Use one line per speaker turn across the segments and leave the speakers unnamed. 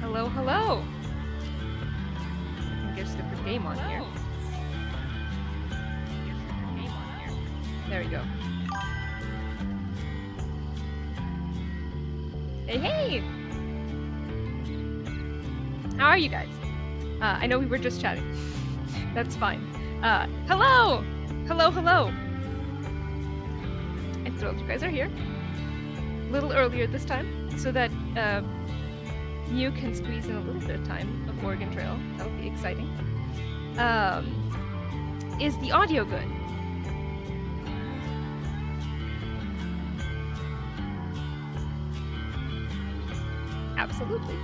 Hello, hello. I can get a different game on here. There we go. Hey, hey! How are you guys? I know we were just chatting. That's fine. Hello! Hello, hello! I'm thrilled you guys are here. A little earlier this time, so that you can squeeze in a little bit of time of Oregon Trail. That'll be exciting. Is the audio good? Absolutely.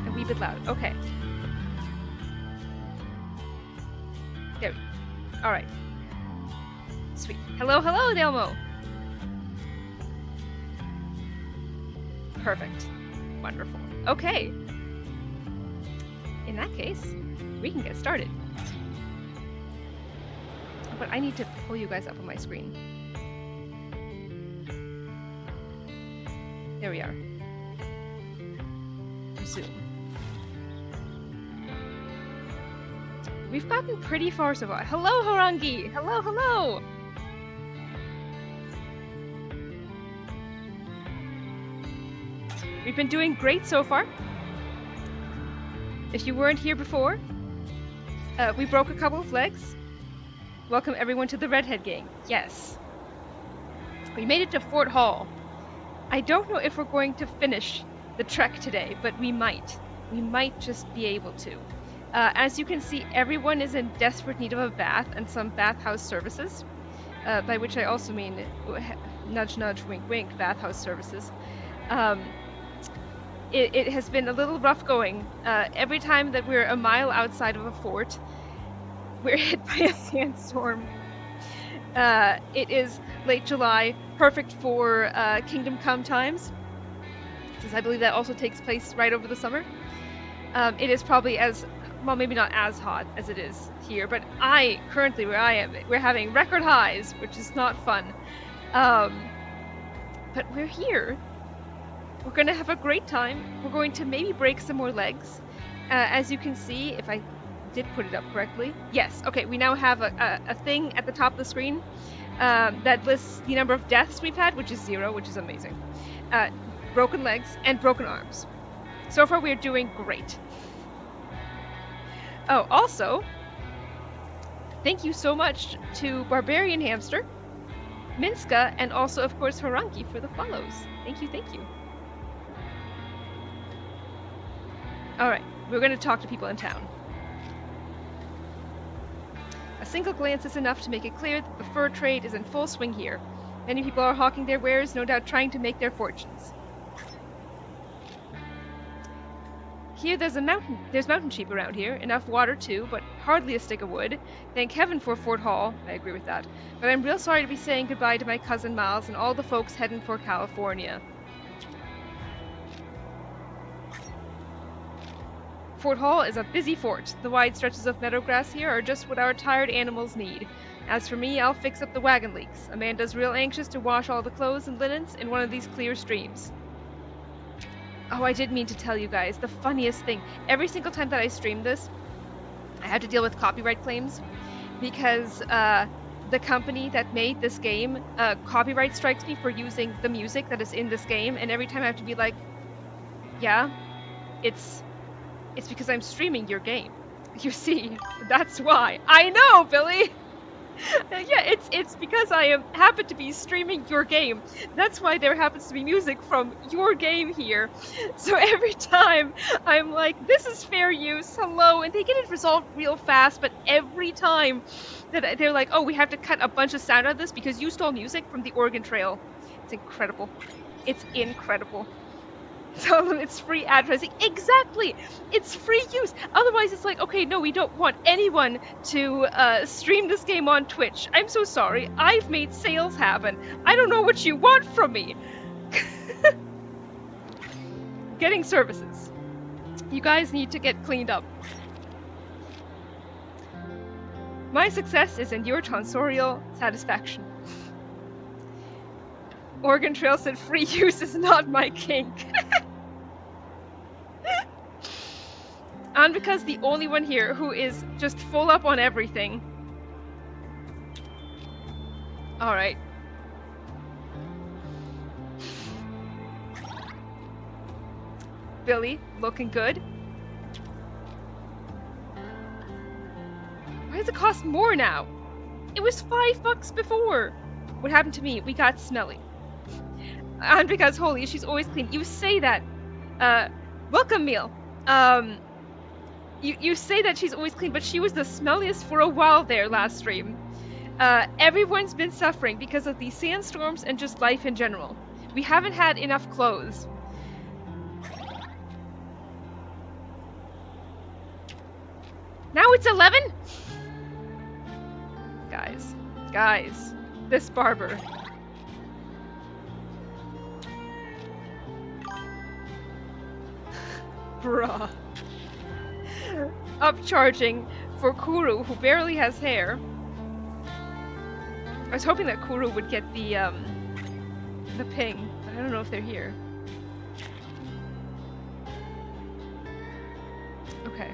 A wee bit loud. Okay. There. All right. Sweet. Hello, hello, Delmo. Perfect. Wonderful. Okay. In that case, we can get started. But I need to pull you guys up on my screen. There we are. Resume. We've gotten pretty far so far. Hello, Harangi! Hello, hello! We've been doing great so far. If you weren't here before, we broke a couple of legs. Welcome everyone to the Redhead Gang. Yes. We made it to Fort Hall. I don't know if we're going to finish the trek today, but we might. We might just be able to. As you can see, everyone is in desperate need of a bath and some bathhouse services, by which I also mean, nudge nudge, wink wink, bathhouse services. It has been a little rough going. Every time that we're a mile outside of a fort, we're hit by a sandstorm. It is late July, perfect for Kingdom Come times, since I believe that also takes place right over the summer. It is probably as, well, maybe not as hot as it is here, but currently where I am, we're having record highs, which is not fun. But we're here. We're going to have a great time. We're going to maybe break some more legs. As you can see, if I did put it up correctly. Yes, okay, we now have a thing at the top of the screen that lists the number of deaths we've had, which is 0, which is amazing. Broken legs and broken arms. So far we're doing great. Oh, also, thank you so much to Barbarian Hamster, Minska, and also, of course, Haranki for the follows. Thank you, thank you. Alright, we're going to talk to people in town. A single glance is enough to make it clear that the fur trade is in full swing here. Many people are hawking their wares, no doubt trying to make their fortunes. Here there's mountain sheep around here, enough water too, but hardly a stick of wood. Thank heaven for Fort Hall, I agree with that. But I'm real sorry to be saying goodbye to my cousin Miles and all the folks heading for California. Fort Hall is a busy fort. The wide stretches of meadowgrass here are just what our tired animals need. As for me, I'll fix up the wagon leaks. Amanda's real anxious to wash all the clothes and linens in one of these clear streams. Oh, I did mean to tell you guys, the funniest thing, every single time that I stream this, I have to deal with copyright claims, because the company that made this game copyright strikes me for using the music that is in this game, and every time I have to be like, yeah, it's because I'm streaming your game. You see, that's why. I know, Billy! Yeah, it's because I happen to be streaming your game. That's why there happens to be music from your game here. So every time I'm like, this is fair use, hello, and they get it resolved real fast, but every time that they're like, oh, we have to cut a bunch of sound out of this because you stole music from the Oregon Trail. It's incredible. It's incredible. So it's free advertising. Exactly! It's free use! Otherwise it's like, okay, no, we don't want anyone to stream this game on Twitch. I'm so sorry. I've made sales happen. I don't know what you want from me. Getting services. You guys need to get cleaned up. My success is in your tonsorial satisfaction. Oregon Trail said free use is not my kink. And because the only one here who is just full up on everything. Alright. Billy, looking good. Why does it cost more now? It was $5 before. What happened to me? We got smelly. And because, holy, she's always clean. You say that. Welcome, Meal. You say that she's always clean, but she was the smelliest for a while there last stream. Everyone's been suffering because of the sandstorms and just life in general. We haven't had enough clothes. Now it's 11? Guys, this barber. Bruh. Upcharging for Kuru, who barely has hair. I was hoping that Kuru would get the ping, but I don't know if they're here. Okay.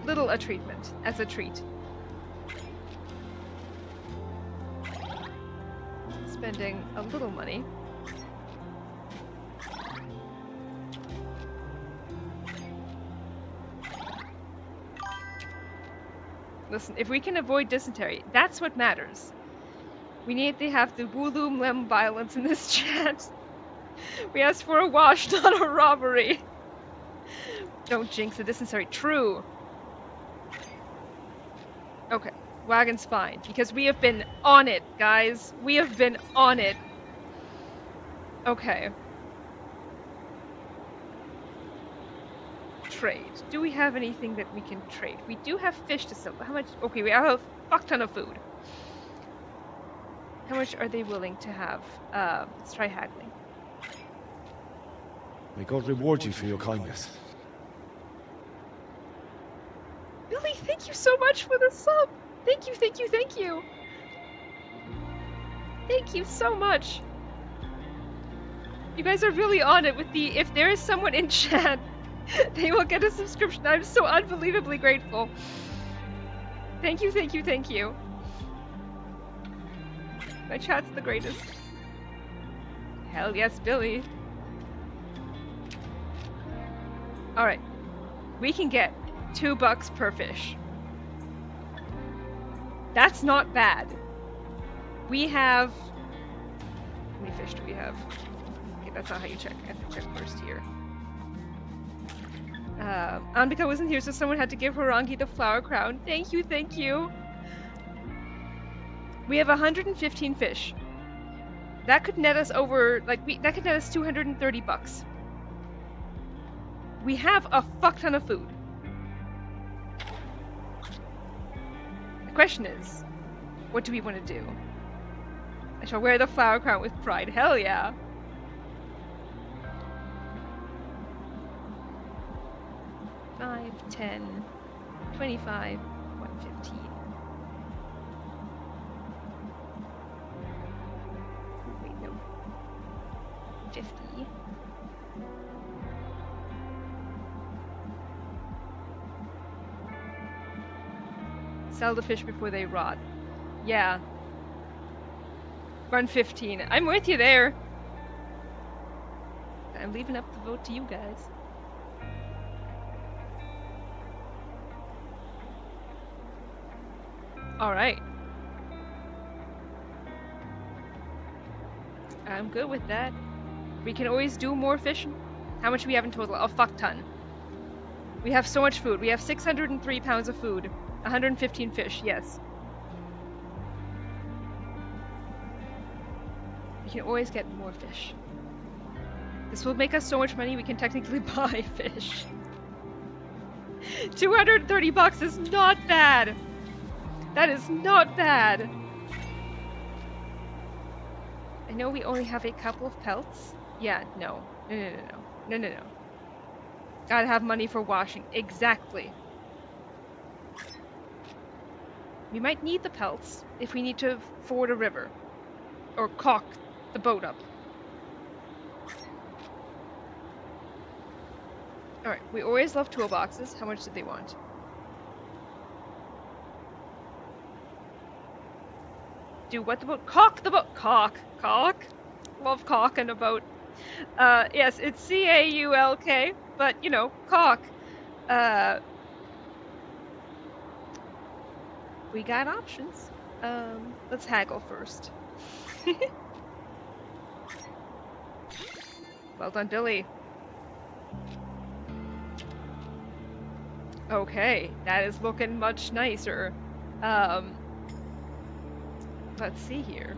Little a treatment, as a treat. Spending a little money. Listen, if we can avoid dysentery, that's what matters. We need to have the Wulum Lem violence in this chat. We asked for a wash, not a robbery. Don't jinx the dysentery. True. Okay, wagon's fine, because we have been on it, guys. We have been on it. Okay. Trade. Do we have anything that we can trade? We do have fish to sell. How much? Okay, we have a fuck ton of food. How much are they willing to have? Let's try haggling.
May God reward you for your kindness.
Billy, thank you so much for the sub. Thank you, thank you, thank you. Thank you so much. You guys are really on it with the, if there is someone in chat, they will get a subscription. I'm so unbelievably grateful. Thank you, thank you, thank you. My chat's the greatest. Hell yes, Billy. Alright. We can get $2 per fish. That's not bad. We have... How many fish do we have? Okay, that's not how you check. I have to check first here. Anbika wasn't here, so someone had to give Horangi the flower crown. Thank you, thank you. We have 115 fish. That could net us over, that could net us $230. We have a fuck ton of food. The question is, what do we want to do? I shall wear the flower crown with pride. Hell yeah. $5, $10, $25, $115. Wait, no. $50. Sell the fish before they rot. Yeah. $115. I'm with you there. I'm leaving up the vote to you guys. Alright. I'm good with that. We can always do more fishing. How much do we have in total? A fuck ton. We have so much food. We have 603 pounds of food. 115 fish, yes. We can always get more fish. This will make us so much money we can technically buy fish. $230 is not bad. That is not bad. I know we only have a couple of pelts. Yeah, no. No. Gotta have money for washing. Exactly. We might need the pelts if we need to ford a river. Or caulk the boat up. Alright, we always love toolboxes. How much did they want? Do what the boat? Caulk the boat! Caulk. Love caulk and a boat. Yes, it's C-A-U-L-K, but, you know, caulk. We got options. Let's haggle first. Well done, Billy. Okay, that is looking much nicer. Let's see here.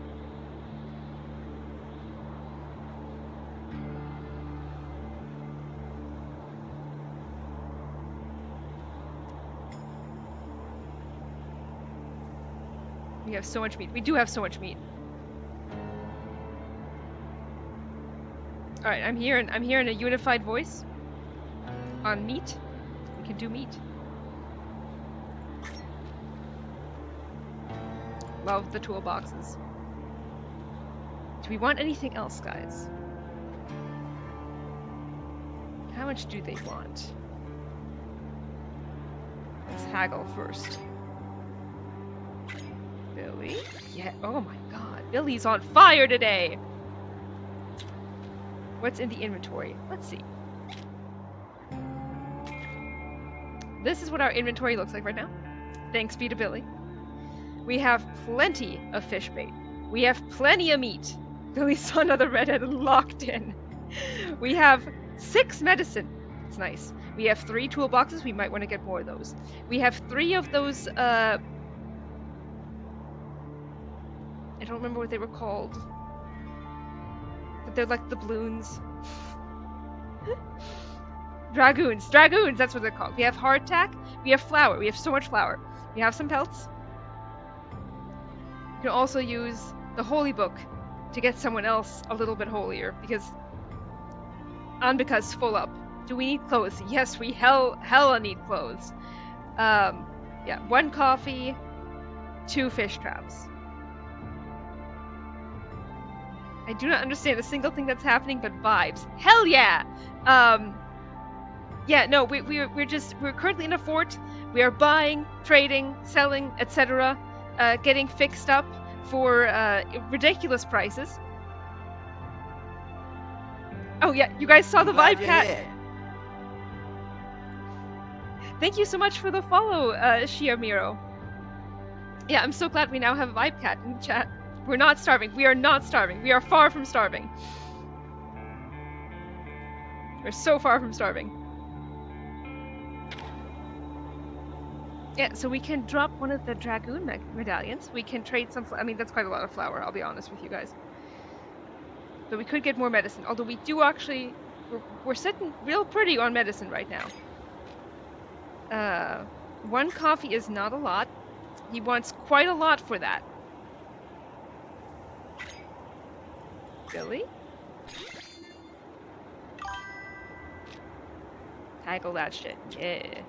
We have so much meat. We do have so much meat. All right, I'm hearing a unified voice on meat. We can do meat. Love the toolboxes. Do we want anything else, guys? How much do they want? Let's haggle first. Billy? Yeah, oh my god. Billy's on fire today! What's in the inventory? Let's see. This is what our inventory looks like right now. Thanks be to Billy. We have plenty of fish bait. We have plenty of meat. Billy saw another redhead locked in. We have 6 medicine. It's nice. We have 3 toolboxes. We might want to get more of those. We have 3 of those, I don't remember what they were called. But they're like doubloons. Dragoons, that's what they're called. We have hardtack, we have flour, we have so much flour. We have some pelts. You can also use the holy book to get someone else a little bit holier, because full up. Do we need clothes? Yes, we hella need clothes. Yeah, 1 coffee, 2 fish traps. I do not understand a single thing that's happening, but vibes. Hell yeah! Yeah, no, we're currently in a fort. We are buying, trading, selling, etc. Getting fixed up for ridiculous prices. Oh yeah, you guys saw the vibe cat. Thank you so much for the follow, Shiamiro. Yeah, I'm so glad we now have a vibe cat in the chat. We're not starving. We are not starving. We are far from starving. We're so far from starving. Yeah, so we can drop one of the Dragoon medallions. We can trade some... I mean, that's quite a lot of flour, I'll be honest with you guys. But we could get more medicine. Although we do actually... We're sitting real pretty on medicine right now. 1 coffee is not a lot. He wants quite a lot for that. Billy? Tackle that shit. Yeah.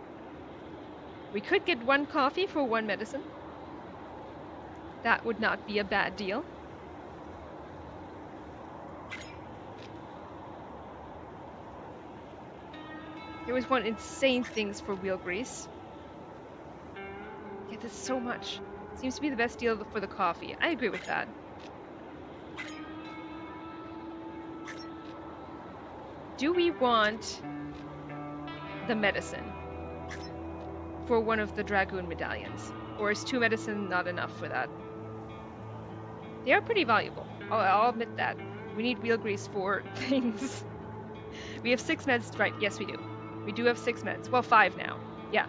We could get 1 coffee for 1 medicine. That would not be a bad deal. They always want insane things for wheel grease. Yeah, that's so much. Seems to be the best deal for the coffee. I agree with that. Do we want the medicine for one of the Dragoon medallions? Or is 2 medicine not enough for that? They are pretty valuable. I'll admit that. We need wheel grease for things. We have 6 meds, right? Yes, we do. We do have 6 meds. Well, 5 now. Yeah.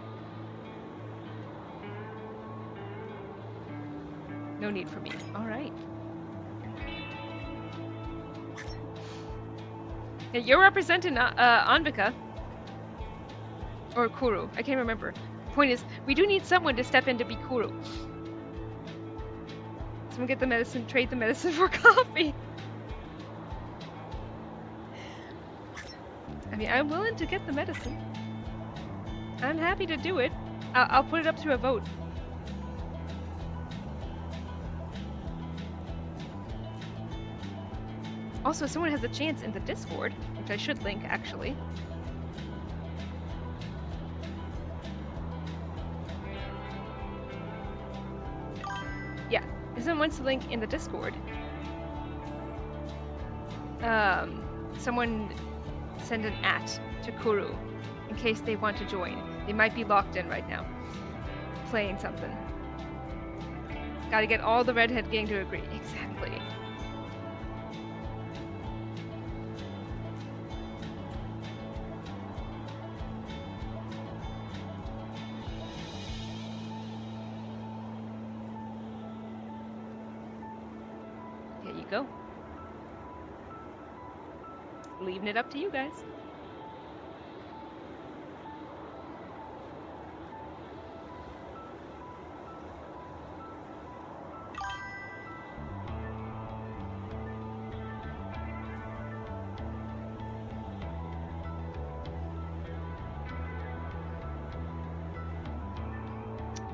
No need for me. All right. Yeah, you're representing Anvika. Or Kuru. I can't remember. Point is, we do need someone to step in to be Kuru. Someone get the medicine, trade the medicine for coffee. I mean, I'm willing to get the medicine. I'm happy to do it. I'll put it up to a vote. Also, someone has a chance in the Discord, which I should link, actually. anyone wants the link in the Discord, someone send an @ to Kuru in case they want to join. They might be locked in right now, playing something. Gotta get all the redhead gang to agree. Exactly. There you go. Leaving it up to you guys.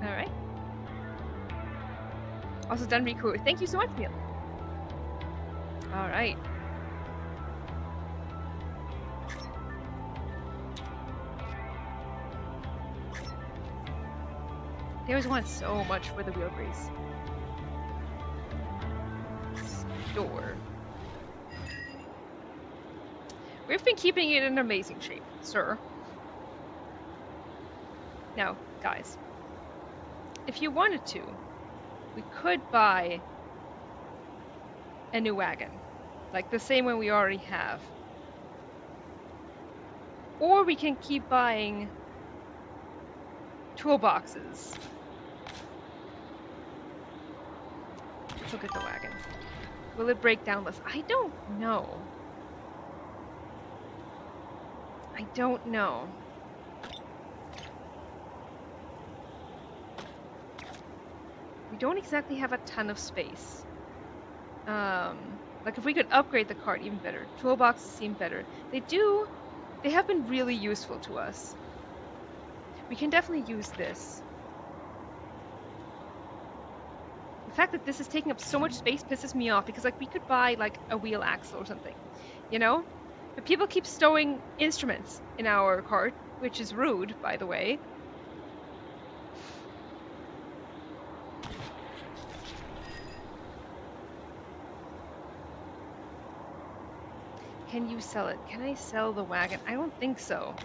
Alright. Also done Riku. Thank you so much, Neil. Alright. They always want so much for the wheel grease. Store. We've been keeping it in amazing shape, sir. Now, guys, if you wanted to, we could buy a new wagon, like the same one we already have. Or we can keep buying toolboxes. Let's look at the wagon. Will it break down less? I don't know. I don't know. We don't exactly have a ton of space. Like if we could upgrade the cart, even better. Toolboxes seem better. They have been really useful to us. We can definitely use this. The fact that this is taking up so much space pisses me off because like we could buy like a wheel axle or something, you know? But people keep stowing instruments in our cart, which is rude, by the way. Can you sell it? Can I sell the wagon? I don't think so.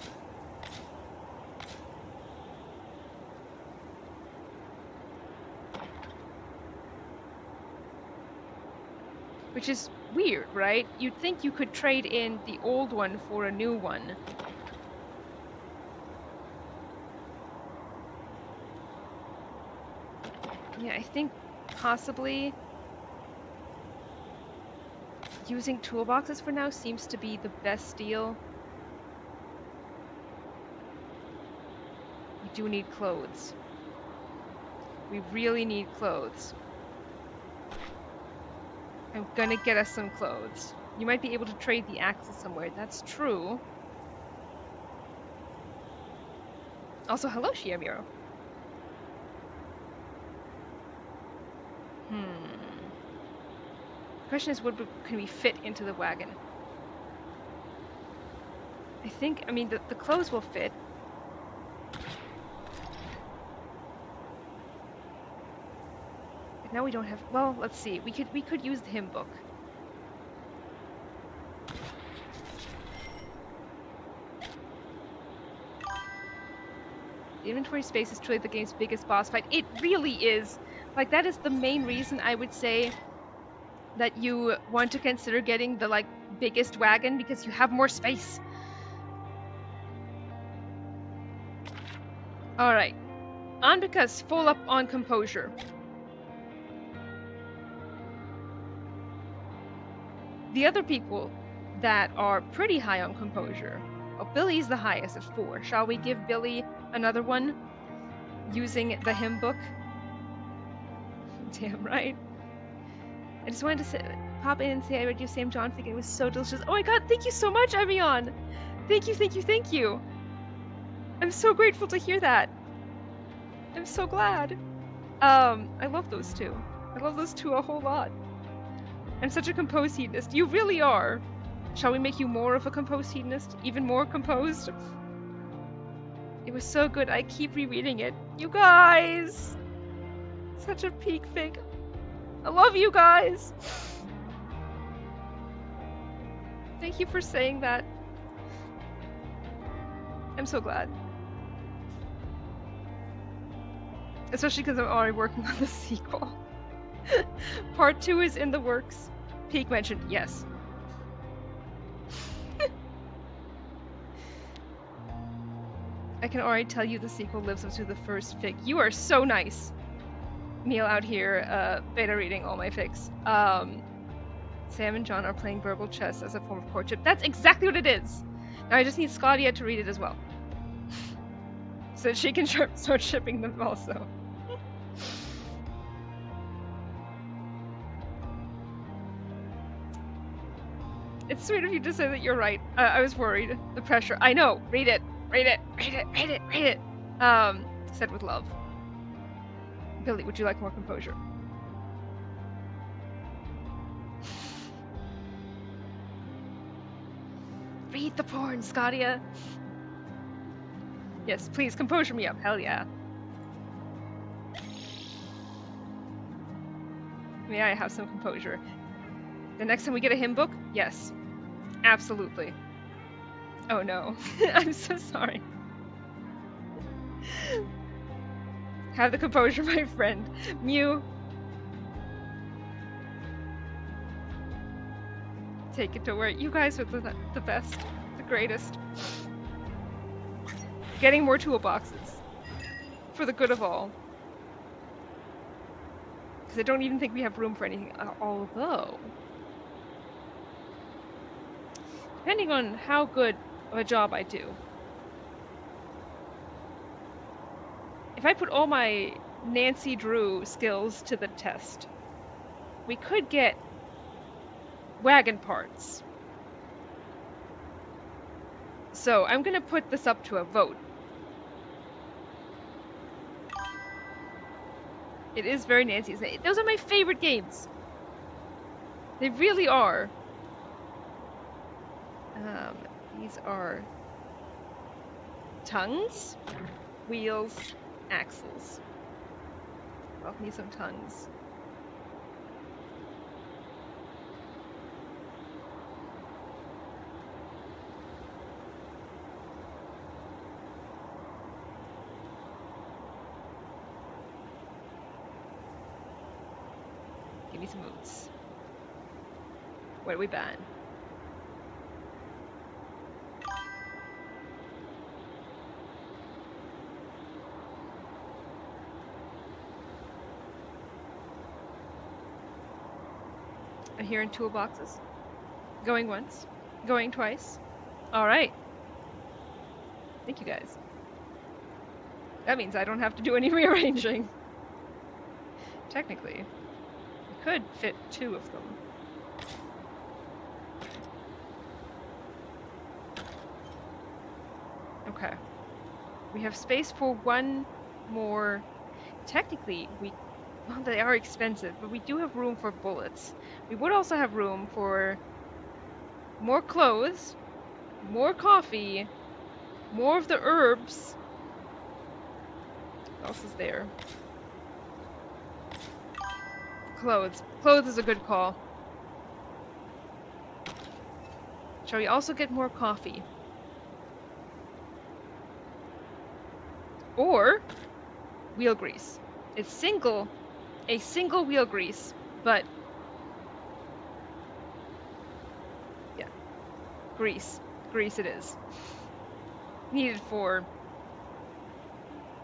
Which is weird, right? You'd think you could trade in the old one for a new one. Yeah, I think possibly using toolboxes for now seems to be the best deal. We do need clothes. We really need clothes. I'm gonna get us some clothes. You might be able to trade the axle somewhere. That's true. Also, hello, Shiamiro. Question is, can we fit into the wagon? I mean, the clothes will fit. But now we don't have, well, let's see. We could use the hymn book. The inventory space is truly the game's biggest boss fight. It really is. Like, that is the main reason I would say that you want to consider getting the, like, biggest wagon, because you have more space. Alright. Anbika's full up on composure. The other people that are pretty high on composure. Well, Billy's the highest at 4. Shall we give Billy another one using the hymn book? Damn right. I just wanted to pop in and say I read your Sam John fig. It was so delicious. Oh my god, thank you so much, Evian! Thank you, thank you, thank you! I'm so grateful to hear that. I'm so glad. I love those two. I love those two a whole lot. I'm such a composed hedonist. You really are. Shall we make you more of a composed hedonist? Even more composed? It was so good, I keep rereading it. You guys! Such a peak fig. I love you guys. Thank you for saying that. I'm so glad. Especially because I'm already working on the sequel. Part 2 is in the works. Peak mentioned, yes. I can already tell you the sequel lives up to the first fic. You are so nice. Neil out here, beta reading all my fics. Sam and John are playing verbal chess as a form of courtship. That's exactly what it is. Now I just need Scottia to read it as well. So that she can start shipping them also. It's sweet of you to say that you're right. I was worried. The pressure. I know. Read it. Read it. Read it. Read it. Read it. Said with love. Billy, would you like more composure? Read the porn, Scottia. Yes, please, composure me up. Hell yeah. May I have some composure? The next time we get a hymn book? Yes. Absolutely. Oh no. I'm so sorry. Have the composure, my friend. Mew. Take it to where you guys are the best. The greatest. Getting more toolboxes. For the good of all. Because I don't even think we have room for anything. Although... depending on how good of a job I do. If I put all my Nancy Drew skills to the test, we could get wagon parts. So I'm gonna put this up to a vote. It is very Nancy. Those are my favorite games. They really are. These are tongues, wheels, axles. Love me some tongues. Give me some moods. What do we ban? I hear in toolboxes. Going once. Going twice. Alright. Thank you guys. That means I don't have to do any rearranging. Technically. I could fit 2 of them. Okay. We have space for one more. Technically, well, they are expensive, but we do have room for bullets. We would also have room for more clothes, more coffee, more of the herbs. What else is there? Clothes. Clothes is a good call. Shall we also get more coffee? Or wheel grease. It's a single wheel grease, but yeah, grease it is. Needed for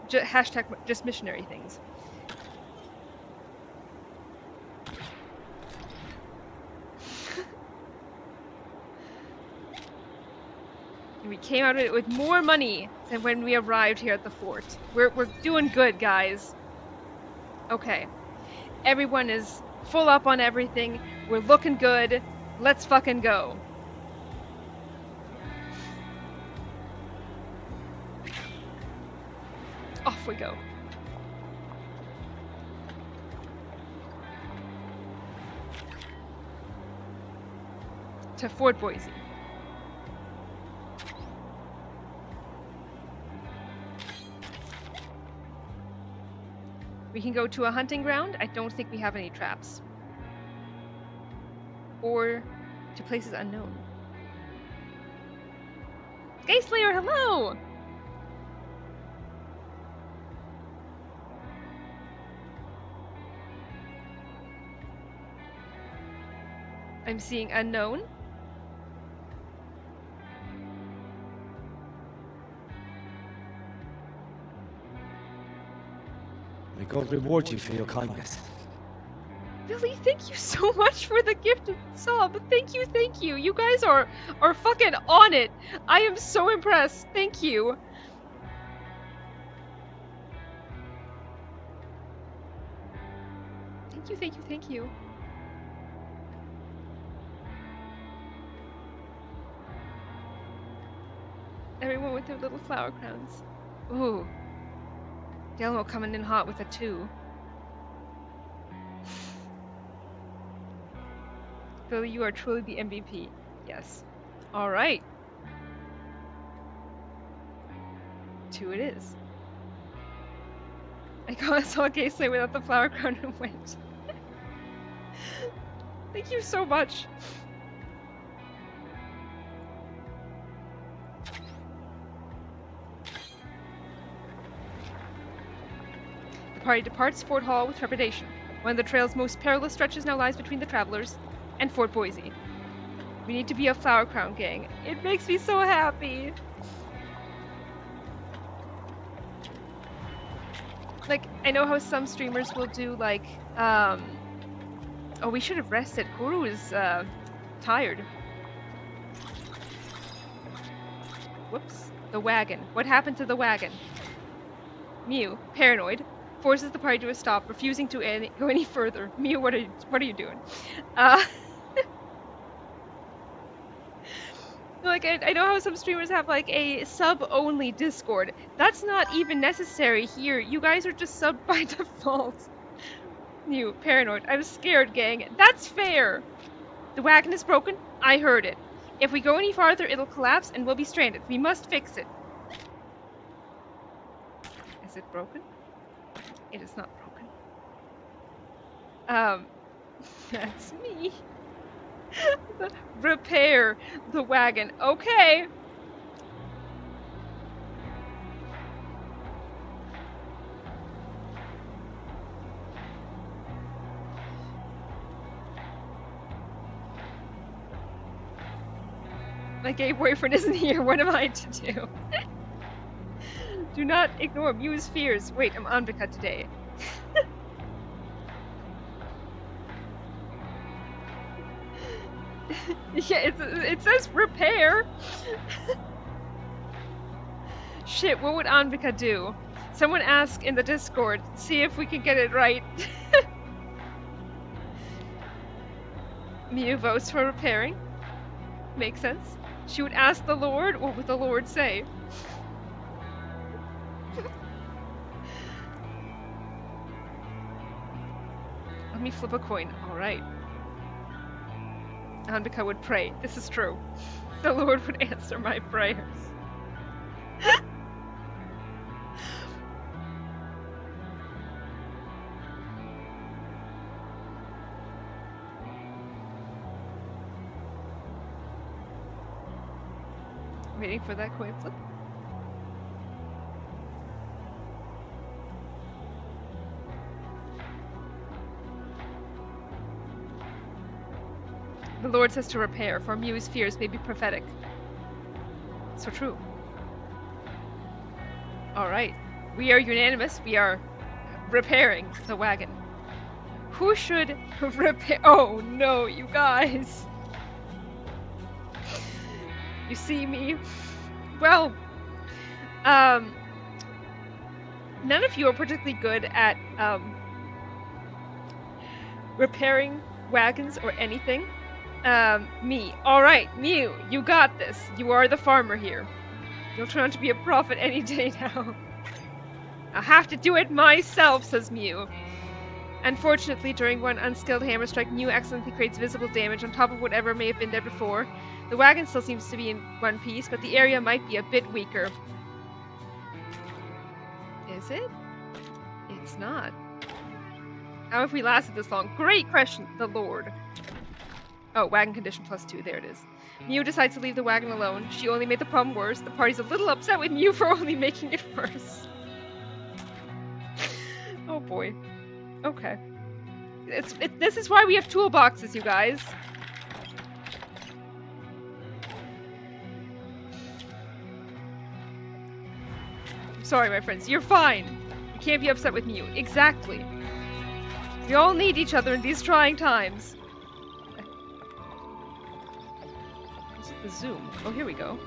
hashtag just missionary things. We came out of it with more money than when we arrived here at the fort. We're doing good, guys. Okay. Everyone is full up on everything. We're looking good. Let's fucking go. Off we go. To Fort Boise. We can go to a hunting ground. I don't think we have any traps. or to places unknown. Sky Slayer, hello! I'm seeing unknown.
May God reward you for your kindness.
Billy, thank you so much for the gift of sub. Thank you, thank you. You guys are fucking on it. I am so impressed. Thank you. Thank you, thank you, thank you. Everyone with their little flower crowns. Ooh. Delmo coming in hot with a 2. Billy, you are truly the MVP. Yes. Alright. 2 it is. I saw Gameslay without the flower crown and went. Thank you so much. The party departs Fort Hall with trepidation. One of the trail's most perilous stretches now lies between the travelers and Fort Boise. We need to be a flower crown gang. It makes me so happy. Like, I know how some streamers will do, like, oh, we should have rested. Kuru is, tired. Whoops. The wagon. What happened to the wagon? Mew, paranoid, forces the party to a stop, refusing to go any further. Mew, what are you doing? Like, I know how some streamers have, like, a sub-only Discord. That's not even necessary here. You guys are just sub by default. Mew, paranoid. I'm scared, gang. That's fair! The wagon is broken. I heard it. If we go any farther, it'll collapse and we'll be stranded. We must fix it. Is it broken? It is not broken. That's me. Repair the wagon. Okay. My gay boyfriend isn't here. What am I to do? Do not ignore Mew's fears. Wait, I'm Anvika today. Yeah, it says repair. Shit, what would Anvika do? Someone ask in the Discord. See if we can get it right. Mew votes for repairing. Makes sense. She would ask the Lord, what would the Lord say? Let me flip a coin. Alright. Anvika would pray. This is true. The Lord would answer my prayers. Waiting for that coin flip. The Lord says to repair, for Mew's fears may be prophetic. So true. Alright. We are unanimous. We are repairing the wagon. Who should repair? Oh no, you guys. You see me? Well, none of you are particularly good at repairing wagons or anything. Me. Alright, Mew, you got this. You are the farmer here. You'll turn out to be a prophet any day now. I'll have to do it myself, says Mew. Unfortunately, during one unskilled hammer strike, Mew accidentally creates visible damage on top of whatever may have been there before. The wagon still seems to be in one piece, but the area might be a bit weaker. Is it? It's not. How have we lasted this long? Great question, the Lord. Oh, wagon condition +2. There it is. Mew decides to leave the wagon alone. She only made the problem worse. The party's a little upset with Mew for only making it worse. Oh boy. Okay. This is why we have toolboxes, you guys. Sorry, my friends. You're fine. You can't be upset with Mew. Exactly. We all need each other in these trying times. Is it the zoom? Oh, here we go.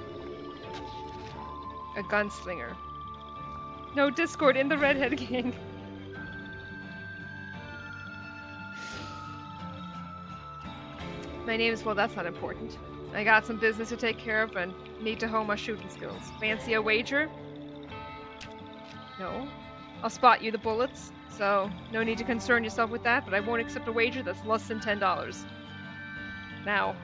A gunslinger. No Discord in the Redhead Gang. My name is, well, that's not important. I got some business to take care of and need to hone my shooting skills. Fancy a wager? No. I'll spot you the bullets, so no need to concern yourself with that, but I won't accept a wager that's less than $10. Now.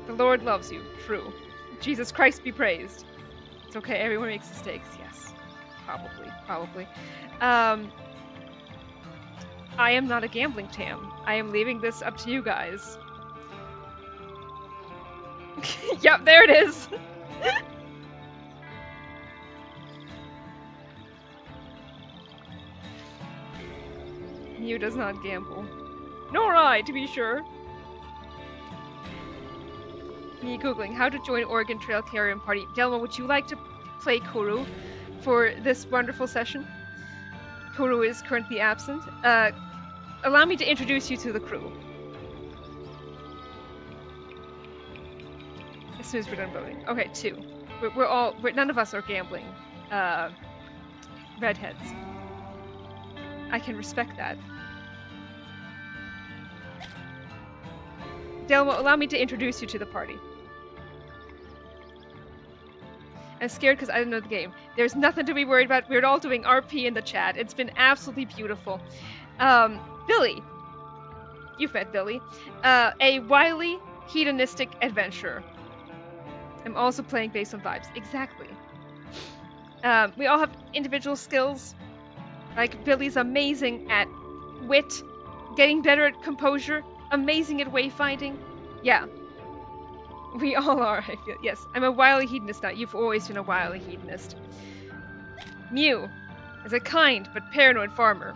The Lord loves you. True. Jesus Christ be praised. It's okay, everyone makes mistakes. Yes. Probably. I am not a gambling tam. I am leaving this up to you guys. Yep, there it is. Mew does not gamble. Nor I, to be sure. Me googling how to join Oregon Trail Carrion Party. Delma, would you like to play Kuru for this wonderful session? Kuru is currently absent. Allow me to introduce you to the crew. As soon as we're done voting. Okay, 2. None of us are gambling. Redheads. I can respect that. Delmo, allow me to introduce you to the party. I'm scared because I don't know the game. There's nothing to be worried about. We're all doing RP in the chat. It's been absolutely beautiful. Billy. You've met Billy. A wily, hedonistic adventurer. I'm also playing based on vibes. Exactly. We all have individual skills. Like, Billy's amazing at wit, getting better at composure, amazing at wayfinding. Yeah. We all are, I feel. Yes, I'm a wily hedonist now. You've always been a wily hedonist. Mew is a kind but paranoid farmer.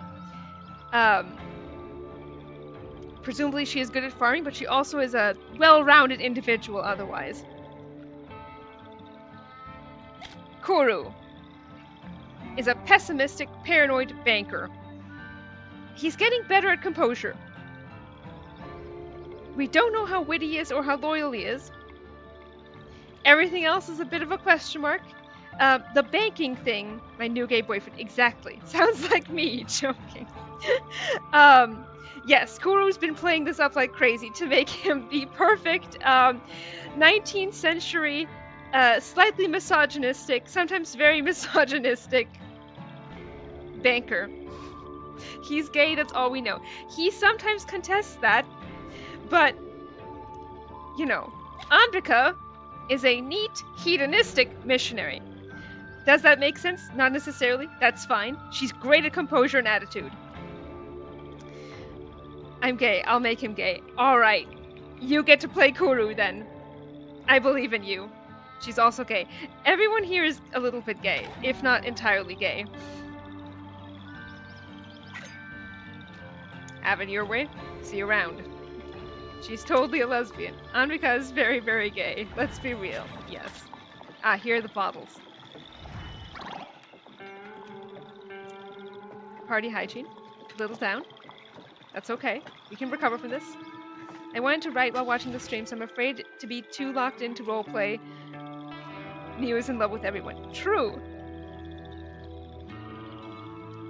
Presumably she is good at farming, but she also is a well-rounded individual otherwise. Kuru is a pessimistic, paranoid banker. He's getting better at composure. We don't know how witty he is or how loyal he is. Everything else is a bit of a question mark. The banking thing, my new gay boyfriend, exactly. Sounds like me, joking. Yes, Kuru's been playing this up like crazy to make him the perfect 19th century, slightly misogynistic, sometimes very misogynistic banker. He's gay, that's all we know. He sometimes contests that, but, you know, Andrika is a neat, hedonistic missionary. Does that make sense? Not necessarily. That's fine. She's great at composure and attitude. I'm gay. I'll make him gay. Alright. You get to play Kuru then. I believe in you. She's also gay. Everyone here is a little bit gay, if not entirely gay. Have it your way. See you around. She's totally a lesbian. Andrika is very, very gay. Let's be real. Yes. Ah, here are the bottles. Party hygiene. A little down. That's okay. We can recover from this. I wanted to write while watching the stream, so I'm afraid to be too locked into roleplay. Mew is in love with everyone. True.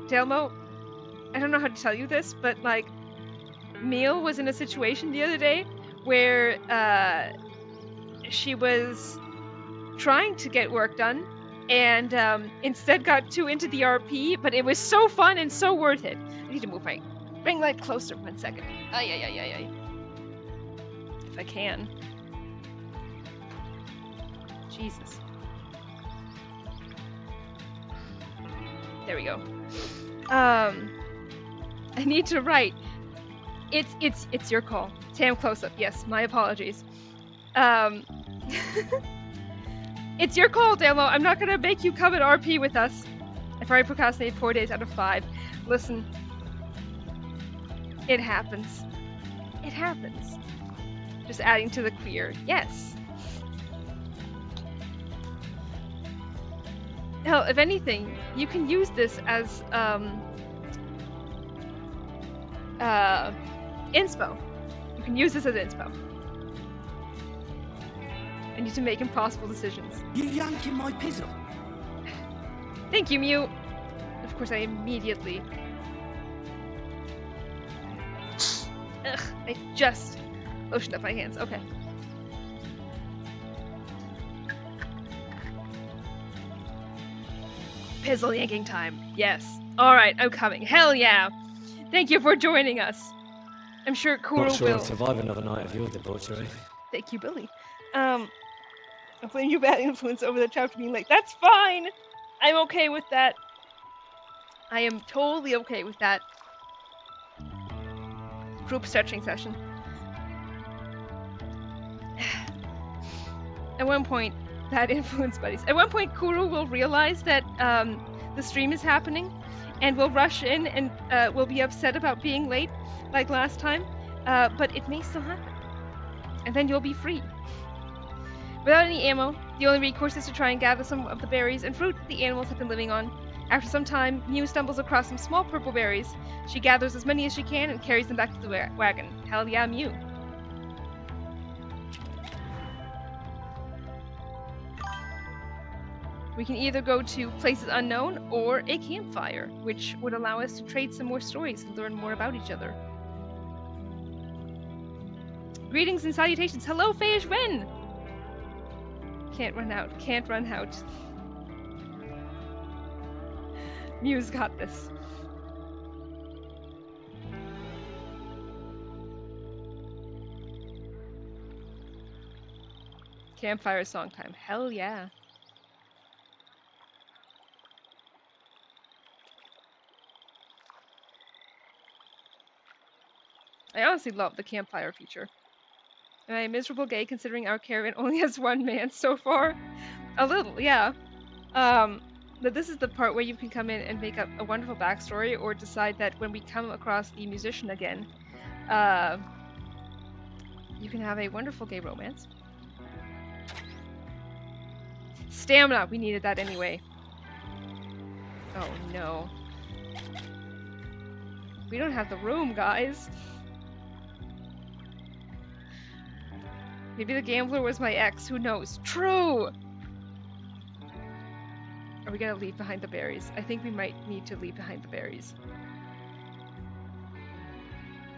Delmo, I don't know how to tell you this, but, like, Mew was in a situation the other day where she was trying to get work done and instead got too into the RP, but it was so fun and so worth it. I need to move my ring light closer 1 second. Ay. If I can. Jesus. There we go. I need to write. It's your call. Tam close-up. Yes, my apologies. It's your call, Damo. I'm not gonna make you come and RP with us. I've already procrastinated 4 days out of 5. Listen. It happens. It happens. Just adding to the queer. Yes. Hell, if anything, you can use this as, inspo. You can use this as inspo. I need to make impossible decisions.
You yanking my pizzle?
Thank you, Mew. Of course, I immediately... Ugh, I just lotioned up my hands. Okay. Pizzle yanking time. Yes. Alright, I'm coming. Hell yeah. Thank you for joining us. I'm sure Kuro
Not sure
will...
I'll survive another night of your debauchery.
Thank you, Billy. I'm playing you bad influence over the chapter being like, that's fine! I'm okay with that. I am totally okay with that. Group stretching session. At one point, bad influence buddies. At one point, Kuro will realize that the stream is happening and will rush in and will be upset about being late, like last time. But it may still happen. And then you'll be free. Without any ammo, the only recourse is to try and gather some of the berries and fruit the animals have been living on. After some time, Mew stumbles across some small purple berries. She gathers as many as she can and carries them back to the wagon. Hell yeah, Mew. We can either go to places unknown or a campfire, which would allow us to trade some more stories and learn more about each other. Greetings and salutations. Hello, Feish Wen! Can't run out. Can't run out. Mew's got this. Campfire song time. Hell yeah. I honestly love the campfire feature. Am I a miserable gay considering our caravan only has one man so far? A little, yeah. But this is the part where you can come in and make up a wonderful backstory, or decide that when we come across the musician again, you can have a wonderful gay romance. Stamina! We needed that anyway. Oh no. We don't have the room, guys. Maybe the gambler was my ex, who knows? True! Are we gonna leave behind the berries? I think we might need to leave behind the berries.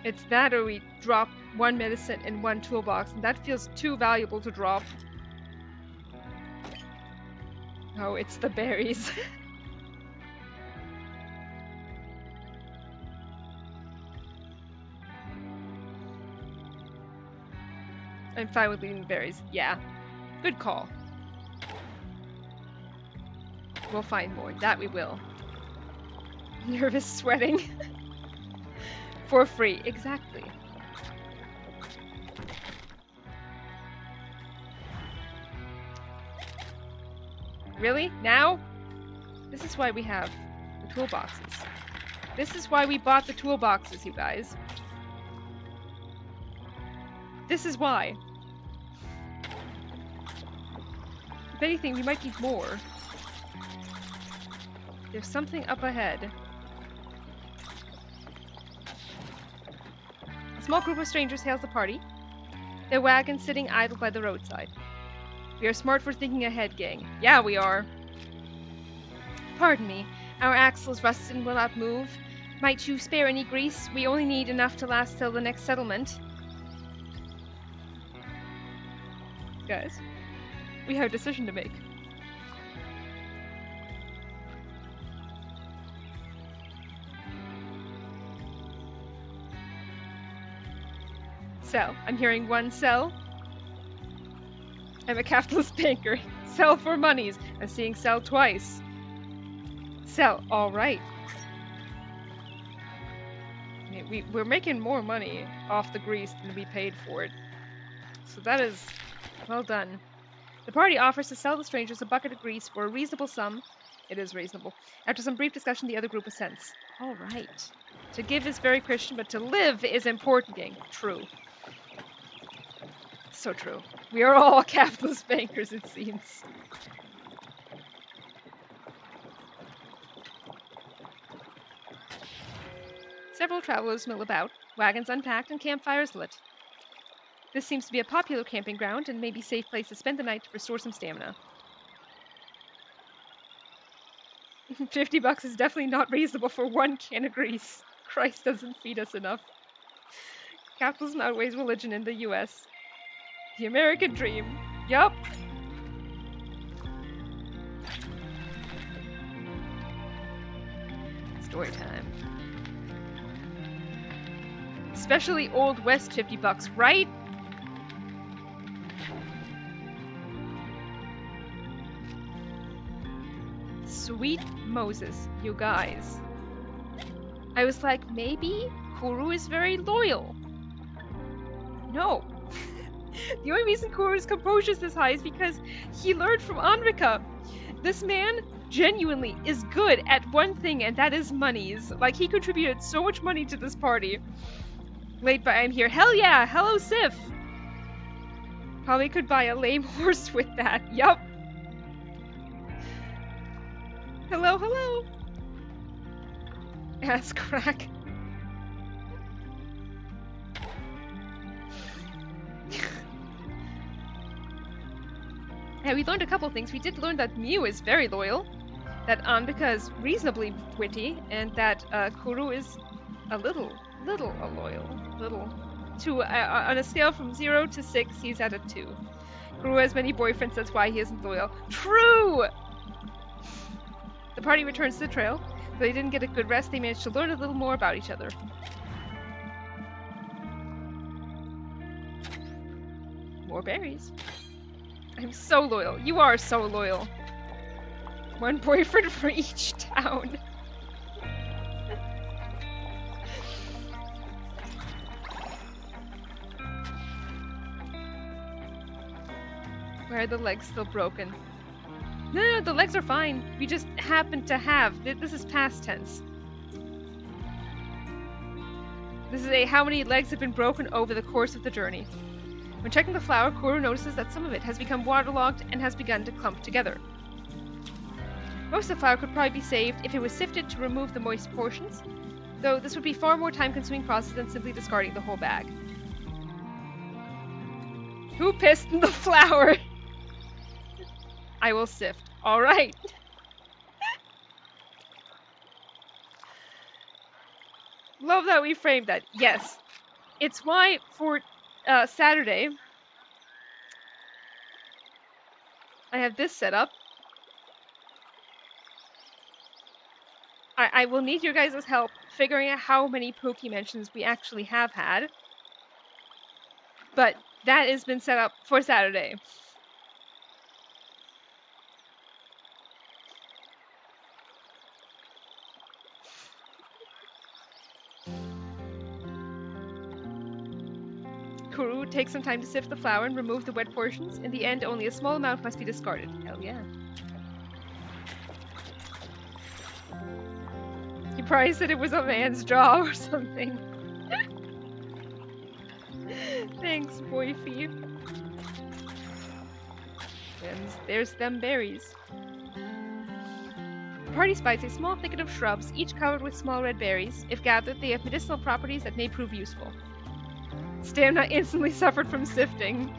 It's that or we drop one medicine in one toolbox, and that feels too valuable to drop. Oh, it's the berries. I'm fine with leaving the berries. Yeah. Good call. We'll find more. That we will. Nervous sweating. For free. Exactly. Really? Now? This is why we have the toolboxes. This is why we bought the toolboxes, you guys. This is why. If anything, we might need more. There's something up ahead. A small group of strangers hails the party, their wagon sitting idle by the roadside. We are smart for thinking ahead, gang. Yeah, we are. Pardon me, our axles rusted and will not move. Might you spare any grease? We only need enough to last till the next settlement. Guys, we have a decision to make. Sell. I'm hearing one sell. I'm a capitalist banker. Sell for monies. I'm seeing sell twice. Sell. All right. We're making more money off the grease than we paid for it. So that is well done. The party offers to sell the strangers a bucket of grease for a reasonable sum. It is reasonable. After some brief discussion, the other group assents. All right. To give is very Christian, but to live is important, gang. True. So true. We are all capitalist bankers, it seems. Several travelers mill about, wagons unpacked, and campfires lit. This seems to be a popular camping ground and maybe a safe place to spend the night to restore some stamina. $50 is definitely not reasonable for one can of grease. Christ doesn't feed us enough. Capitalism outweighs religion in the US. The American dream. Yup. Story time. Especially Old West $50, right? Sweet Moses, you guys. I was like, maybe Kuru is very loyal. No. The only reason Kuru's composure is this high is because he learned from Anrika. This man genuinely is good at one thing, and that is monies. Like, he contributed so much money to this party. Late by I'm here. Hell yeah! Hello, Sif! Probably could buy a lame horse with that. Yup. Hello, hello! Ass crack. Yeah, we learned a couple things. We did learn that Mew is very loyal, that Anbika is reasonably witty, and that Kuru is a little loyal. On a scale from 0 to 6, he's at a 2. Kuru has many boyfriends, that's why he isn't loyal. True! The party returns to the trail. Though they didn't get a good rest, they managed to learn a little more about each other. More berries. I'm so loyal. You are so loyal. One boyfriend for each town. Why are the legs still broken? No, the legs are fine. We just happen to have. This is past tense. This is a how many legs have been broken over the course of the journey. When checking the flour, Kuru notices that some of it has become waterlogged and has begun to clump together. Most of the flour could probably be saved if it was sifted to remove the moist portions, though this would be far more time-consuming process than simply discarding the whole bag. Who pissed in the flour? I will sift. All right. Love that we framed that. Yes. It's why for Saturday I have this set up. I will need your guys' help figuring out how many Pokey mentions we actually have had. But that has been set up for Saturday. Kuru takes some time to sift the flour and remove the wet portions. In the end, only a small amount must be discarded. Hell yeah. You probably said it was a man's jaw or something. Thanks, boyfie. And there's them berries. The party spies a small thicket of shrubs, each covered with small red berries. If gathered, they have medicinal properties that may prove useful. Stamina instantly suffered from sifting.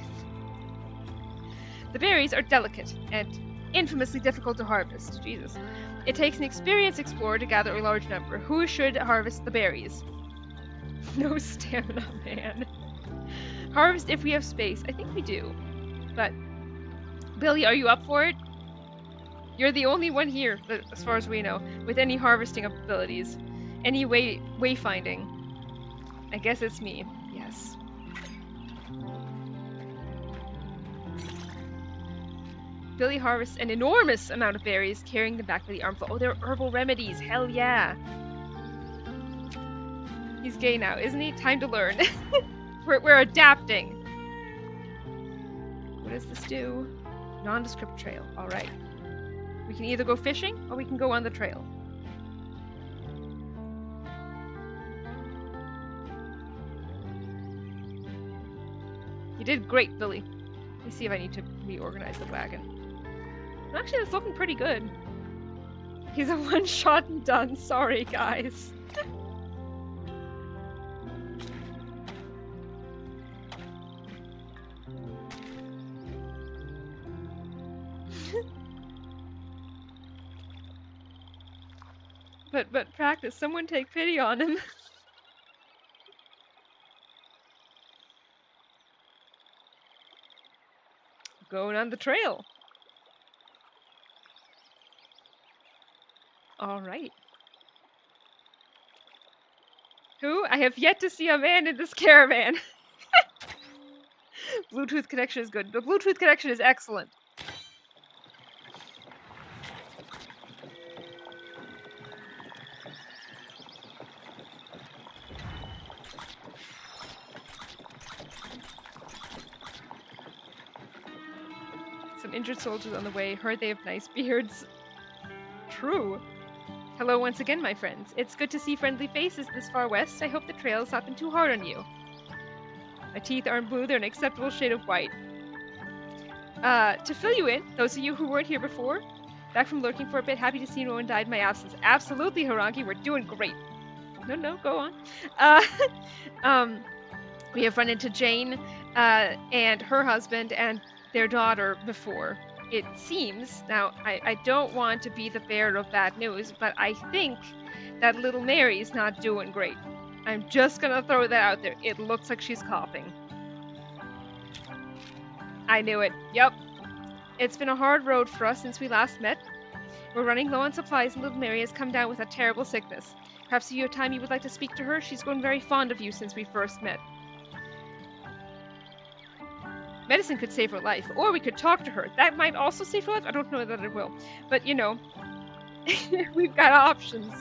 The berries are delicate and infamously difficult to harvest. Jesus. It takes an experienced explorer to gather a large number. Who should harvest the berries? No stamina, man. Harvest if we have space. I think we do. But, Billy, are you up for it? You're the only one here, as far as we know, with any harvesting abilities. Any wayfinding. I guess it's me. Yes. Billy harvests an enormous amount of berries, carrying them back by the armful. Oh, they're herbal remedies. Hell yeah. He's gay now, isn't he? Time to learn. We're adapting. What does this do? Nondescript trail. Alright. We can either go fishing, or we can go on the trail. You did great, Billy. Let me see if I need to reorganize the wagon. Actually, that's looking pretty good. He's a one-shot and done. Sorry, guys. But practice. Someone take pity on him. Going on the trail. All right. Who? I have yet to see a man in this caravan. Bluetooth connection is good. The Bluetooth connection is excellent. Some injured soldiers on the way. Heard they have nice beards. True. Hello once again, my friends. It's good to see friendly faces this far west. I hope the trail has not been too hard on you. My teeth aren't blue, they're an acceptable shade of white. To fill you in, those of you who weren't here before, back from lurking for a bit, happy to see no one died in my absence. Absolutely, Harangi, we're doing great. No, go on. We have run into Jane and her husband and their daughter before. It seems, now, I don't want to be the bearer of bad news, but I think that little Mary's not doing great. I'm just gonna throw that out there. It looks like she's coughing. I knew it. Yep. It's been a hard road for us since we last met. We're running low on supplies and little Mary has come down with a terrible sickness. Perhaps if you have time you would like to speak to her. She's grown very fond of you since we first met. Medicine could save her life, or we could talk to her. That might also save her life. I don't know that it will. But, you know, we've got options.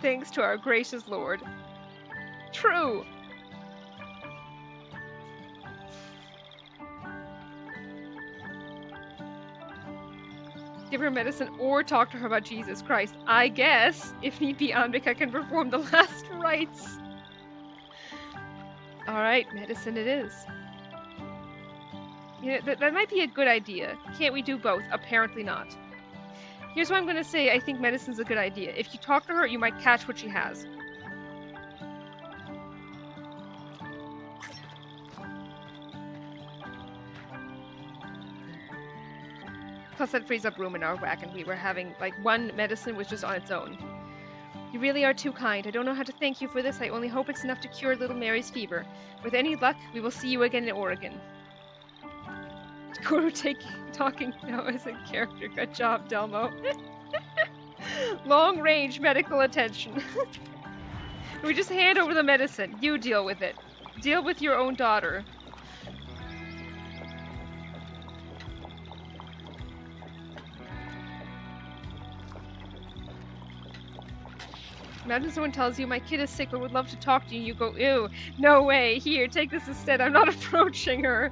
Thanks to our gracious Lord. True. Give her medicine or talk to her about Jesus Christ. I guess, if need be, Anvika can perform the last rites. Alright, medicine it is. You know, that might be a good idea. Can't we do both? Apparently not. Here's what I'm going to say. I think medicine's a good idea. If you talk to her, you might catch what she has. Plus that frees up room in our wagon. We were having, like, one medicine was just on its own. You really are too kind. I don't know how to thank you for this. I only hope it's enough to cure little Mary's fever. With any luck, we will see you again in Oregon. Goro talking now as a character. Good job, Delmo. Long range medical attention. We just hand over the medicine. You deal with it. Deal with your own daughter. Imagine someone tells you, my kid is sick but would love to talk to you. You go, ew, no way. Here, take this instead. I'm not approaching her.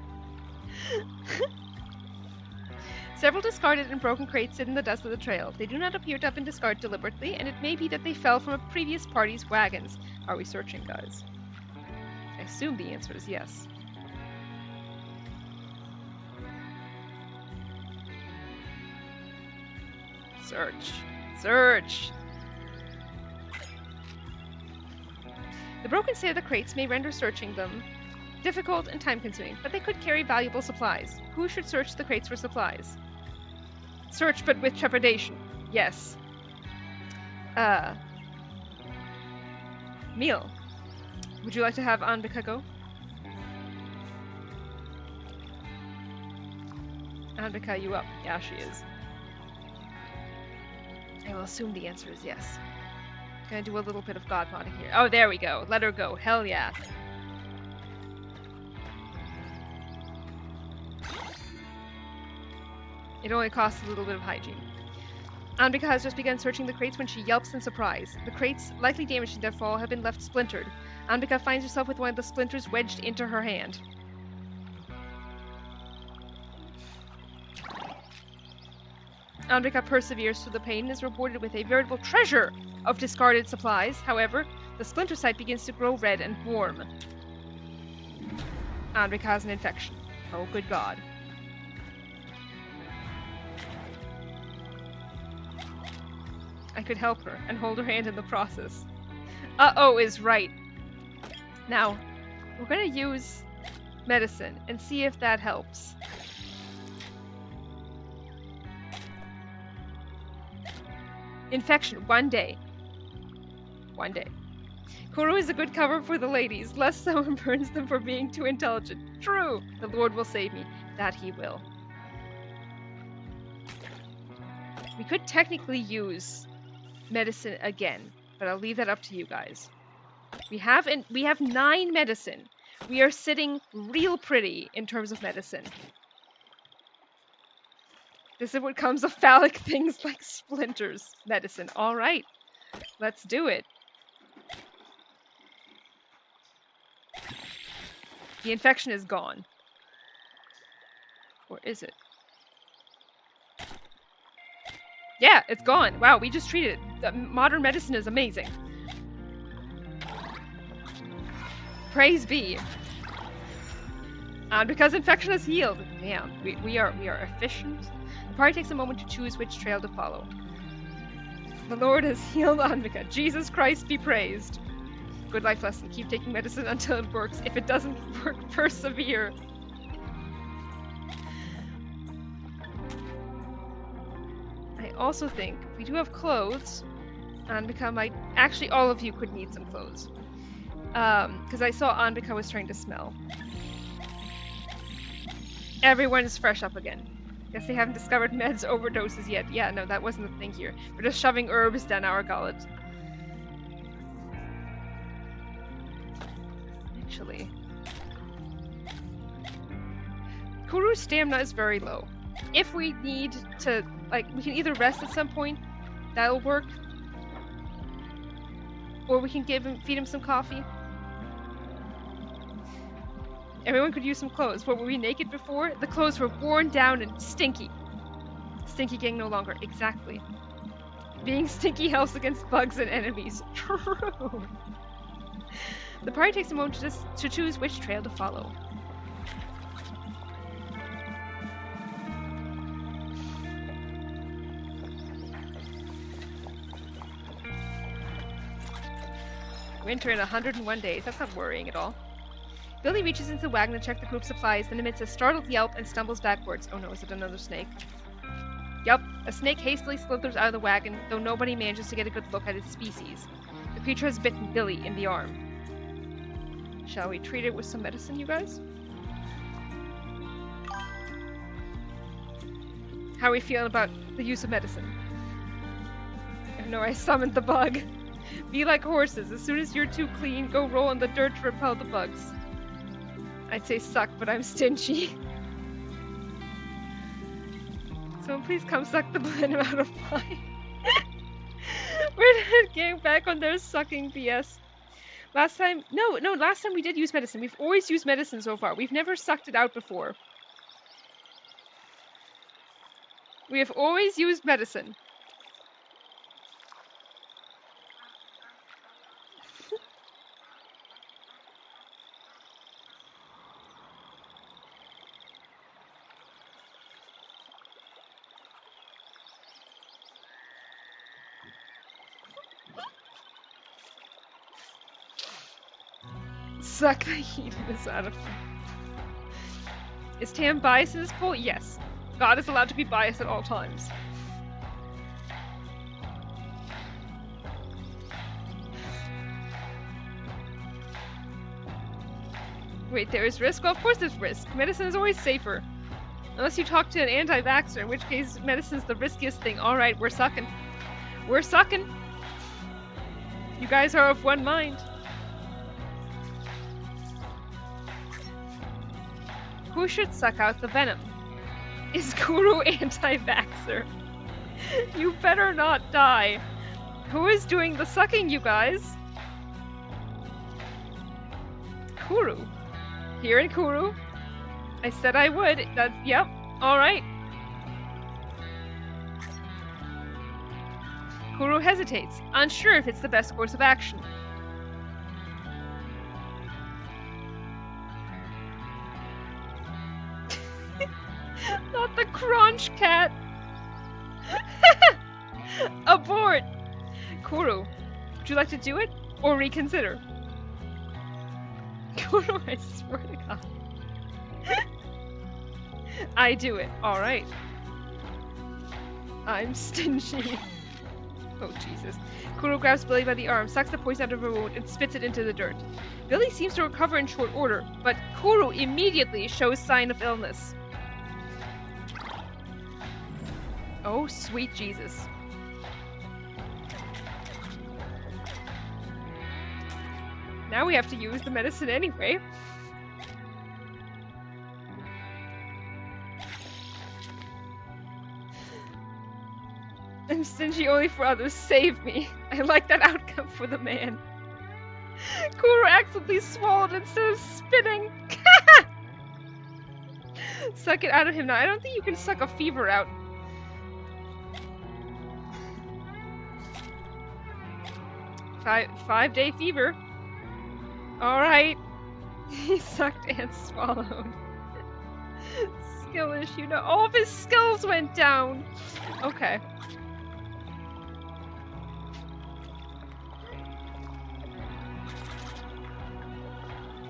Several discarded and broken crates sit in the dust of the trail. They do not appear to have been discarded deliberately, and it may be that they fell from a previous party's wagons. Are we searching, guys? I assume the answer is yes. Search. Search! The broken state of the crates may render searching them difficult and time-consuming, but they could carry valuable supplies. Who should search the crates for supplies? Search, but with trepidation. Yes. Meal. Would you like to have Anvika go? Anvika, you up? Yeah, she is. I will assume the answer is yes. Gonna do a little bit of god modding here. Oh, there we go. Let her go. Hell yeah. It only costs a little bit of hygiene. Anbika has just begun searching the crates when she yelps in surprise. The crates, likely damaged in their fall, have been left splintered. Anbika finds herself with one of the splinters wedged into her hand. Anbika perseveres through the pain and is rewarded with a veritable treasure of discarded supplies. However, the splinter site begins to grow red and warm. Anbika has an infection. Oh, good God. I could help her and hold her hand in the process. Uh-oh is right. Now, we're gonna use medicine and see if that helps. Infection, 1 day. 1 day. Koro is a good cover for the ladies, lest someone burns them for being too intelligent. True! The Lord will save me. That he will. We could technically use medicine again, but I'll leave that up to you guys. We have 9 medicine. We are sitting real pretty in terms of medicine. This is what comes of phallic things like splinters. Medicine. All right. Let's do it. The infection is gone. Or is it? Yeah, it's gone. Wow, we just treated it. Modern medicine is amazing. Praise be. And because infection is healed. Damn, we are efficient. The party takes a moment to choose which trail to follow. The Lord has healed Anvika. Jesus Christ be praised. Good life lesson. Keep taking medicine until it works. If it doesn't work, persevere. I also think we do have clothes. Anvika might... Actually, all of you could need some clothes. Because I saw Anvika was trying to smell. Everyone is fresh up again. Guess they haven't discovered meds overdoses yet. Yeah, no, that wasn't the thing here. We're just shoving herbs down our gullet. Actually. Kuru's stamina is very low. If we need to, like, we can either rest at some point. That'll work. Or we can feed him some coffee. Everyone could use some clothes. What, were we naked before? The clothes were worn down and stinky. Stinky gang no longer. Exactly. Being stinky helps against bugs and enemies. True. The party takes a moment to choose which trail to follow. Winter in 101 days. That's not worrying at all. Billy reaches into the wagon to check the group supplies, then emits a startled yelp and stumbles backwards. Oh no, is it another snake? Yup, a snake hastily slithers out of the wagon, though nobody manages to get a good look at its species. The creature has bitten Billy in the arm. Shall we treat it with some medicine, you guys? How are we feeling about the use of medicine? Oh no, I summoned the bug. Be like horses. As soon as you're too clean, go roll in the dirt to repel the bugs. I'd say suck, but I'm stingy. Someone please come suck the venom out of mine. We're getting back on their sucking BS. Last time we did use medicine. We've always used medicine so far. We've never sucked it out before. We have always used medicine. Suck the heatedness out of them. Is Tam biased in this poll? Yes. God is allowed to be biased at all times. Wait, there is risk? Well, of course there's risk. Medicine is always safer. Unless you talk to an anti-vaxxer, in which case medicine's the riskiest thing. Alright, we're sucking. We're sucking. You guys are of one mind. Who should suck out the venom? Is Kuru anti-vaxxer? You better not die. Who is doing the sucking, you guys? Kuru. Here in Kuru. I said I would. That's, yep. Alright. Kuru hesitates, unsure if it's the best course of action. Not the crunch cat. Abort. Kuru, would you like to do it or reconsider? Kuru, I swear to God. I do it. Alright. I'm stingy. Oh, Jesus. Kuru grabs Billy by the arm, sucks the poison out of her wound, and spits it into the dirt. Billy seems to recover in short order, but Kuru immediately shows sign of illness. Oh, sweet Jesus. Now we have to use the medicine anyway. I'm stingy only for others. Save me. I like that outcome for the man. Kuru accidentally swallowed instead of spitting. Suck it out of him now. I don't think you can suck a fever out. Five-day fever. Alright. He sucked and swallowed. Skill issue. No, all of his skills went down. Okay.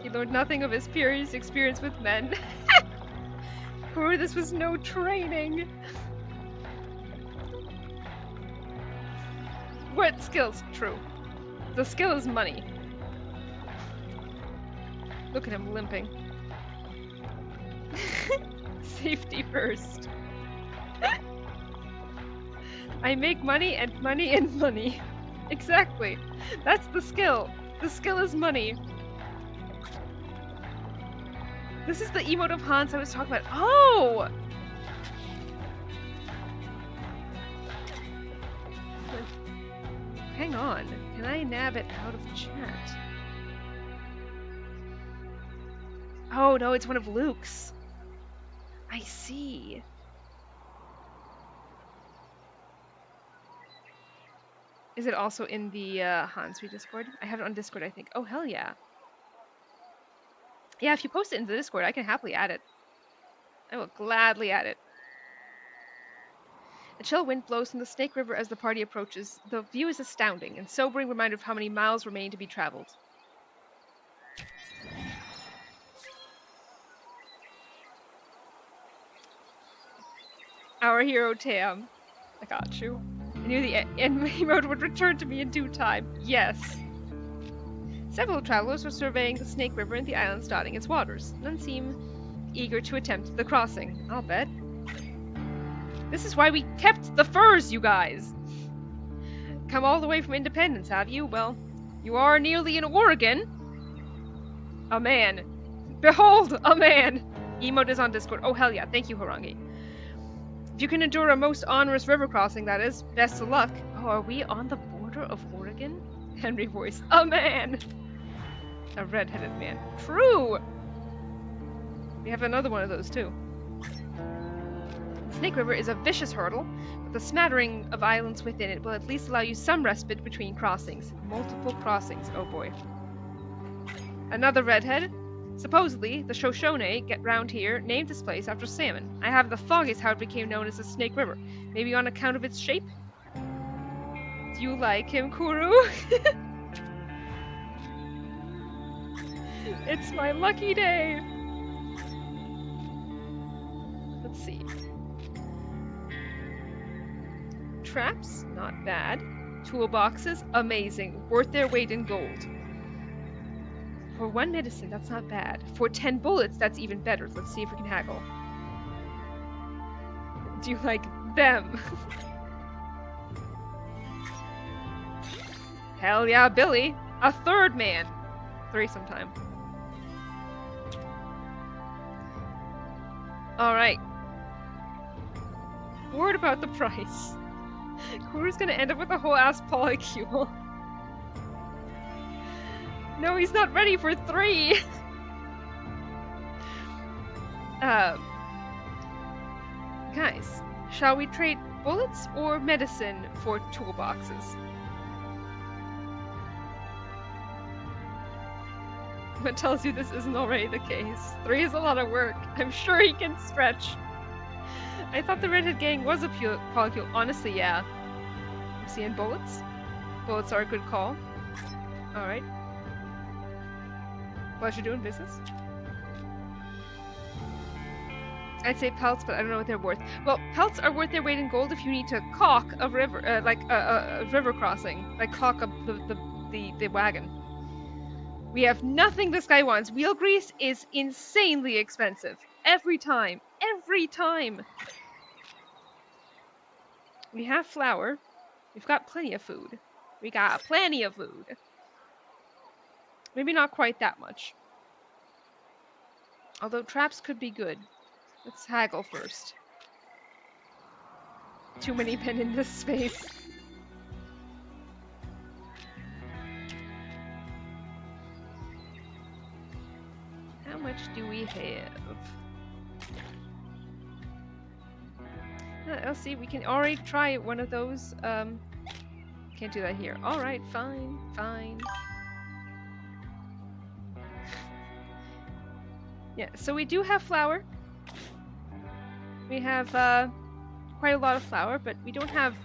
He learned nothing of his previous experience with men. Kuru, this was no training. What skills? True. The skill is money. Look at him limping. Safety first. I make money and money and money. Exactly. That's the skill. The skill is money. This is the emote of Hans I was talking about. Oh! Hang on. Can I nab it out of chat? Oh, no, it's one of Luke's. I see. Is it also in the Hansry Discord? I have it on Discord, I think. Oh, hell yeah. Yeah, if you post it into the Discord, I can happily add it. I will gladly add it. A chill wind blows from the Snake River as the party approaches. The view is astounding, and sobering reminder of how many miles remain to be traveled. Our hero Tam. I got you. I knew the emote would return to me in due time. Yes. Several travelers were surveying the Snake River and the islands dotting its waters. None seem eager to attempt the crossing. I'll bet. This is why we kept the furs, you guys! Come all the way from Independence, have you? Well, you are nearly in Oregon. A man. Behold, a man! Emote is on Discord. Oh, hell yeah. Thank you, Harangi. If you can endure a most onerous river crossing, that is, best of luck. Oh, are we on the border of Oregon? Henry voice. A man! A red-headed man. True! We have another one of those, too. Snake River is a vicious hurdle, but the smattering of islands within it will at least allow you some respite between crossings. Multiple crossings, oh boy. Another redhead. Supposedly, the Shoshone get round here named this place after salmon. I have the foggiest how it became known as the Snake River. Maybe on account of its shape? Do you like him, Kuru? It's my lucky day! Let's see. Traps? Not bad. Toolboxes? Amazing. Worth their weight in gold. For 1 medicine, that's not bad. For 10 bullets, that's even better. Let's see if we can haggle. Do you like them? Hell yeah, Billy! A third man! 3 sometime. Alright. Worried about the price. Kuru's gonna end up with a whole ass polycule. No, he's not ready for 3! Guys, shall we trade bullets or medicine for toolboxes? What tells you this isn't already the case? 3 is a lot of work. I'm sure he can stretch. I thought the redhead gang was a polycule. Honestly, yeah. I'm seeing bullets. Bullets are a good call. Alright. Pleasure doing business. I'd say pelts, but I don't know what they're worth. Well, pelts are worth their weight in gold if you need to caulk a river, like a river crossing, like caulk the wagon. We have nothing this guy wants. Wheel grease is insanely expensive. Every time. Every time. We have flour. We've got plenty of food. We got plenty of food. Maybe not quite that much. Although traps could be good. Let's haggle first. Too many men in this space. How much do we have? Let's see, we can already try one of those. Can't do that here. Alright, fine, fine. Yeah, so we do have flour. We have quite a lot of flour, but we don't have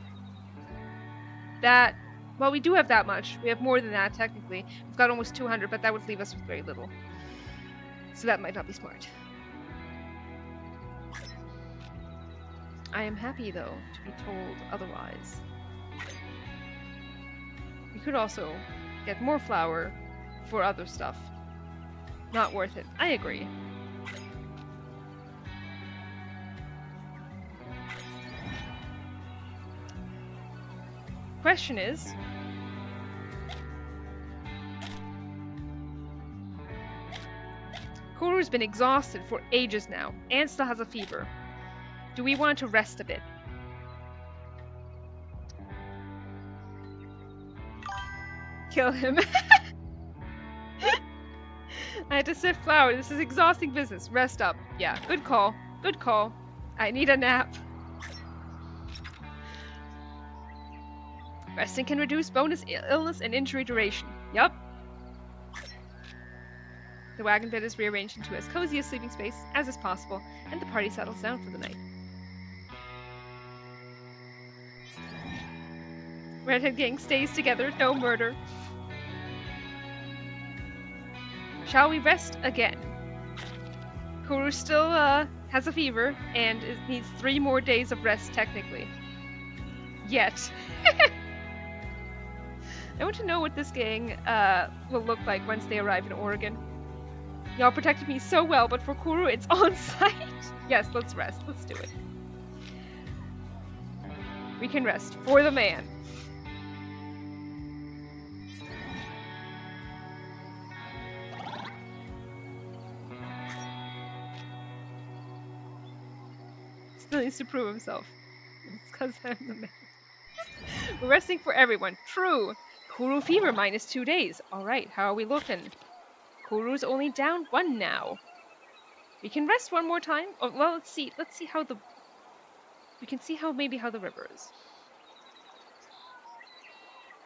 that. Well, we do have that much. We have more than that, technically. We've got almost 200, but that would leave us with very little. So that might not be smart. I am happy, though, to be told otherwise. We could also get more flour for other stuff. Not worth it. I agree. Question is, Kuru's been exhausted for ages now and still has a fever. Do we want to rest a bit? Kill him. I had to sift flour. This is exhausting business. Rest up. Yeah, good call. Good call. I need a nap. Resting can reduce bonus illness and injury duration. Yup. The wagon bed is rearranged into as cozy a sleeping space as is possible, and the party settles down for the night. Redhead gang stays together, no murder. Shall we rest again? Kuru still has a fever and needs 3 more days of rest, technically. Yet. I want to know what this gang will look like once they arrive in Oregon. Y'all protected me so well, but for Kuru, it's on site. Yes, let's rest. Let's do it. We can rest for the man. Still needs to prove himself. It's because I'm the man. We're resting for everyone. True. Kuru fever minus 2 days. Alright, how are we looking? Kuru's only down 1 now. We can rest 1 more time. Oh, well, let's see. Let's see how the... We can see how maybe how the river is.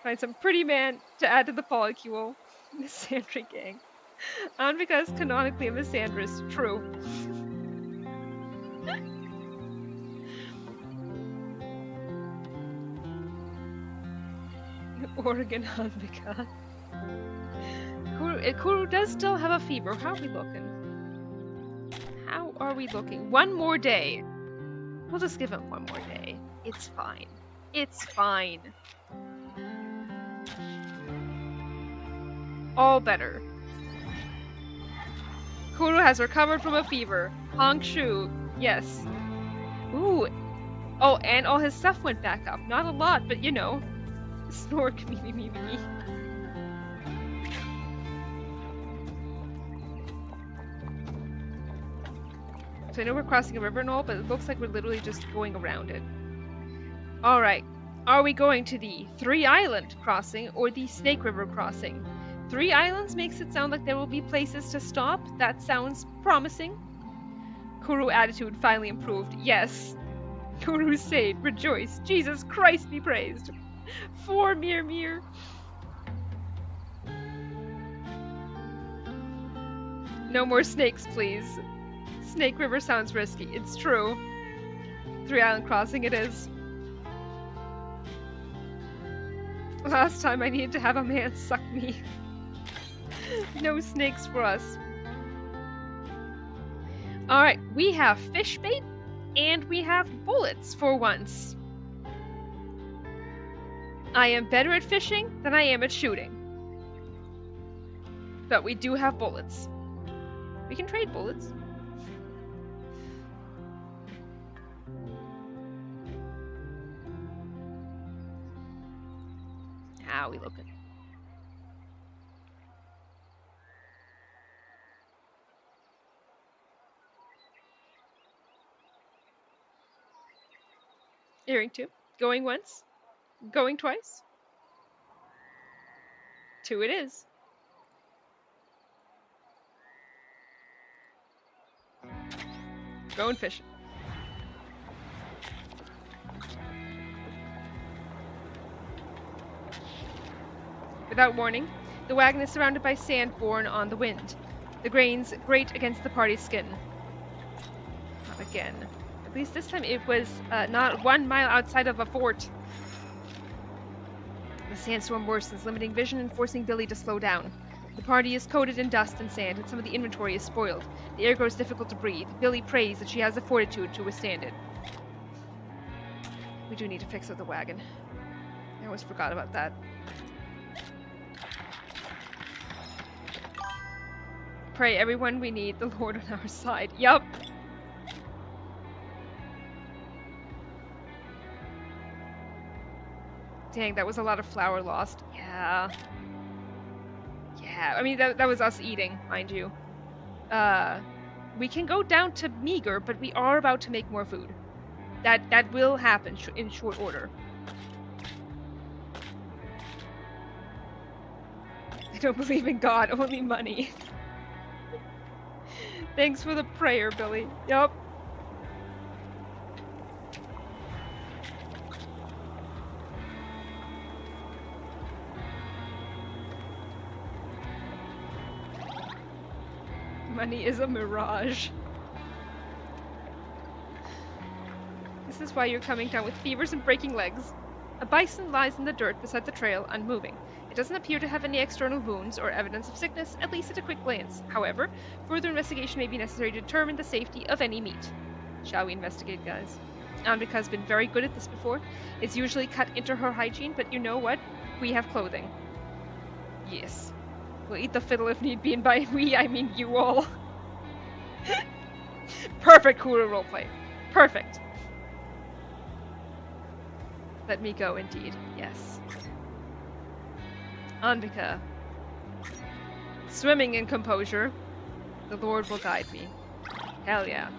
Find some pretty man to add to the polycule. Misandry gang. And because canonically a misandrist. True. Oregon Hanbika. Kuru does still have a fever. How are we looking? How are we looking? 1 more day. We'll just give him 1 more day. It's fine. It's fine. All better. Kuru has recovered from a fever. Honk Shu. Yes. Ooh. Oh, and all his stuff went back up. Not a lot, but you know. Snork, me. So I know we're crossing a river and all, but it looks like we're literally just going around it. Alright. Are we going to the Three Island crossing or the Snake River crossing? Three Islands makes it sound like there will be places to stop. That sounds promising. Kuru attitude finally improved. Yes. Kuru saved. Rejoice. Jesus Christ be praised. For Mir. No more snakes, please. Snake River sounds risky. It's true. Three Island crossing it is. Last time I needed to have a man suck me. No snakes for us. Alright, we have fish bait and we have bullets for once. I am better at fishing than I am at shooting. But we do have bullets. We can trade bullets. How we looking? Earring 2. Going once. Going twice. 2 it is. Going fishing. Without warning, the wagon is surrounded by sand borne on the wind. The grains grate against the party's skin. Not again. At least this time it was not 1 mile outside of a fort. The sandstorm worsens, limiting vision and forcing Billy to slow down. The party is coated in dust and sand, and some of the inventory is spoiled. The air grows difficult to breathe. Billy prays that she has the fortitude to withstand it. We do need to fix up the wagon. I almost forgot about that. Pray everyone we need the Lord on our side. Yup. Dang, that was a lot of flour lost. Yeah. Yeah, I mean, that was us eating, mind you. We can go down to meager, but we are about to make more food. That will happen in short order. I don't believe in God, only money. Thanks for the prayer, Billy. Yup. Money is a mirage. This is why you're coming down with fevers and breaking legs. A bison lies in the dirt beside the trail, unmoving. It doesn't appear to have any external wounds or evidence of sickness, at least at a quick glance. However, further investigation may be necessary to determine the safety of any meat. Shall we investigate, guys? Anvika has been very good at this before. It's usually cut into her hygiene, but you know what? We have clothing. Yes. We'll eat the fiddle if need be, and by we, I mean you all. Perfect Kuru roleplay. Perfect. Let me go, indeed. Yes. Anvika. Swimming in composure. The Lord will guide me. Hell yeah.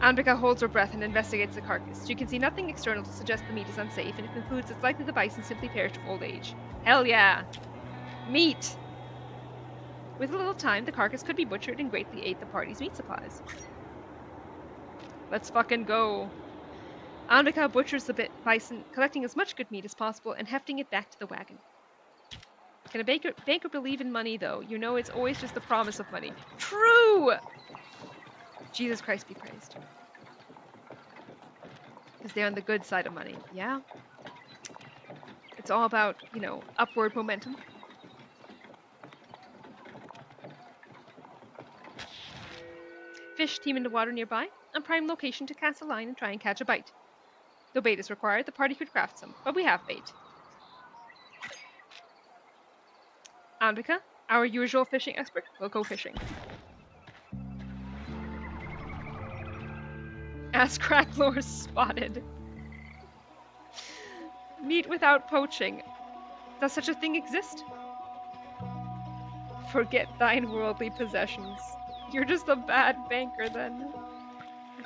Anvika holds her breath and investigates the carcass. She can see nothing external to suggest the meat is unsafe, and it concludes it's likely the bison simply perished of old age. Hell yeah. Meat! With a little time, the carcass could be butchered and greatly aid the party's meat supplies. Let's fucking go. Anvika butchers the bison, collecting as much good meat as possible and hefting it back to the wagon. Can a banker believe in money, though? You know it's always just the promise of money. True! Jesus Christ be praised. Because they're on the good side of money. Yeah? It's all about, you know, upward momentum. Fish teem in the water nearby, a prime location to cast a line and try and catch a bite. Though bait is required, the party could craft some, but we have bait. Anvika, our usual fishing expert, will go fishing. Ass crack lore spotted. Meat without poaching. Does such a thing exist? Forget thine worldly possessions. You're just a bad banker then.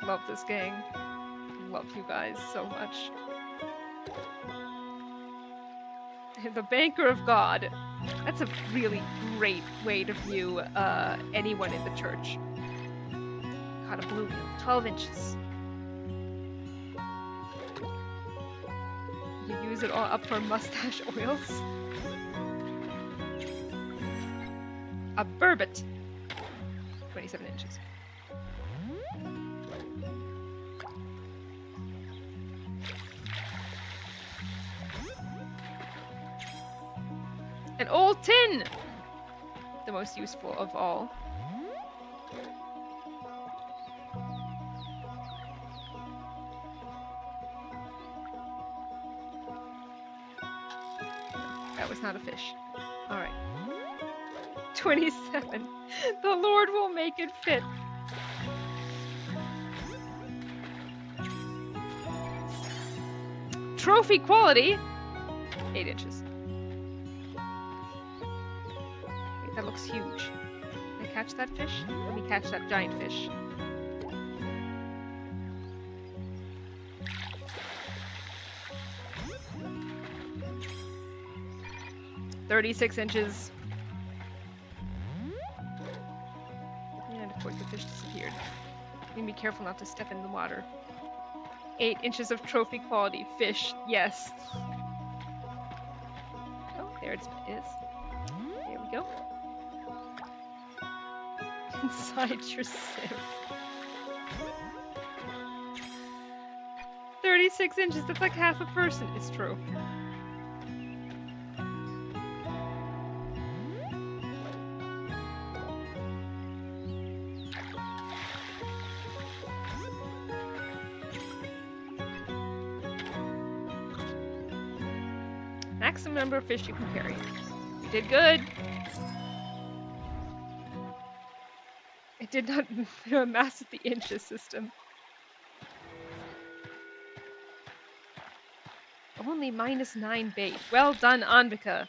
I love this gang. Love you guys so much. The Banker of God. That's a really great way to view anyone in the church. Caught a bluegill, 12 inches. You use it all up for mustache oils. A burbot, 27 inches. An old tin! The most useful of all. That was not a fish. Alright. 27. The Lord will make it fit. Trophy quality! 8 inches. Wait, that looks huge. Can I catch that fish? Let me catch that giant fish. "36 inches. And of course the fish disappeared. You need to be careful not to step in the water. 8 inches of trophy quality fish. Yes. Oh, there it is. There we go. Inside your sieve. 36 inches. That's like half a person. It's true. Maximum number of fish you can carry. You did good. It did not amass at the inches system. Only -9 bait. Well done, Anvika.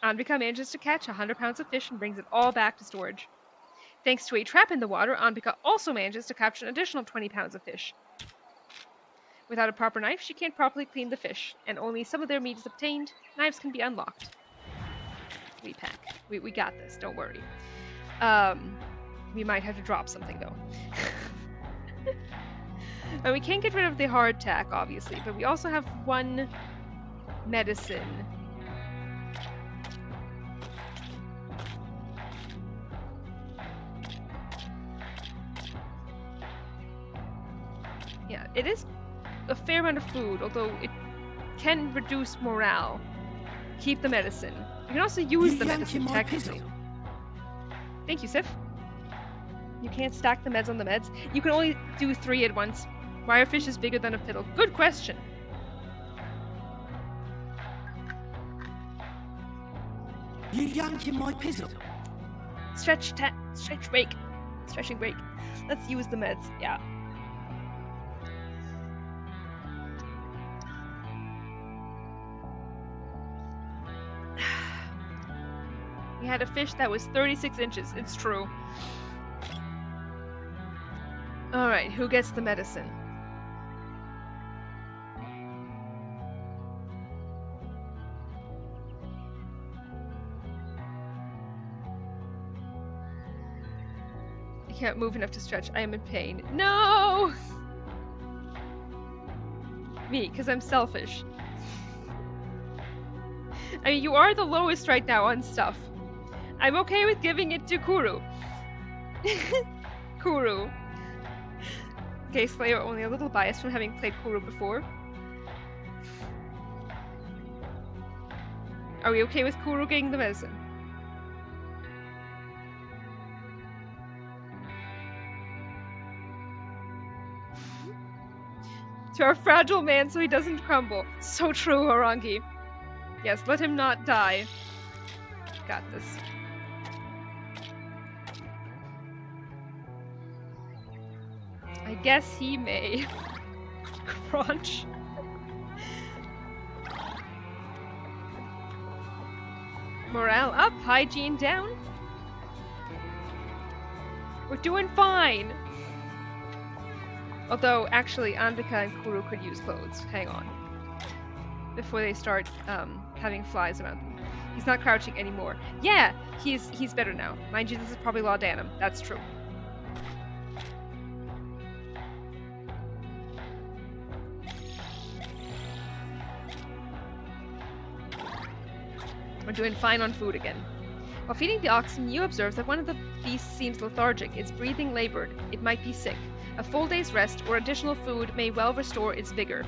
Anvika manages to catch 100 pounds of fish and brings it all back to storage. Thanks to a trap in the water, Anvika also manages to capture an additional 20 pounds of fish. Without a proper knife, she can't properly clean the fish, and only some of their meat is obtained. Knives can be unlocked. We pack. We got this, don't worry. We might have to drop something, though. And we can't get rid of the hardtack, obviously, but we also have one medicine. Yeah, it is a fair amount of food, although it can reduce morale. Keep the medicine. You can also use the medicine technically. Thank you, Sif. You can't stack the meds on the meds. You can only do 3 at once. Why are fishes bigger than a fiddle? Good question.
You yanking my pizzle?
Stretch break. Stretching break. Let's use the meds. Yeah. We had a fish that was 36 inches. It's true. Alright, who gets the medicine? I can't move enough to stretch. I am in pain. No! Me, because I'm selfish. I mean, you are the lowest right now on stuff. I'm okay with giving it to Kuru. Kuru. Okay, Slayer only a little biased from having played Kuru before. Are we okay with Kuru getting the medicine? To our fragile man so he doesn't crumble. So true, Harangi. Yes, let him not die. Got this. I guess he may. Crunch. Morale up, hygiene down. We're doing fine. Although, actually, Andika and Kuru could use clothes. Hang on. Before they start having flies around them. He's not crouching anymore. Yeah, he's better now. Mind you, this is probably laudanum. That's true. We're doing fine on food again. While feeding the oxen, you observe that one of the beasts seems lethargic, its breathing labored. It might be sick. A full day's rest or additional food may well restore its vigor.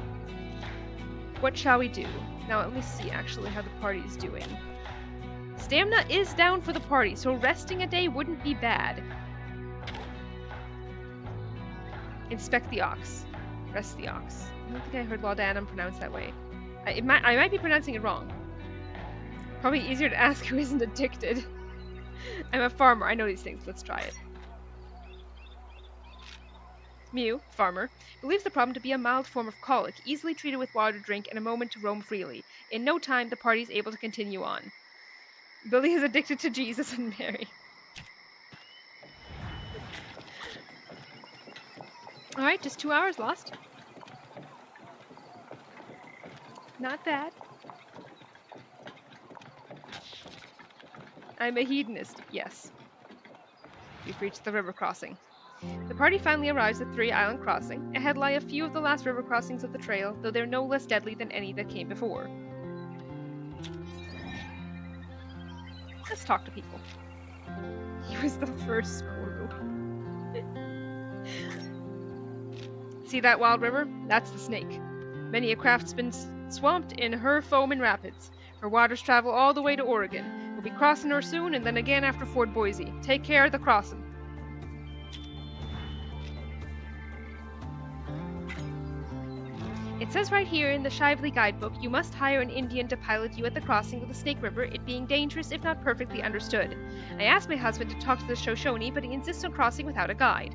What shall we do? Now let me see actually how the party's doing. Stamina is down for the party, so resting a day wouldn't be bad. Inspect the ox. Rest the ox. I don't think I heard laudanum pronounced that way. I might be pronouncing it wrong. Probably easier to ask who isn't addicted. I'm a farmer, I know these things. Let's try it. Mew, farmer, believes the problem to be a mild form of colic, easily treated with water drink and a moment to roam freely. In no time, the party is able to continue on. Billy is addicted to Jesus and Mary. Alright, just 2 hours lost. Not bad. I'm a hedonist, yes. We've reached the river crossing. The party finally arrives at 3 Island Crossing. Ahead lie a few of the last river crossings of the trail, though they're no less deadly than any that came before. Let's talk to people. He was the first Kuru. See that wild river? That's the Snake. Many a craft's been swamped in her foam and rapids. Her waters travel all the way to Oregon. We'll be crossing her soon, and then again after Fort Boise. Take care of the crossing. It says right here in the Shively guidebook, you must hire an Indian to pilot you at the crossing of the Snake River, it being dangerous if not perfectly understood. I asked my husband to talk to the Shoshone, but he insists on crossing without a guide.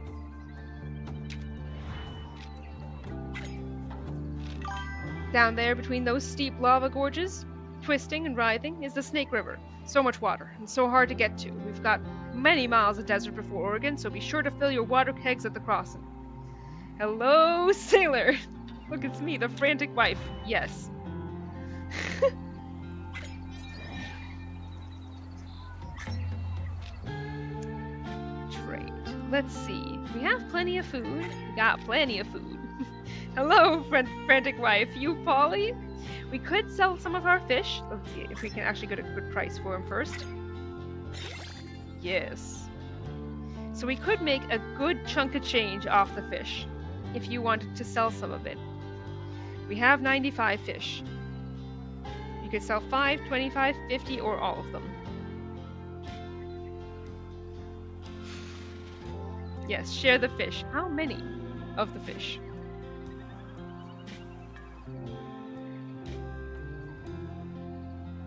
Down there between those steep lava gorges, twisting and writhing, is the Snake River. So much water, and so hard to get to. We've got many miles of desert before Oregon, so be sure to fill your water kegs at the crossing. Hello, sailor! Look, it's me, the frantic wife. Yes. Trade. Let's see. We have plenty of food. We got plenty of food. Hello, frantic wife. You Polly? We could sell some of our fish. Let's see if we can actually get a good price for them first. Yes. So we could make a good chunk of change off the fish if you wanted to sell some of it. We have 95 fish. You could sell 5, 25, 50, or all of them. Yes, share the fish. How many of the fish?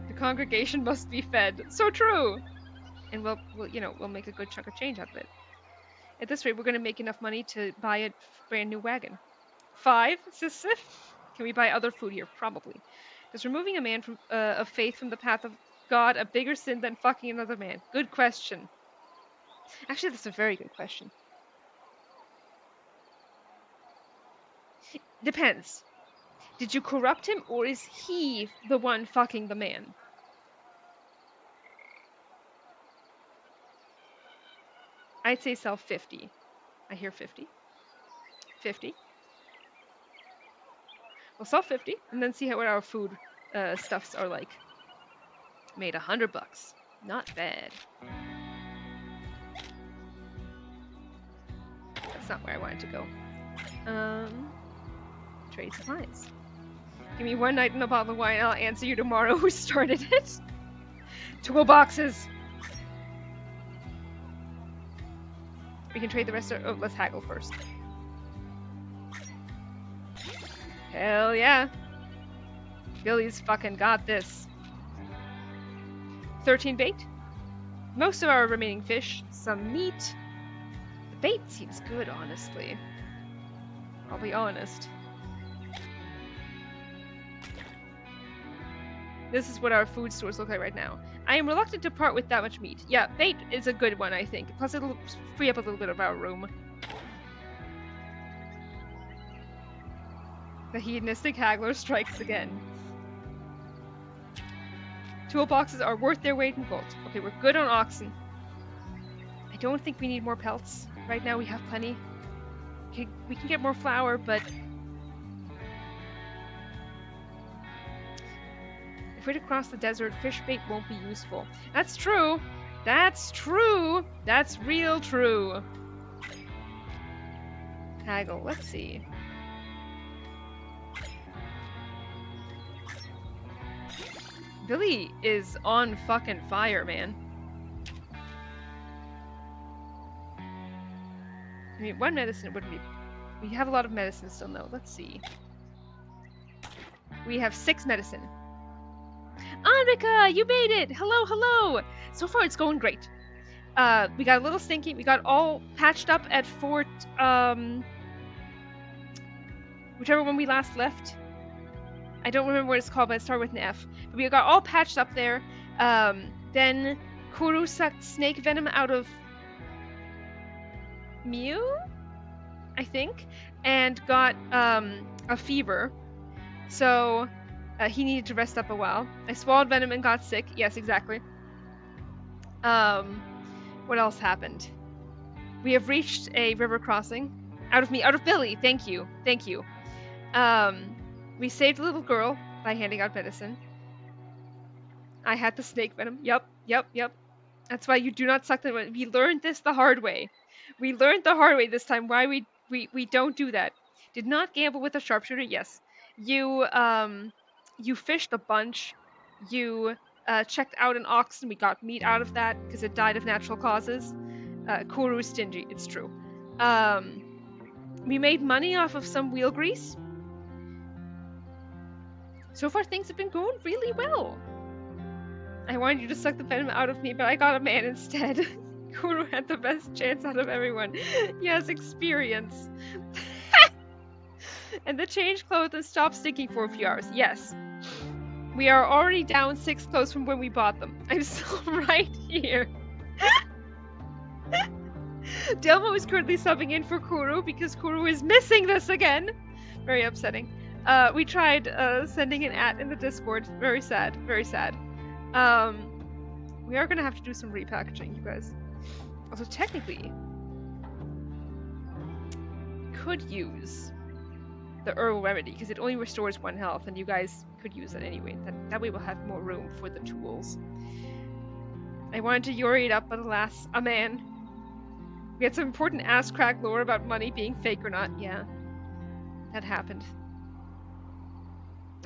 The congregation must be fed. So true! And we'll make a good chunk of change out of it. At this rate, we're going to make enough money to buy a brand new wagon. 5, sister? Can we buy other food here? Probably. Is removing a man of faith from the path of God a bigger sin than fucking another man? Good question. Actually, that's a very good question. Depends. Did you corrupt him, or is he the one fucking the man? I'd say sell 50. I hear 50. 50. We'll sell 50 and then see what our food stuffs are like. Made $100. Not bad. That's not where I wanted to go. Trade supplies. Give me 1 night and a bottle of wine. I'll answer you tomorrow who started it. Toolboxes. We can trade the rest of... Oh, let's haggle first. Hell yeah. Billy's fucking got this. 13 bait. Most of our remaining fish. Some meat. The bait seems good, honestly. I'll be honest. This is what our food stores look like right now. I am reluctant to part with that much meat. Yeah, bait is a good one, I think. Plus it'll free up a little bit of our room. The hedonistic haggler strikes again. Toolboxes are worth their weight in gold. Okay, we're good on oxen. I don't think we need more pelts. Right now we have plenty. Okay, we can get more flour, but if we're to cross the desert, fish bait won't be useful. That's true. That's true. That's real true. Haggle, let's see. Billy is on fucking fire, man. I mean, one medicine wouldn't be... We have a lot of medicine still, though. Let's see. We have 6 medicine. Anrika, you made it! Hello, hello! So far, it's going great. We got a little stinky. We got all patched up at Fort... whichever one we last left. I don't remember what it's called, but it started with an F. But we got all patched up there. Then Kuru sucked snake venom out of Mew, I think, and got a fever. So he needed to rest up a while. I swallowed venom and got sick. Yes, exactly. What else happened? We have reached a river crossing. Out of Billy. Thank you. Thank you. We saved a little girl by handing out medicine. I had the snake venom. Yep. That's why you do not suck the venom. We learned this the hard way. We learned the hard way this time why we don't do that. Did not gamble with a sharpshooter. Yes. You fished a bunch. You checked out an oxen. We got meat out of that because it died of natural causes. Kuru's stingy. It's true. We made money off of some wheel grease. So far, things have been going really well. I wanted you to suck the venom out of me, but I got a man instead. Kuru had the best chance out of everyone. Yes, experience. And the change clothes and stop stinking for a few hours. Yes. We are already down 6 clothes from when we bought them. I'm still right here. Delmo is currently subbing in for Kuru because Kuru is missing this again. Very upsetting. We tried sending an @ in the Discord. Very sad. Very sad. We are gonna have to do some repackaging, you guys. Also, technically, could use the herbal remedy because it only restores 1 health, and you guys could use it anyway. That way we'll have more room for the tools. I wanted to Yuri it up, but alas, a man. We had some important ass crack lore about money being fake or not. Yeah, that happened.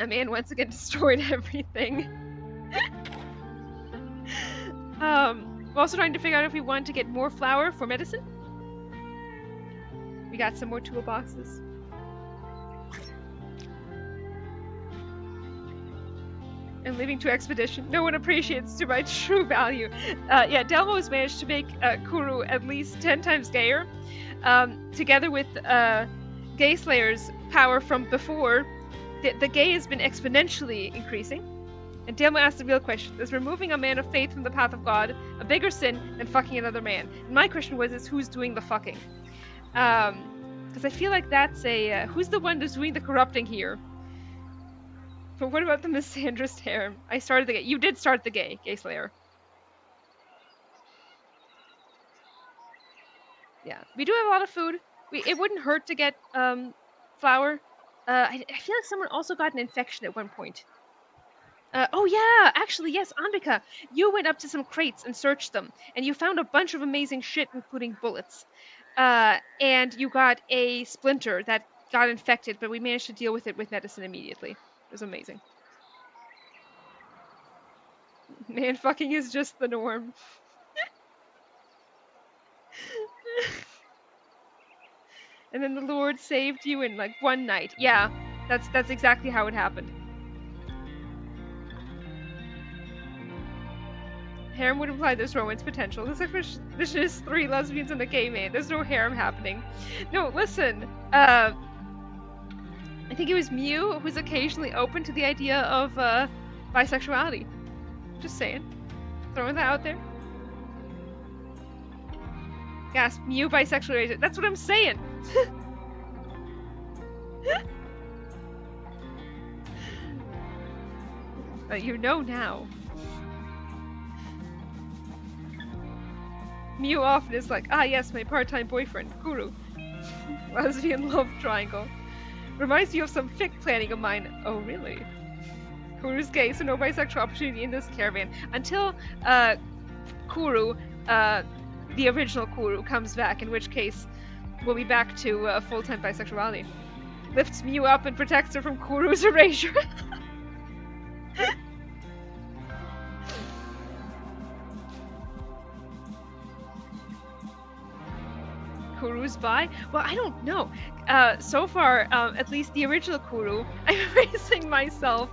A man once again destroyed everything. We're also trying to figure out if we want to get more flour for medicine. We got some more toolboxes. And leaving to expedition. No one appreciates to my true value. Yeah, Delmo has managed to make Kuru at least 10 times gayer. Together with Gay Slayer's power from before, the gay has been exponentially increasing. And Delmo asked the real question: is removing a man of faith from the path of God a bigger sin than fucking another man? And my question was, who's doing the fucking? Because I feel like that's a... who's the one who's doing the corrupting here? But what about the misandrist harem? I started the gay. You did start the gay Slayer. Yeah, we do have a lot of food. It wouldn't hurt to get flour. I feel like someone also got an infection at one point. Oh yeah, actually yes, Ambika, you went up to some crates and searched them, and you found a bunch of amazing shit, including bullets. And you got a splinter that got infected, but we managed to deal with it with medicine immediately. It was amazing. Man fucking is just the norm. And then the Lord saved you in like one night. Yeah, that's exactly how it happened. Harem would imply there's romance potential. This expedition is 3 lesbians and a gay man. There's no harem happening. No, listen. I think it was Mew who was occasionally open to the idea of bisexuality. Just saying. Throwing that out there. Gasp, Mew bisexual. That's what I'm saying. You know now. Mew often is like, ah yes, my part-time boyfriend, Kuru. Lesbian love triangle. Reminds me of some fic planning of mine. Oh really? Kuru's gay, so no bisexual opportunity in this caravan. Until Kuru, the original Kuru, comes back, in which case we'll be back to full-time bisexuality. Lifts Mew up and protects her from Kuru's erasure. Kuru's bi? Well, I don't know. So far, at least the original Kuru, I'm erasing myself.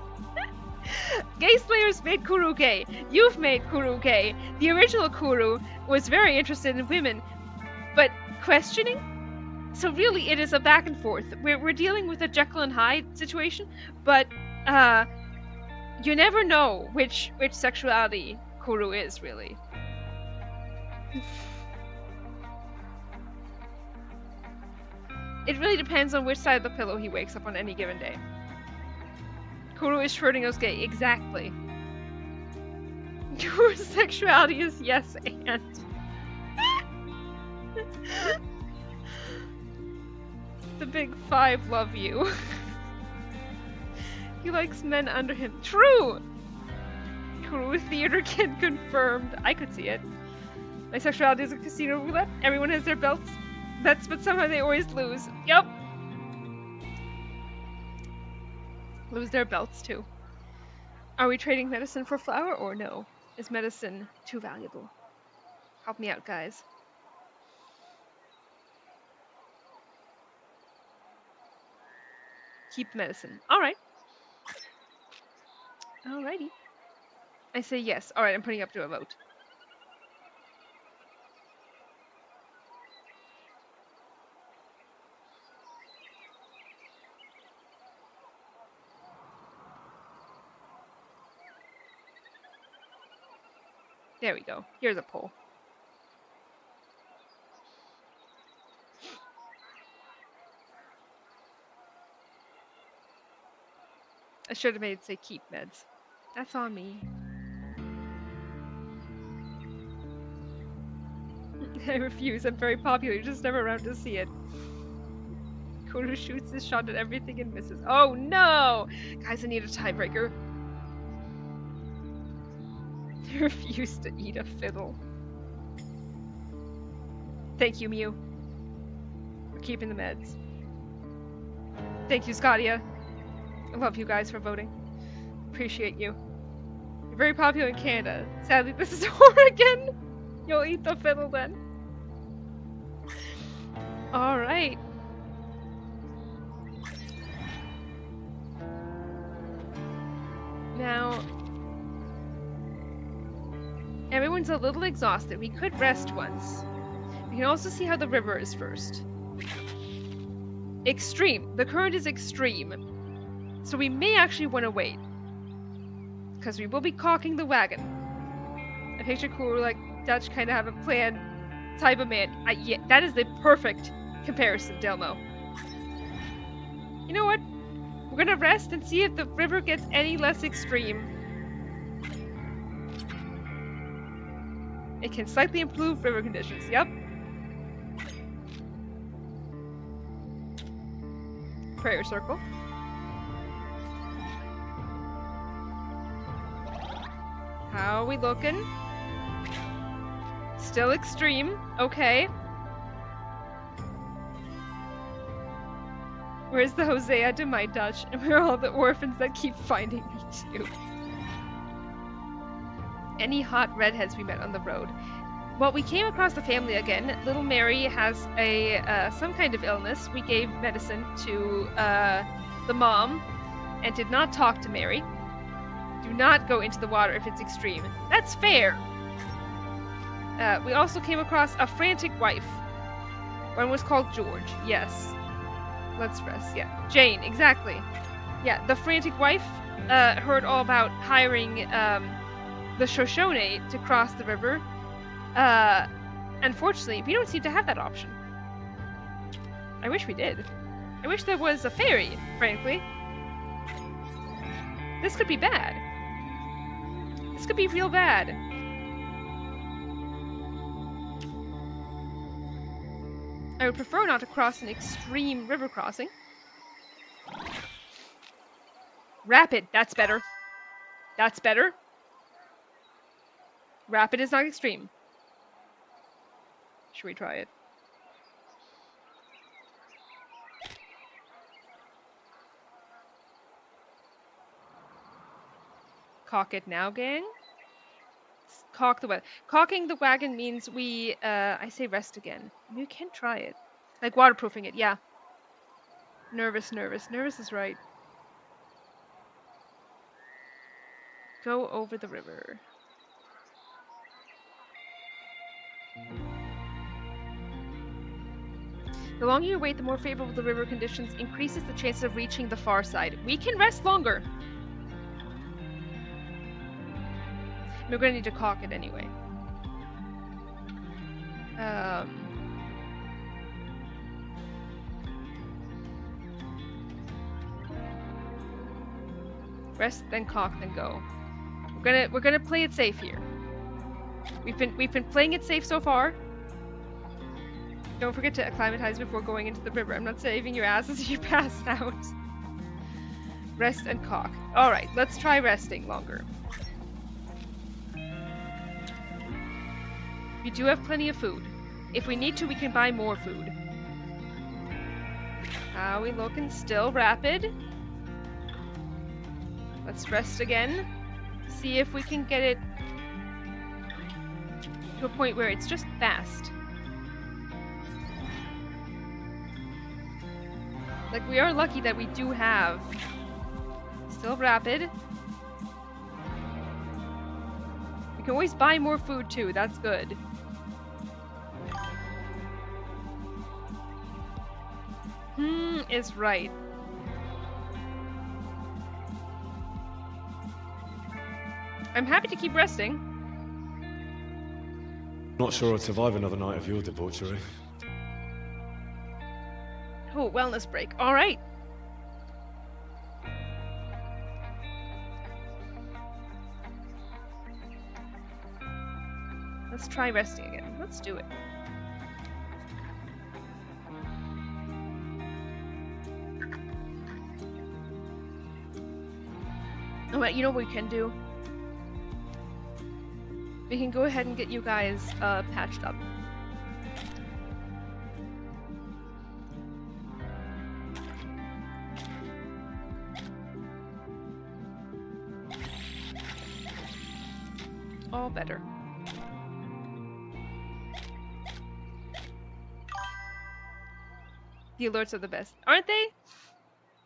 Gay Slayers made Kuru gay. You've made Kuru gay. The original Kuru was very interested in women, but questioning? So really, it is a back and forth. We're dealing with a Jekyll and Hyde situation, but you never know which sexuality Kuru is, really. It really depends on which side of the pillow he wakes up on any given day. Kuru is Schrodinger's gay, exactly. Kuru's sexuality is yes and. The big five love you. He likes men under him. True! Kuru theater kid confirmed. I could see it. My sexuality is a casino roulette. Everyone has their belts. Bets, but somehow they always lose. Yep. Lose their belts too. Are we trading medicine for flour or no? Is medicine too valuable? Help me out, guys. Keep medicine. Alright. Alrighty. I say yes. Alright, I'm putting up to a vote. There we go. Here's a poll. I should have made it say keep meds. That's on me. I refuse. I'm very popular. You're just never around to see it. Kuru shoots his shot at everything and misses. Oh no! Guys, I need a tiebreaker. I refuse to eat a fiddle. Thank you, Mew. For keeping the meds. Thank you, Scotia. I love you guys for voting. Appreciate you. You're very popular in Canada. Sadly, this is Oregon. You'll eat the fiddle then. Alright. Now, everyone's a little exhausted. We could rest once. We can also see how the river is first. Extreme. The current is extreme. So we may actually want to wait. Because we will be caulking the wagon. I picture Kuru like Dutch kind of have a plan type of man. Yeah, that is the perfect comparison, Delmo. You know what? We're gonna rest and see if the river gets any less extreme. It can slightly improve river conditions. Yep. Prayer circle. How are we looking? Still extreme. Okay. Where's the Hosea to my Dutch? And where are all the orphans that keep finding me too? Any hot redheads we met on the road? Well, we came across the family again. Little Mary has a some kind of illness. We gave medicine to the mom and did not talk to Mary. Do not go into the water if it's extreme. That's fair. We also came across a frantic wife. One was called George. Yes. Let's rest. Yeah. Jane. Exactly. Yeah. The frantic wife heard all about hiring the Shoshone to cross the river. Unfortunately, we don't seem to have that option. I wish we did. I wish there was a ferry, frankly. This could be bad. This could be real bad. I would prefer not to cross an extreme river crossing. Rapid, that's better. That's better. Rapid is not extreme. Should we try it? Cock it now, gang. Cock the wagon. Cocking the wagon means we, I say rest again. You can try it. Like waterproofing it, yeah. Nervous, nervous. Nervous is right. Go over the river. The longer you wait, the more favorable the river conditions increases the chance of reaching the far side. We can rest longer. We're going to need to caulk it anyway. Rest, then caulk, then go. We're gonna play it safe here. We've been playing it safe so far. Don't forget to acclimatize before going into the river. I'm not saving your asses if you pass out. Rest and caulk. All right, let's try resting longer. We do have plenty of food. If we need to, we can buy more food. How are we looking? Still rapid. Let's rest again. See if we can get it to a point where it's just fast. Like, we are lucky that we do have still rapid. We can always buy more food too, that's good. Is right. I'm happy to keep resting.
Not sure I'd survive another night of your debauchery.
Oh, wellness break. All right. Let's try resting again. Let's do it. Oh, wait, you know what we can do? We can go ahead and get you guys patched up. All better. The alerts are the best, aren't they?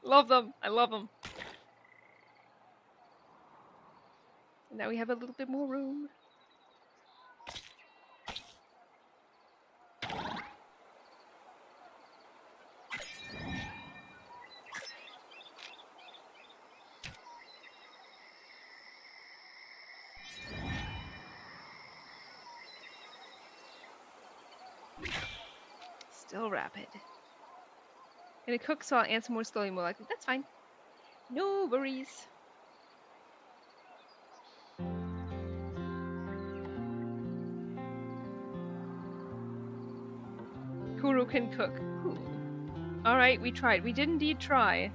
Love them. I love them. And now we have a little bit more room. Still rapid. And it cooks, so I'll answer more slowly, more likely. That's fine. No worries. Kuru can cook. Alright, we tried. We did indeed try.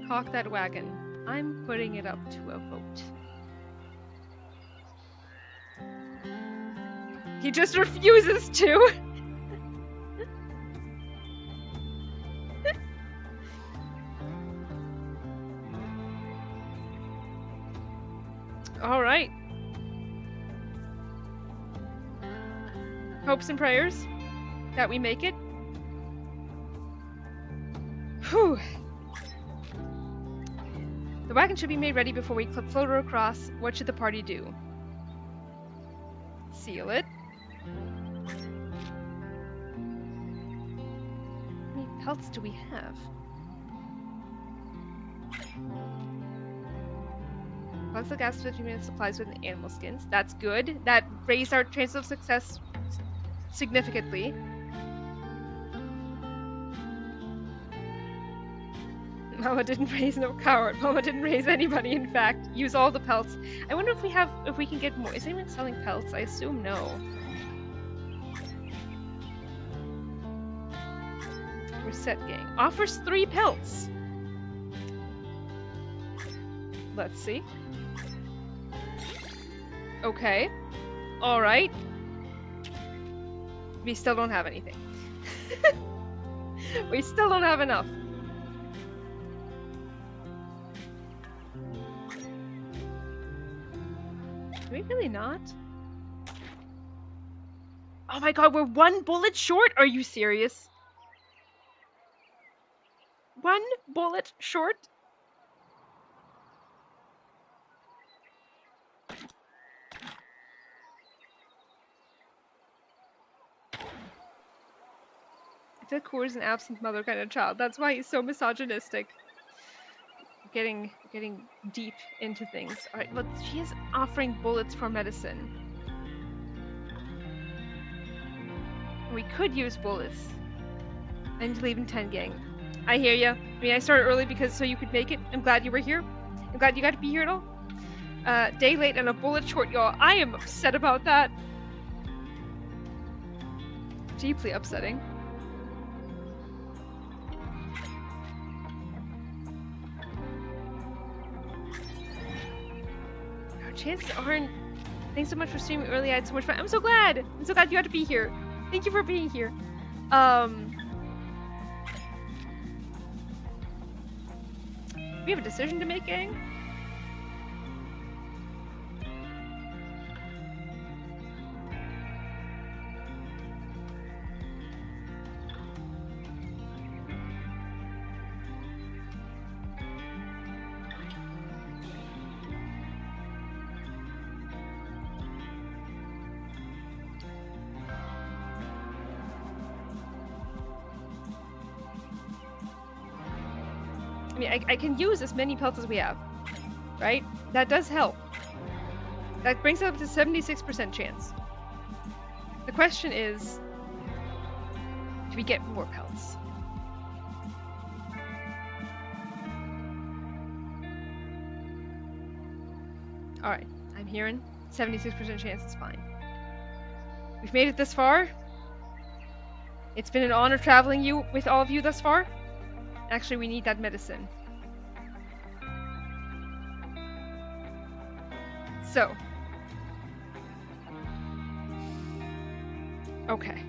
Caulk that wagon. I'm putting it up to a vote. He just refuses to! Alright. Hopes and prayers that we make it. Whew. The wagon should be made ready before we float her across. What should the party do? Seal it. How many pelts do we have? Once the gas 15 minutes supplies with animal skins. That's good. That raised our chance of success significantly. Mama didn't raise no coward. Mama didn't raise anybody, in fact. Use all the pelts. I wonder if we can get more. Is anyone selling pelts? I assume no. Reset gang. Offers 3 pelts. Let's see. Okay. Alright. We still don't have anything. We still don't have enough. Do we really not? Oh my god, we're 1 bullet short? Are you serious? 1 bullet short? I feel Core is an absent mother kind of child. That's why he's so misogynistic. Getting deep into things. Alright, well, she is offering bullets for medicine. We could use bullets. I need to leave in 10, gang. I hear ya. I mean, I started early because so you could make it. I'm glad you were here. I'm glad you got to be here at all. Day late and a bullet short, y'all. I am upset about that. Deeply upsetting. Our chances aren't. Thanks so much for streaming early. I had so much fun. I'm so glad. I'm so glad you got to be here. Thank you for being here. We have a decision to make, gang. I mean, I can use as many pelts as we have, right? That does help. That brings it up to 76% chance. The question is, do we get more pelts? Alright, I'm hearing 76% chance it's fine. We've made it this far. It's been an honor traveling with all of you thus far. Actually, we need that medicine. So. Okay.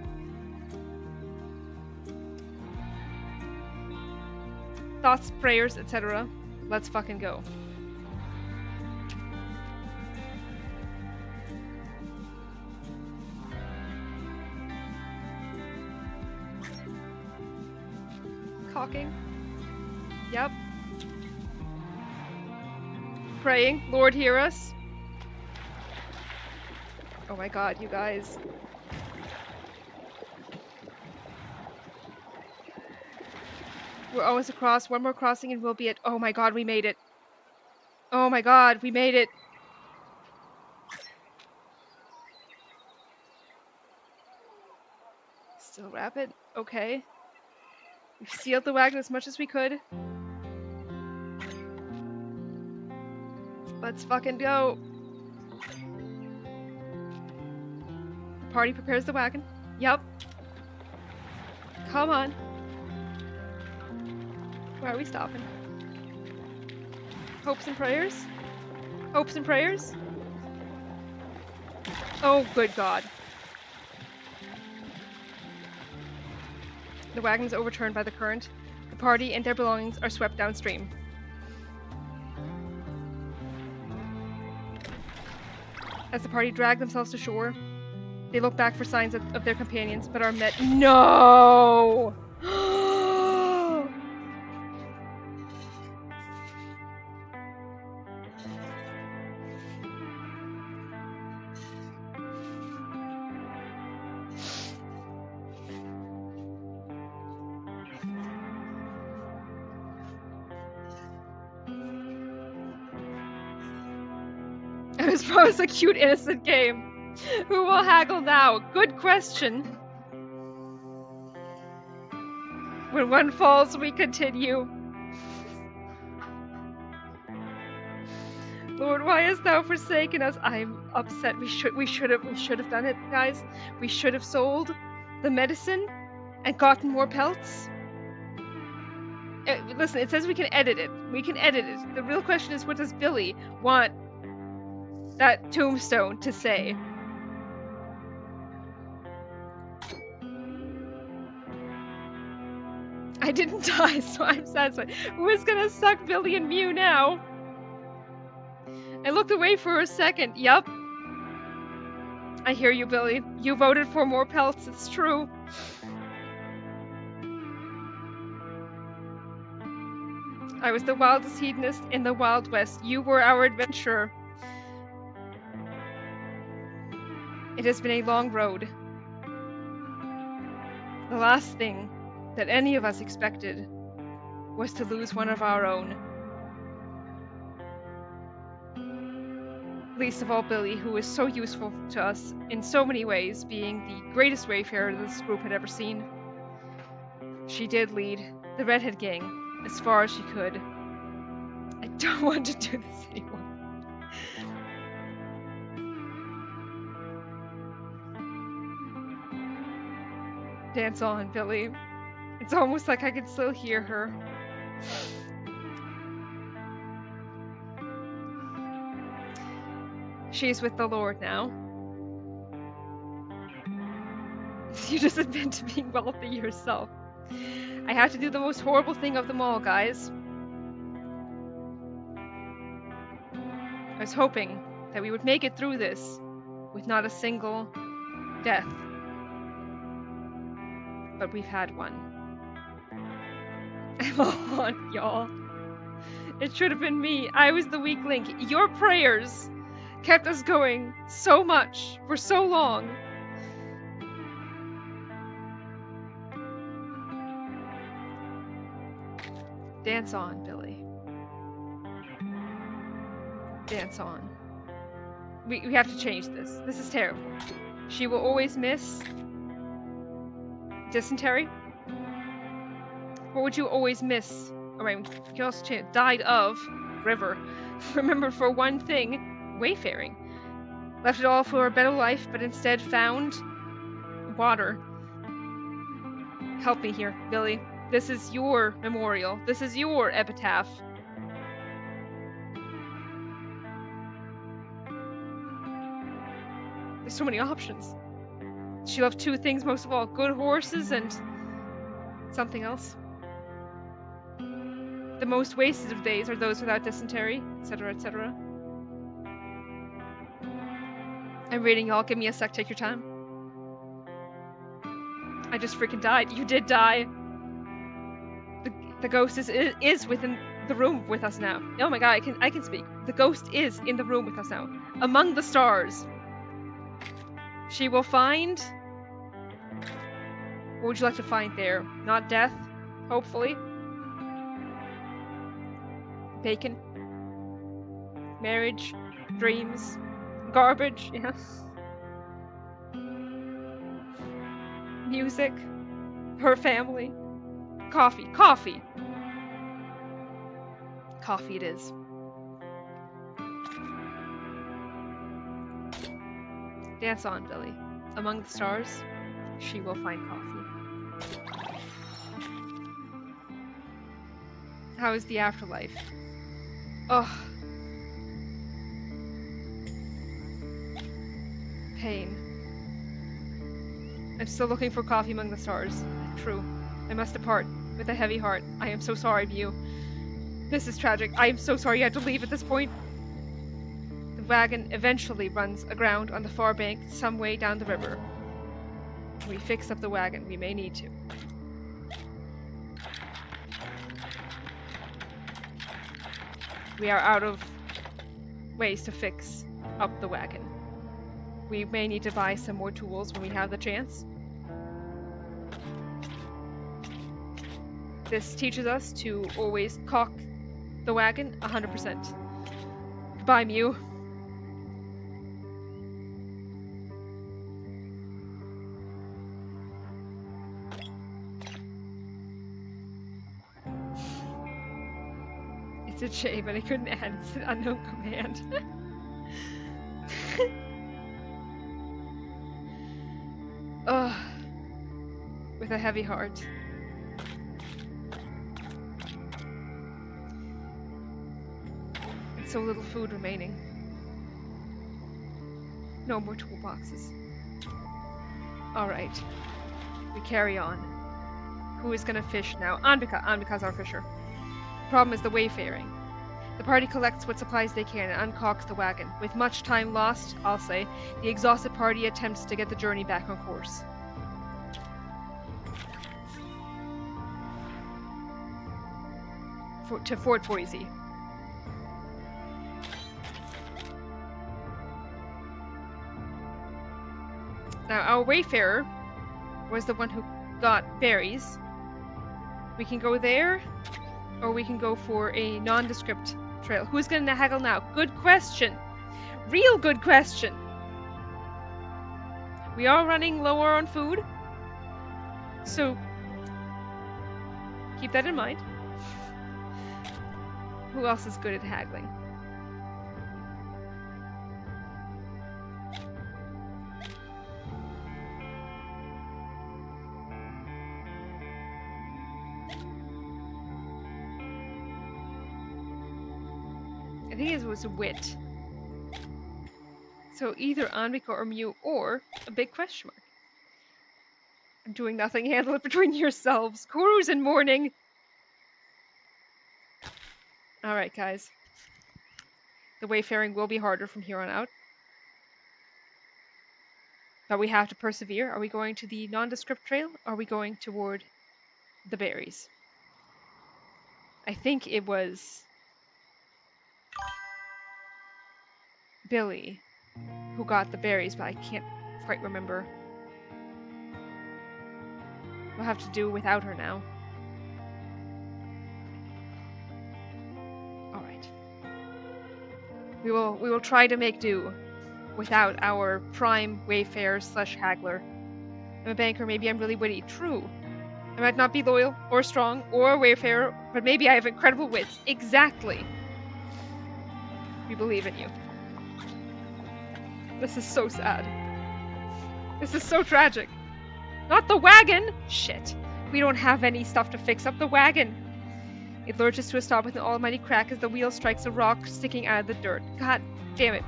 Thoughts, prayers, etc. Let's fucking go. Cocking. Yep. Praying. Lord, hear us. Oh my god, you guys. We're almost across. One more crossing and we'll be at... Oh my god, we made it. Oh my god, we made it. Still rapid? Okay. We've sealed the wagon as much as we could. Let's fucking go. The party prepares the wagon. Yup. Come on. Where are we stopping? Hopes and prayers? Hopes and prayers? Oh, good god. The wagon is overturned by the current. The party and their belongings are swept downstream. As the party drag themselves to shore, they look back for signs of their companions, but are met— No! I was promised a cute, innocent game. Who will haggle now? Good question. When one falls, we continue. Lord, why hast thou forsaken us? I'm upset. We should have done it, guys. We should have sold the medicine and gotten more pelts. Listen, it says we can edit it. We can edit it. The real question is, what does Billy want that tombstone to say? I didn't die, so I'm satisfied. Who is gonna suck Billy and Mew now? I looked away for a second. Yup. I hear you, Billy. You voted for more pelts, it's true. I was the wildest hedonist in the Wild West. You were our adventurer. It has been a long road. The last thing that any of us expected was to lose one of our own. Least of all Billy, who was so useful to us in so many ways, being the greatest wayfarer this group had ever seen. She did lead the Redhead Gang as far as she could. I don't want to do this anymore. Dance on, Billy. It's almost like I can still hear her. She's with the Lord now. You just admit to being wealthy yourself. I had to do the most horrible thing of them all, guys. I was hoping that we would make it through this with not a single death. But we've had one. I'm on, y'all. It should have been me. I was the weak link. Your prayers kept us going so much for so long. Dance on, Billy. Dance on. We have to change this. This is terrible. She will always miss dysentery. What would you always miss? Oh, wait, you can also change died of river. Remembered for one thing, wayfaring. Left it all for a better life, but instead found water. Help me here, Billy. This is your memorial. This is your epitaph. There's so many options. She loved two things most of all, good horses and something else. The most wasted of days are those without dysentery, etc., etc. I'm reading, y'all. Give me a sec. Take your time. I just freaking died. You did die. The ghost is within the room with us now. Oh my god, I can speak. The ghost is in the room with us now. Among the stars. She will find... What would you like to find there? Not death, hopefully. Bacon. Marriage. Dreams. Garbage, yeah. Music. Her family. Coffee. Coffee! Coffee it is. Dance on, Billy. Among the stars, she will find coffee. How is the afterlife? Ugh. Pain. I'm still looking for coffee among the stars. True. I must depart with a heavy heart. I am so sorry, Mew. This is tragic. I am so sorry you had to leave at this point. The wagon eventually runs aground on the far bank, some way down the river. When we fix up the wagon, we may need to. We are out of ways to fix up the wagon. We may need to buy some more tools when we have the chance. This teaches us to always caulk the wagon 100%. Goodbye, Mew. to J, but I couldn't add it's an unknown command. Ugh. With a heavy heart. And so little food remaining. No more toolboxes. Alright. We carry on. Who is gonna fish now? Anbika. Anbika's our fisher. Problem is the wayfaring. The party collects what supplies they can and uncocks the wagon. With much time lost, I'll say, the exhausted party attempts to get the journey back on course. To Fort Boise. Now, our wayfarer was the one who got berries. We can go there, or we can go for a nondescript trail. Who's going to haggle now? Good question. Real good question. We are running lower on food, so keep that in mind. Who else is good at haggling? I think it was wit. So either Anbika or Mew or a big question mark. I'm doing nothing. Handle it between yourselves. Kuru's in mourning. Alright, guys. The wayfaring will be harder from here on out. But we have to persevere. Are we going to the nondescript trail? Or are we going toward the berries? I think it was Billy who got the berries, but I can't quite remember. We'll have to do without her now. Alright. We will try to make do without our prime wayfarer / haggler. I'm a banker, maybe I'm really witty. True. I might not be loyal or strong or a wayfarer, but maybe I have incredible wits. Exactly. We believe in you. This is so sad. This is so tragic. Not the wagon! Shit. We don't have any stuff to fix up the wagon. It lurches to a stop with an almighty crack as the wheel strikes a rock sticking out of the dirt. God damn it.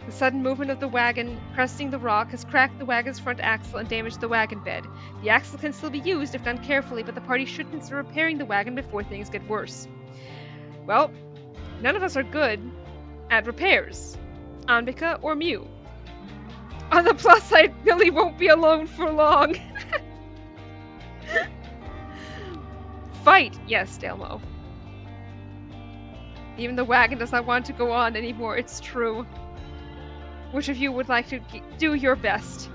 The sudden movement of the wagon cresting the rock has cracked the wagon's front axle and damaged the wagon bed. The axle can still be used if done carefully, but the party should consider repairing the wagon before things get worse. Well, none of us are good at repairs. Anbika or Mew. On the plus side, Billy won't be alone for long. Fight! Yes, Delmo. Even the wagon does not want to go on anymore, it's true. Which of you would like to do your best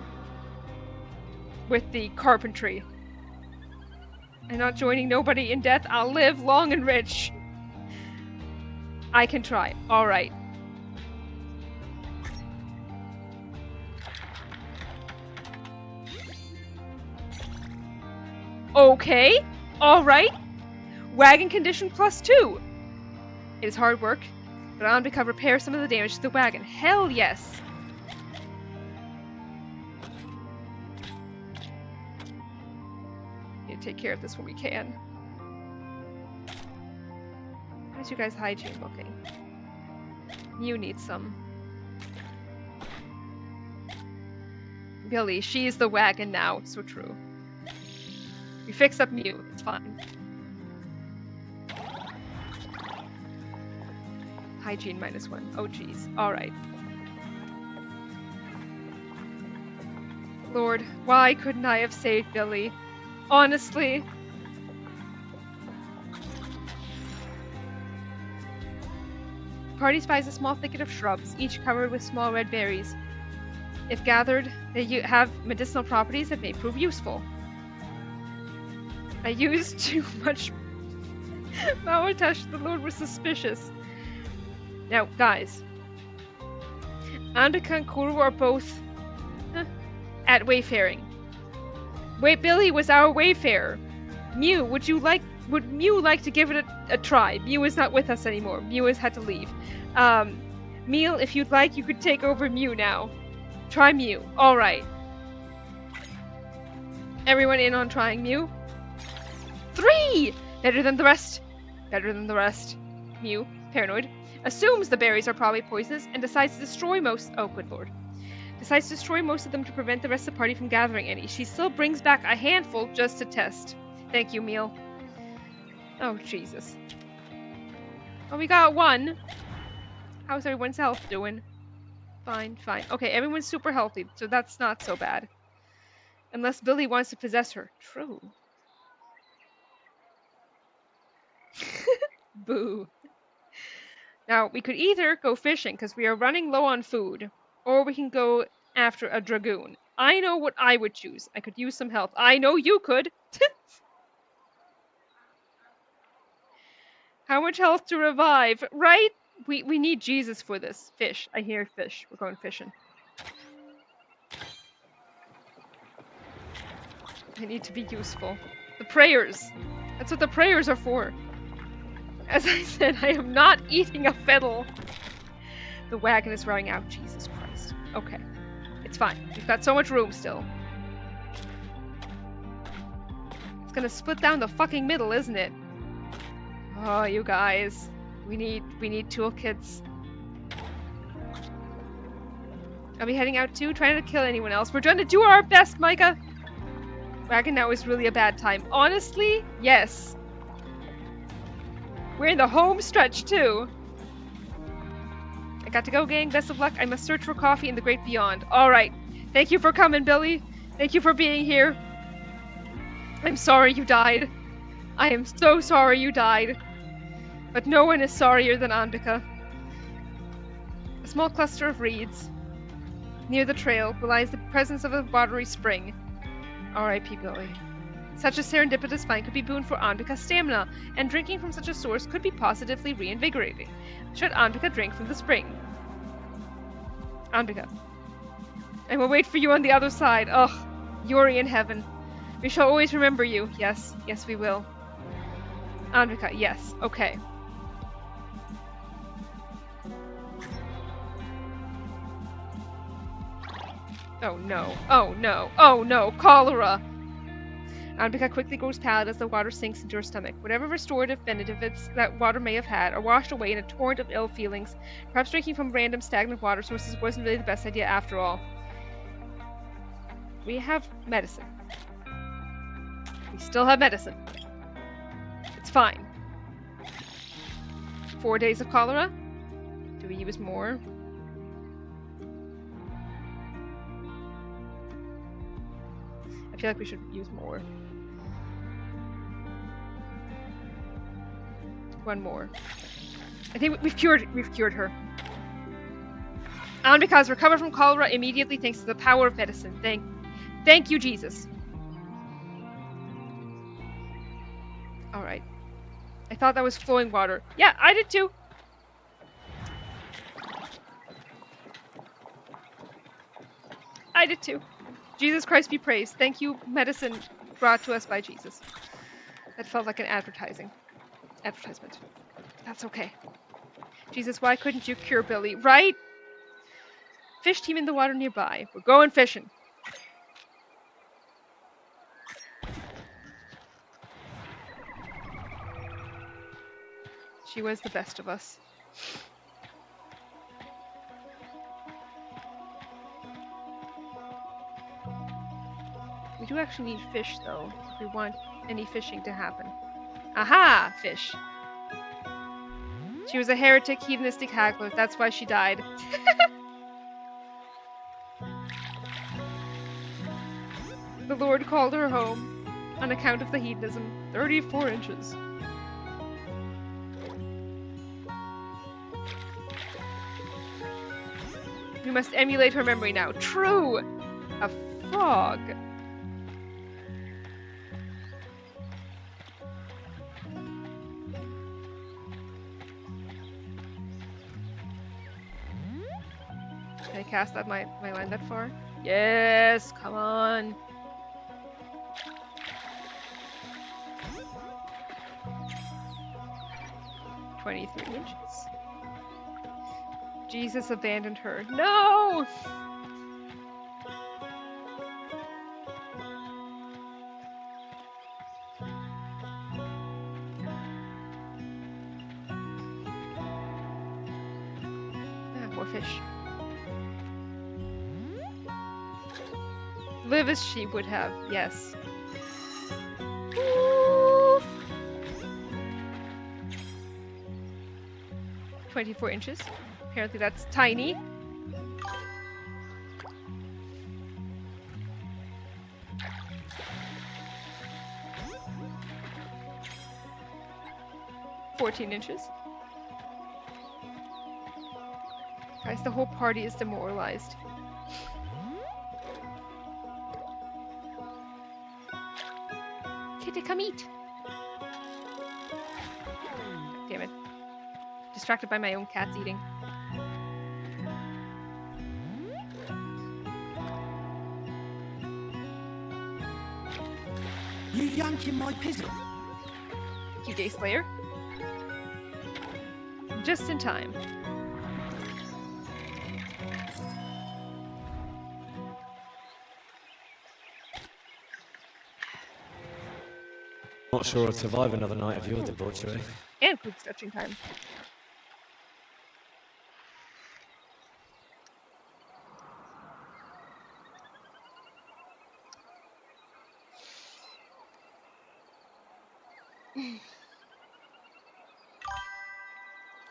with the carpentry? I'm not joining nobody in death. I'll live long and rich. I can try. Alright. Okay. Alright. Wagon condition +2. It is hard work, but Anbika repair some of the damage to the wagon. Hell yes. Need to take care of this when we can. How's you guys' hygiene looking? You need some. Billy, she's the wagon now. So true. We fix up Mew. It's fine. Hygiene -1. Oh jeez. Alright. Lord, why couldn't I have saved Billy? Honestly. Party spies a small thicket of shrubs, each covered with small red berries. If gathered, they have medicinal properties that may prove useful. I used too much Mawatash. The Lord was suspicious. Now, guys. Anbika and Kuru are both at wayfaring. Billy was our wayfarer. Mew, would Mew like to give it a try? Mew is not with us anymore. Mew has had to leave. Mew, if you'd like, you could take over Mew now. Try Mew. Alright. Everyone in on trying Mew? 3! Better than the rest. Better than the rest. Mew, paranoid, assumes the berries are probably poisonous and decides to destroy most. Oh, good lord. Decides to destroy most of them to prevent the rest of the party from gathering any. She still brings back a handful just to test. Thank you, Meal. Oh, Jesus. Well, we got 1. How's everyone's health doing? Fine, fine. Okay, everyone's super healthy, so that's not so bad. Unless Billy wants to possess her. True. Boo. Now, we could either go fishing, because we are running low on food, or we can go after a dragoon. I know what I would choose. I could use some help. I know you could! How much health to revive, right? We need Jesus for this. Fish. I hear fish. We're going fishing. I need to be useful. The prayers. That's what the prayers are for. As I said, I am not eating a fiddle. The wagon is running out. Jesus Christ. Okay. It's fine. We've got so much room still. It's gonna split down the fucking middle, isn't it? Oh, you guys. We need toolkits. Are we heading out too? Trying to kill anyone else. We're trying to do our best, Micah. Wagon now is really a bad time. Honestly, yes. We're in the home stretch too. I got to go, gang. Best of luck. I must search for coffee in the great beyond. Alright. Thank you for coming, Billy. Thank you for being here. I'm sorry you died. I am so sorry you died. But no one is sorrier than Anbika. A small cluster of reeds near the trail belies the presence of a watery spring. R.I.P. Billy. Such a serendipitous find could be boon for Anbika's stamina, and drinking from such a source could be positively reinvigorating. Should Anbika drink from the spring? Anbika. I will wait for you on the other side. Ugh. Yuri in heaven. We shall always remember you. Yes. Yes, we will. Anbika. Yes. Okay. Oh no. Oh no. Oh no. Cholera! Anbika quickly grows pallid as the water sinks into her stomach. Whatever restorative benefits that water may have had are washed away in a torrent of ill feelings. Perhaps drinking from random stagnant water sources wasn't really the best idea after all. We have medicine. We still have medicine. It's fine. 4 days of cholera? Do we use more? I feel like we should use more. 1 more. I think we've cured her. Anbika has recovered from cholera immediately thanks to the power of medicine. Thank you, Jesus. Alright. I thought that was flowing water. Yeah, I did too. I did too. Jesus Christ be praised. Thank you, medicine brought to us by Jesus. That felt like an advertisement. That's okay. Jesus, why couldn't you cure Billy? Right? Fish team in the water nearby. We're going fishing. She was the best of us. We do actually need fish, though, if we want any fishing to happen. Aha! Fish. She was a heretic, hedonistic haggler. That's why she died. The Lord called her home on account of the hedonism. 34 inches. We must emulate her memory now. True! A frog. Can I cast that my line that far? Yes, come on. 23 inches. Jesus abandoned her. No! More fish. Live as she would have, yes. Oof. 24 inches. Apparently that's tiny. $14 inches. Guys, the whole party is demoralized. Kitty, come eat. Damn it. Distracted by my own cats eating.
You yanking my pizzle?
You Day Slayer. Just in time.
Not sure I'd survive another night of your debauchery.
And food stretching time.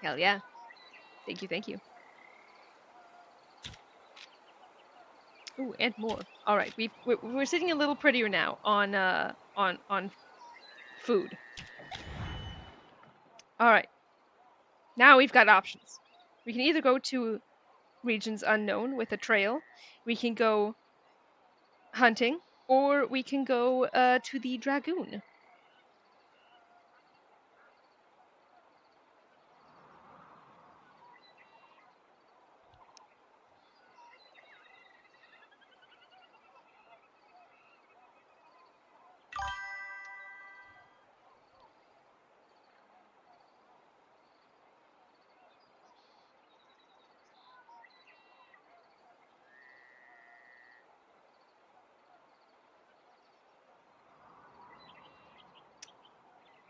Hell yeah. Thank you, thank you. Ooh, and more. All right, we're sitting a little prettier now on food. All right. Now we've got options. We can either go to regions unknown with a trail, we can go hunting, or we can go to the Dragoon.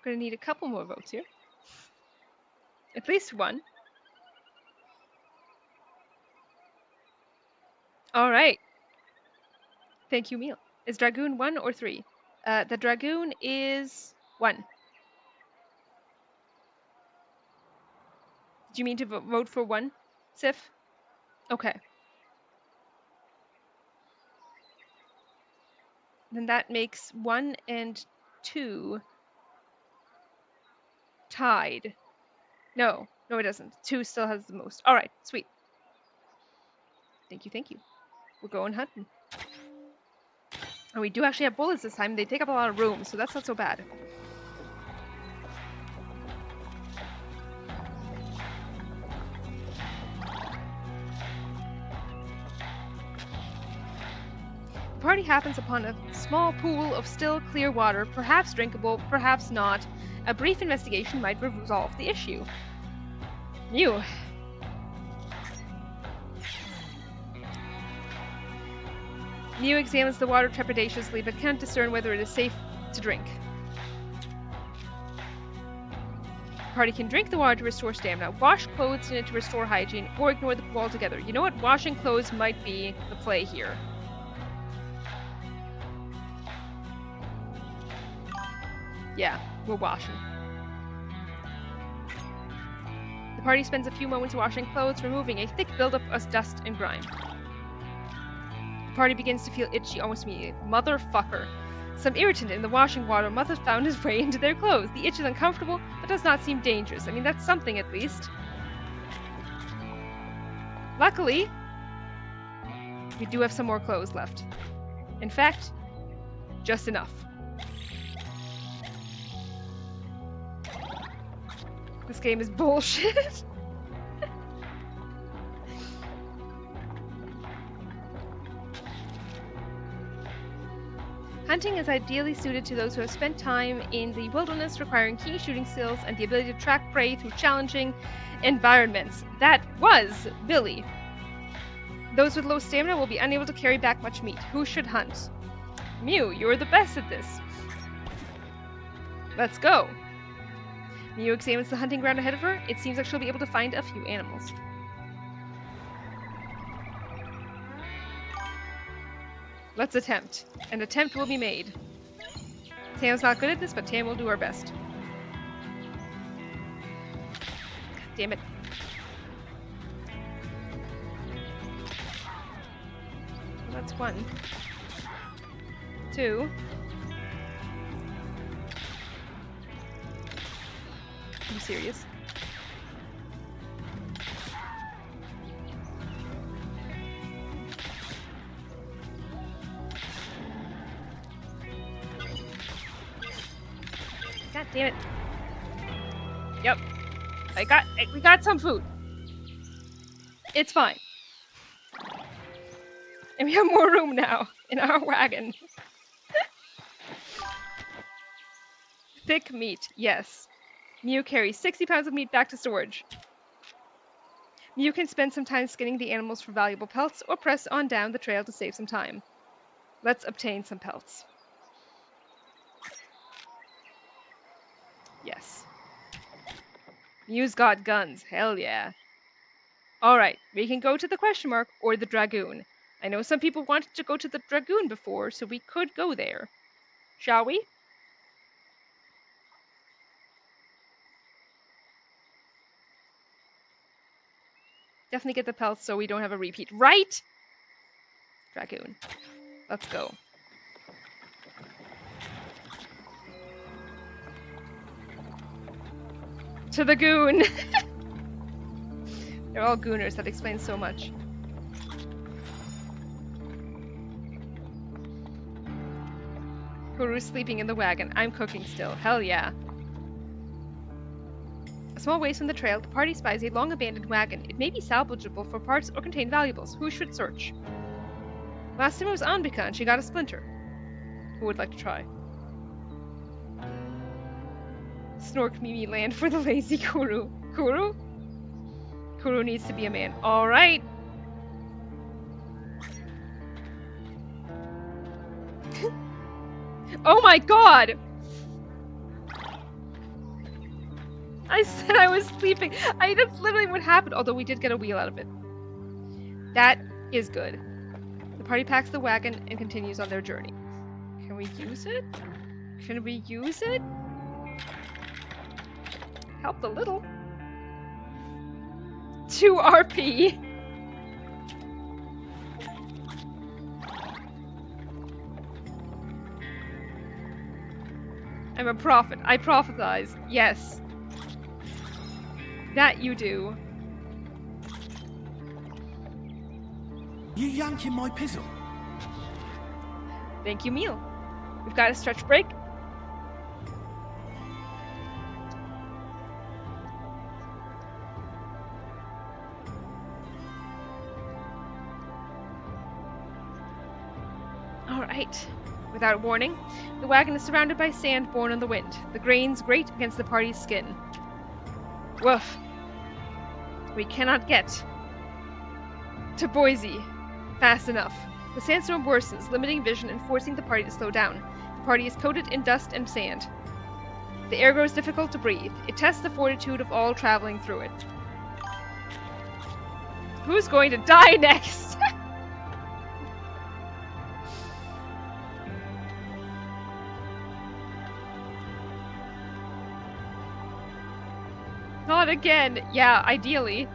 Gonna need a couple more votes here. At least one. All right. Thank you, Meal. Is Dragoon 1 or 3? The Dragoon is 1. Do you mean to vote for 1, Sif? Okay. Then that makes 1 and 2 tied. No, it doesn't. 2 still has the most. All right, sweet. Thank you, thank you. We're going hunting. And we do actually have bullets this time. They take up a lot of room, so that's not so bad. The party happens upon a small pool of still, clear water, perhaps drinkable, perhaps not. A brief investigation might resolve the issue. Mew. Mew examines the water trepidatiously, but can't discern whether it is safe to drink. The party can drink the water to restore stamina, wash clothes in it to restore hygiene, or ignore the pool altogether. You know what? Washing clothes might be the play here. Yeah, we're washing. The party spends a few moments washing clothes, removing a thick buildup of dust and grime. The party begins to feel itchy almost immediately. Motherfucker. Some irritant in the washing water must have found his way into their clothes. The itch is uncomfortable, but does not seem dangerous. I mean, that's something at least. Luckily, we do have some more clothes left. In fact, just enough. This game is bullshit. Hunting is ideally suited to those who have spent time in the wilderness requiring keen shooting skills and the ability to track prey through challenging environments. That was Billy. Those with low stamina will be unable to carry back much meat. Who should hunt? Mew, you're the best at this. Let's go. Mew examines the hunting ground ahead of her. It seems like she'll be able to find a few animals. Let's attempt. An attempt will be made. Tam's not good at this, but Tam will do her best. God damn it. Well, that's 1. 2. Are you serious? God damn it. Yep. We got some food. It's fine. And we have more room now in our wagon. Thick meat, yes. Mew carries 60 pounds of meat back to storage. Mew can spend some time skinning the animals for valuable pelts or press on down the trail to save some time. Let's obtain some pelts. Yes. Mew's got guns. Hell yeah. Alright, we can go to the question mark or the Dragoon. I know some people wanted to go to the Dragoon before, so we could go there. Shall we? Definitely get the pelts so we don't have a repeat. Right? Dragoon. Let's go. To the goon! They're all gooners. That explains so much. Kuru's sleeping in the wagon. I'm cooking still. Hell yeah. A small ways from the trail, the party spies a long-abandoned wagon. It may be salvageable for parts or contain valuables. Who should search? Last time it was Anbika and she got a splinter. Who would like to try? Snork Mimi land for the lazy Kuru. Kuru? Kuru needs to be a man. Alright. Oh my god! I said I was sleeping. That's literally what happened, although we did get a wheel out of it. That is good. The party packs the wagon and continues on their journey. Can we use it? Can we use it? Helped a little. 2 RP. I'm a prophet. I prophesize. Yes. That you do.
You yanking my pizzle?
Thank you, meal. We've got a stretch break. Alright. Without warning, the wagon is surrounded by sand borne on the wind. The grains grate against the party's skin. Woof. We cannot get to Boise fast enough. The sandstorm worsens, limiting vision and forcing the party to slow down. The party is coated in dust and sand. The air grows difficult to breathe. It tests the fortitude of all traveling through it. Who's going to die next? Not again. Yeah, ideally.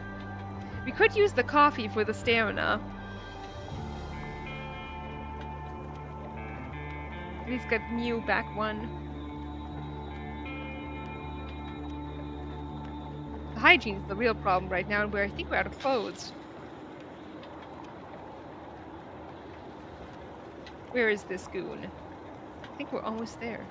We could use the coffee for the stamina. He's got Mew back 1. The hygiene's the real problem right now, and I think we're out of clothes. Where is this goon? I think we're almost there.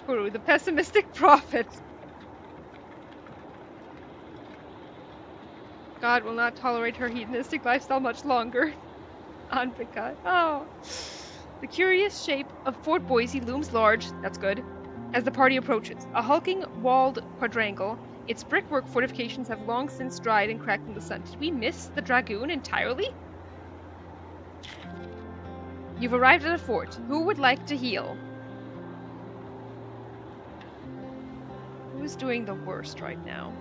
Kuru, the pessimistic prophet. God will not tolerate her hedonistic lifestyle much longer. Anvika. Oh. The curious shape of Fort Boise looms large, that's good, as the party approaches. A hulking, walled quadrangle, its brickwork fortifications have long since dried and cracked in the sun. Did we miss the Dragoon entirely? You've arrived at a fort. Who would like to heal? Who's doing the worst right now?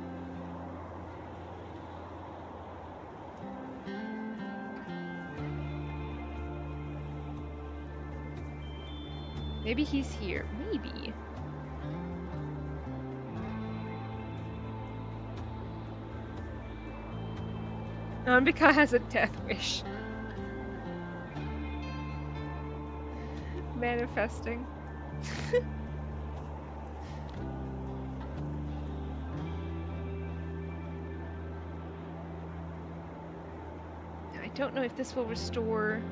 Maybe he's here. Maybe. Anvika has a death wish. Manifesting. I don't know if this will restore...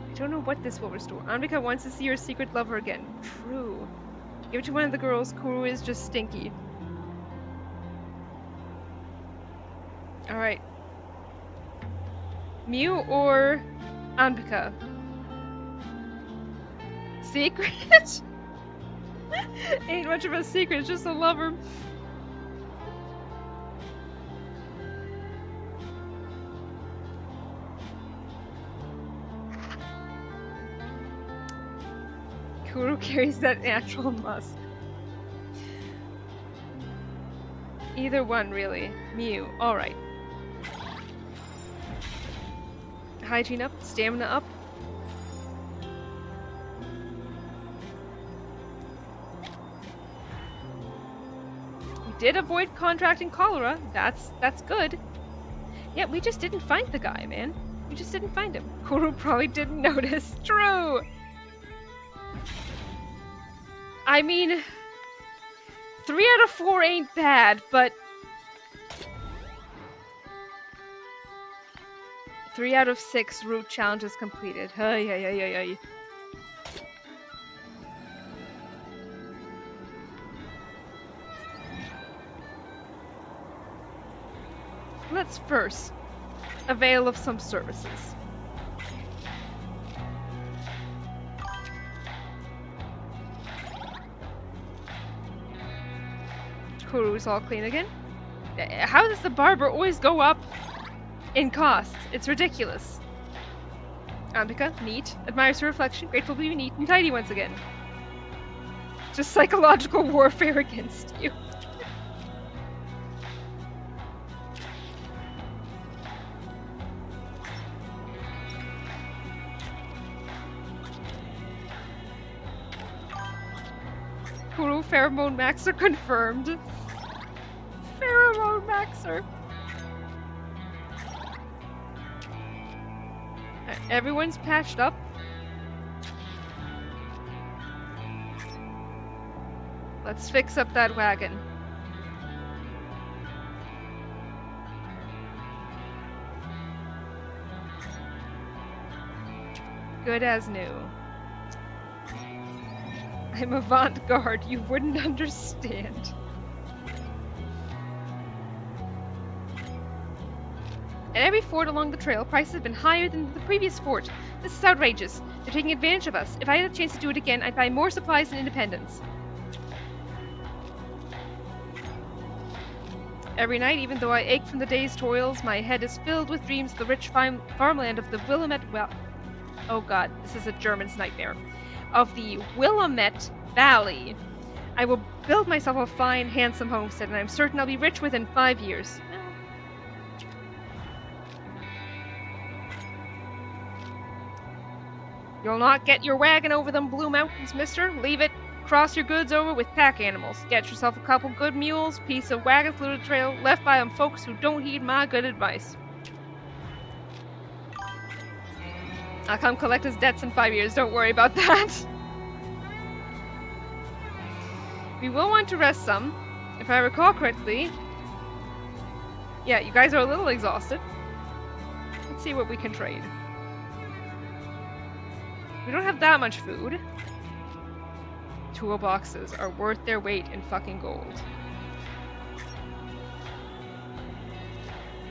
I don't know what this will restore. Anvika wants to see her secret lover again. True. Give it to one of the girls. Kuru is just stinky. Alright. Mew or Anvika? Secret? Ain't much of a secret, it's just a lover. Kuru carries that natural musk. Either one, really. Mew. Alright. Hygiene up, stamina up. We did avoid contracting cholera. That's good. Yeah, we just didn't find the guy, man. We just didn't find him. Kuru probably didn't notice. True! I mean, 3 out of 4 ain't bad, but 3 out of 6 route challenges completed. Ay, ay, ay, ay, ay. Let's first avail of some services. Kuru's all clean again. How does the barber always go up in cost? It's ridiculous. Anvika, neat. Admires her reflection. Grateful to be neat and tidy once again. Just psychological warfare against you. Kuru, pheromone maxer confirmed. Pheromone maxer. Everyone's patched up. Let's fix up that wagon. Good as new. I'm avant-garde, you wouldn't understand. At every fort along the trail, prices have been higher than the previous fort. This is outrageous. They're taking advantage of us. If I had a chance to do it again, I'd buy more supplies and independence. Every night, even though I ache from the day's toils, my head is filled with dreams of the rich farmland of the Willamette oh god, this is a German's nightmare. Of the Willamette Valley. I will build myself a fine, handsome homestead, and I'm certain I'll be rich within 5 years. You'll not get your wagon over them Blue Mountains, mister. Leave it. Cross your goods over with pack animals. Get yourself a couple good mules, piece of wagon through the trail, left by them folks who don't heed my good advice. I'll come collect his debts in 5 years, don't worry about that. We will want to rest some. If I recall correctly... Yeah, you guys are a little exhausted. Let's see what we can trade. We don't have that much food. Toolboxes are worth their weight in fucking gold.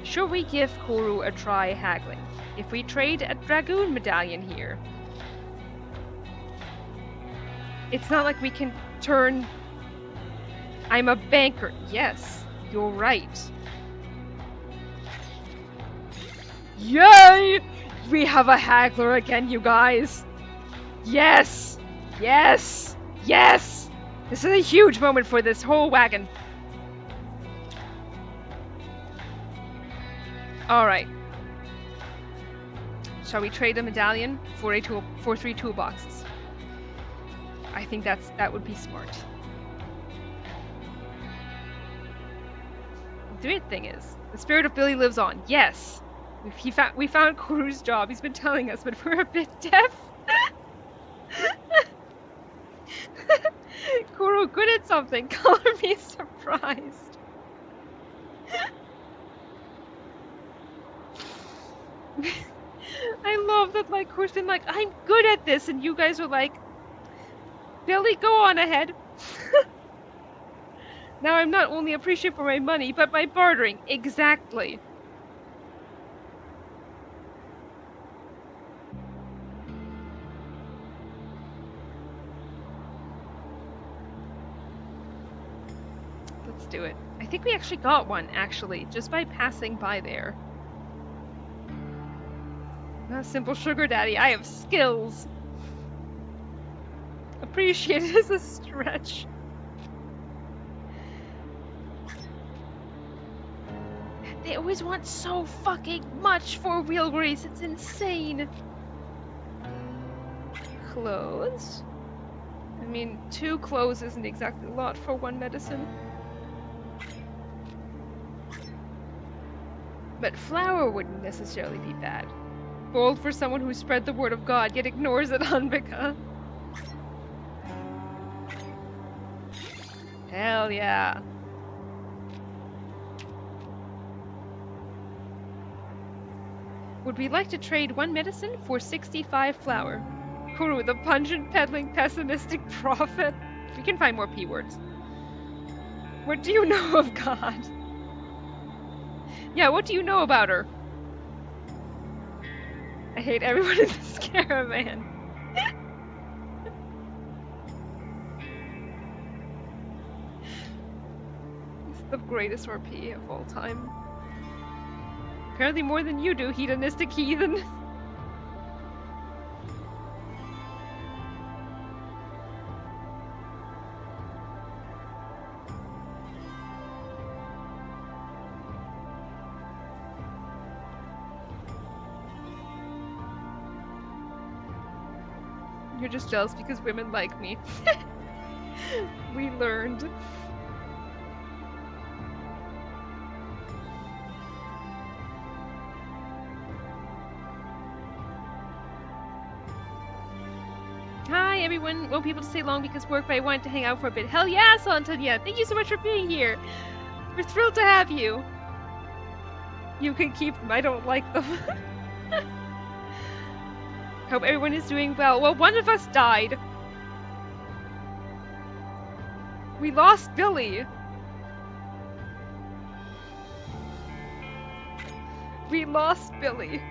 Should we give Koru a try haggling? If we trade a Dragoon medallion here, it's not like we can turn... I'm a banker. Yes, you're right. Yay! We have a haggler again, you guys. Yes! Yes! Yes! This is a huge moment for this whole wagon. Alright. Shall we trade a medallion for 3 toolboxes? I think that would be smart. The weird thing is, the spirit of Billy lives on. Yes! We found Koru's job. He's been telling us, but we're a bit deaf. Koru, good at something. Color me surprised. I love that, like, Koru's been like, I'm good at this, and you guys are like, Billy, go on ahead. Now I'm not only appreciated for my money, but my bartering. Exactly. Let's do it. I think we actually got one, actually, just by passing by there. Not a simple sugar daddy, I have skills. Appreciated is a stretch. They always want so fucking much for wheel race, it's insane. Clothes? I mean, 2 clothes isn't exactly a lot for 1 medicine. But flour wouldn't necessarily be bad. Gold for someone who spread the word of God yet ignores it, Hanbika. Hell yeah. Would we like to trade 1 medicine for 65 flour? Koru, the pungent, peddling, pessimistic prophet. We can find more P words. What do you know of God? Yeah, what do you know about her? I hate everyone in this caravan. It's the greatest RP of all time. Apparently more than you do, hedonistic heathen. You're just jealous because women like me. We learned. Hi everyone, won't be able to stay long because work, but I wanted to hang out for a bit. Hell yeah, Santonia! Thank you so much for being here! We're thrilled to have you! You can keep them, I don't like them. Hope everyone is doing well. Well, one of us died. We lost Billy. We lost Billy.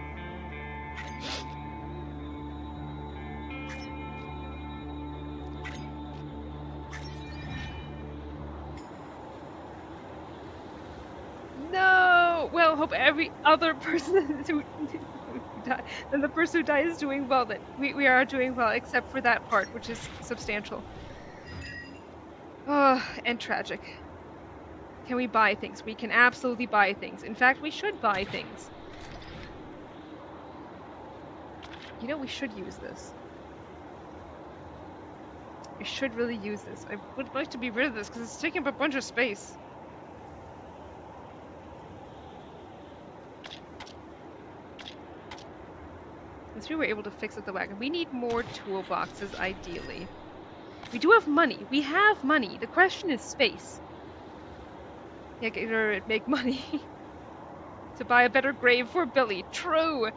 No! Well, hope every other person who died, and the person who died is doing well. That we are doing well, except for that part, which is substantial. Oh, and tragic. Can we buy things? We can absolutely buy things. In fact, we should buy things. You know, we should use this. We should really use this. I would like to be rid of this because it's taking up a bunch of space. Since we were able to fix up the wagon, we need more toolboxes, ideally. We do have money. We have money. The question is space. Yeah, make money. To buy a better grave for Billy. True.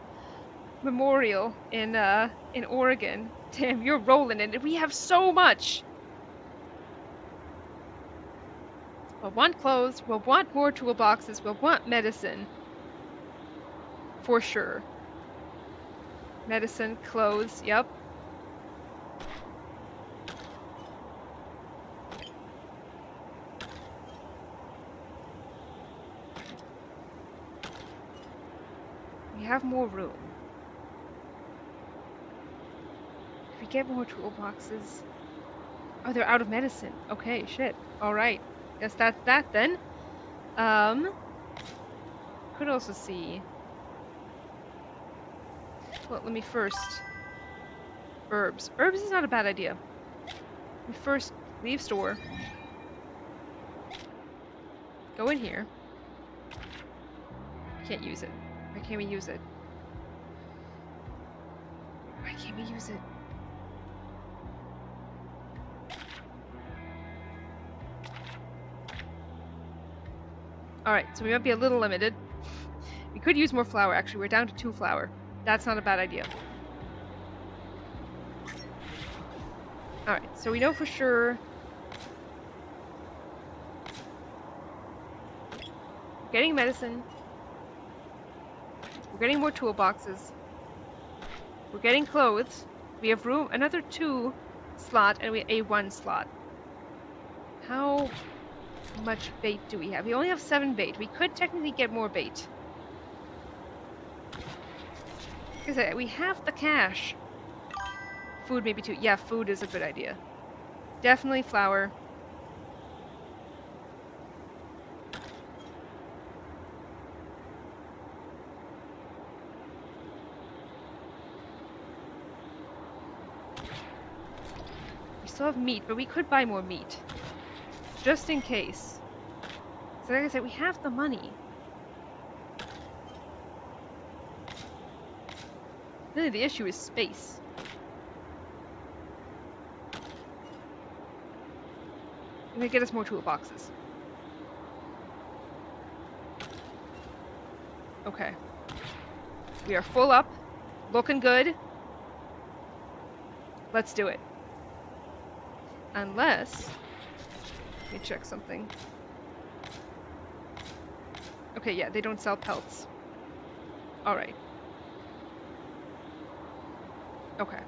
Memorial in Oregon. Damn, you're rolling in it. We have so much. We'll want clothes. We'll want more toolboxes. We'll want medicine. For sure. Medicine, clothes, yep. We have more room. If we get more toolboxes... Oh, they're out of medicine. Okay, shit. Alright. Guess that's that then. Could also see... Well, let me first... Herbs. Herbs is not a bad idea. Let me first leave store. Go in here. Can't use it. Why can't we use it? Why can't we use it? Alright, so we might be a little limited. We could use more flour, actually. We're down to 2 flour. That's not a bad idea. Alright, so we know for sure... We're getting medicine. We're getting more toolboxes. We're getting clothes. We have room, another 2 slot, and a 1 slot. How much bait do we have? We only have 7 bait. We could technically get more bait. Like I said, we have the cash. Food maybe too. Yeah, food is a good idea. Definitely flour. We still have meat, but we could buy more meat. Just in case. So like I said, we have the money. Really, the issue is space. I'm gonna get us more toolboxes. Okay. We are full up. Looking good. Let's do it. Unless... Let me check something. Okay, yeah, they don't sell pelts. Alright. Okay.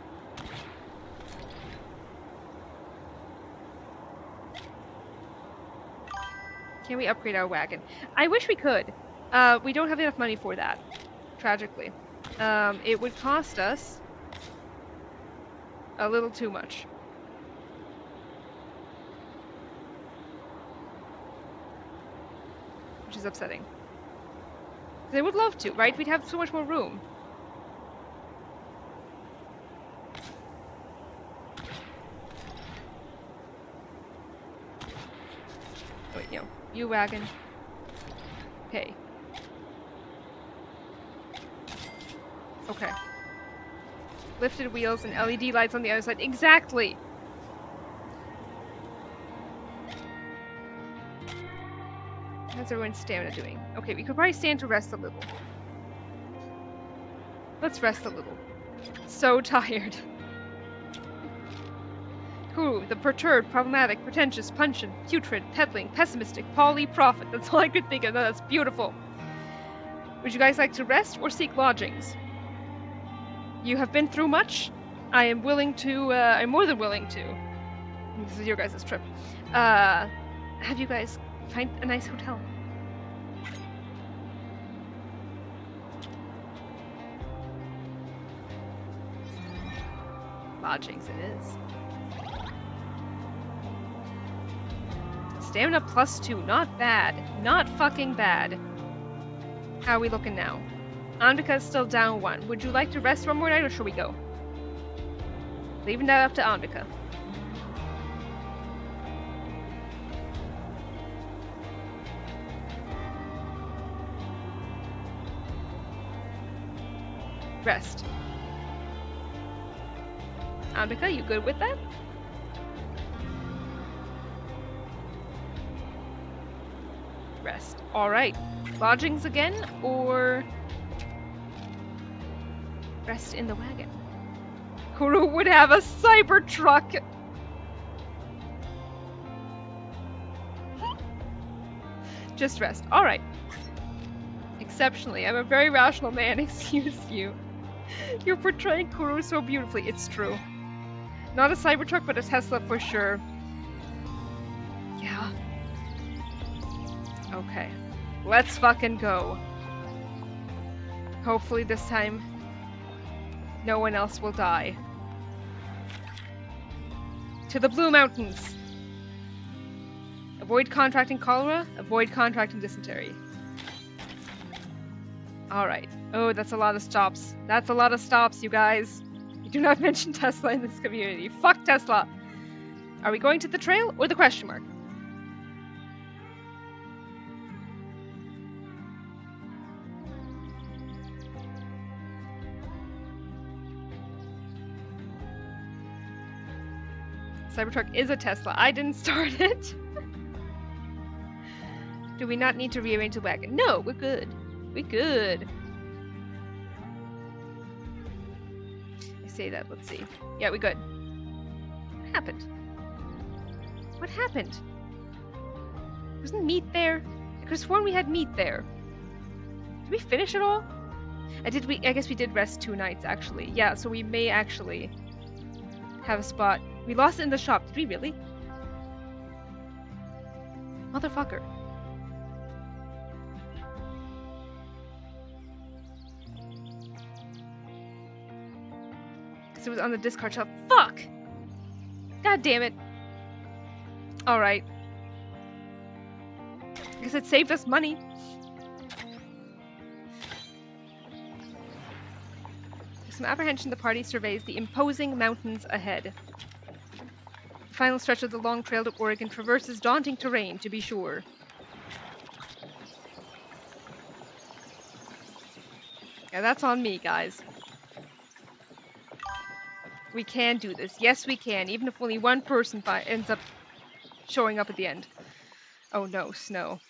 Can we upgrade our wagon? I wish we could. We don't have enough money for that. Tragically. It would cost us a little too much. Which is upsetting. They would love to, right? We'd have so much more room. Wait, no. You wagon. Okay. Okay. Lifted wheels and LED lights on the other side. Exactly! How's everyone's stamina doing? Okay, we could probably stand to rest a little. Let's rest a little. So tired. Who? The perturbed, problematic, pretentious, pungent, putrid, peddling, pessimistic, prophet. That's all I could think of. That's beautiful. Would you guys like to rest or seek lodgings? You have been through much. I am willing to, I'm more than willing to. This is your guys' trip. Have you guys find a nice hotel? Lodgings it is. Stamina +2, not bad. Not fucking bad. How are we looking now? Andika is still down 1. Would you like to rest one more night or should we go? Leaving that up to Andika. Rest. Andika, you good with that? Rest. Alright. Lodgings again, or... rest in the wagon? Kuru would have a cyber truck! Just rest. Alright. exceptionally. I'm a very rational man, excuse you. You're portraying Kuru so beautifully. It's true. Not a Cybertruck, but a Tesla for sure. Yeah. Okay. Let's fucking go. Hopefully this time, no one else will die. To the Blue Mountains. Avoid contracting cholera, avoid contracting dysentery. Alright. Oh, that's a lot of stops. That's a lot of stops, you guys. You do not mention Tesla in this community. Fuck Tesla! Are we going to the trail or the question mark? Cybertruck is a Tesla. I didn't start it. Do we not need to rearrange the wagon? No, we're good. We're good. I say that, let's see. Yeah, we're good. What happened? What happened? Wasn't meat there? I could have sworn we had meat there. Did we finish it all? I guess we did rest 2 nights, actually. Yeah, so we may actually have a spot. We lost it in the shop. Did we really? Motherfucker. Because it was on the discard shelf. Fuck! God damn it. Alright. I guess it saved us money. With some apprehension, the party surveys the imposing mountains ahead. The final stretch of the long trail to Oregon traverses daunting terrain, to be sure. Yeah, that's on me, guys. We can do this. Yes, we can, even if only one person ends up showing up at the end. Oh no, snow.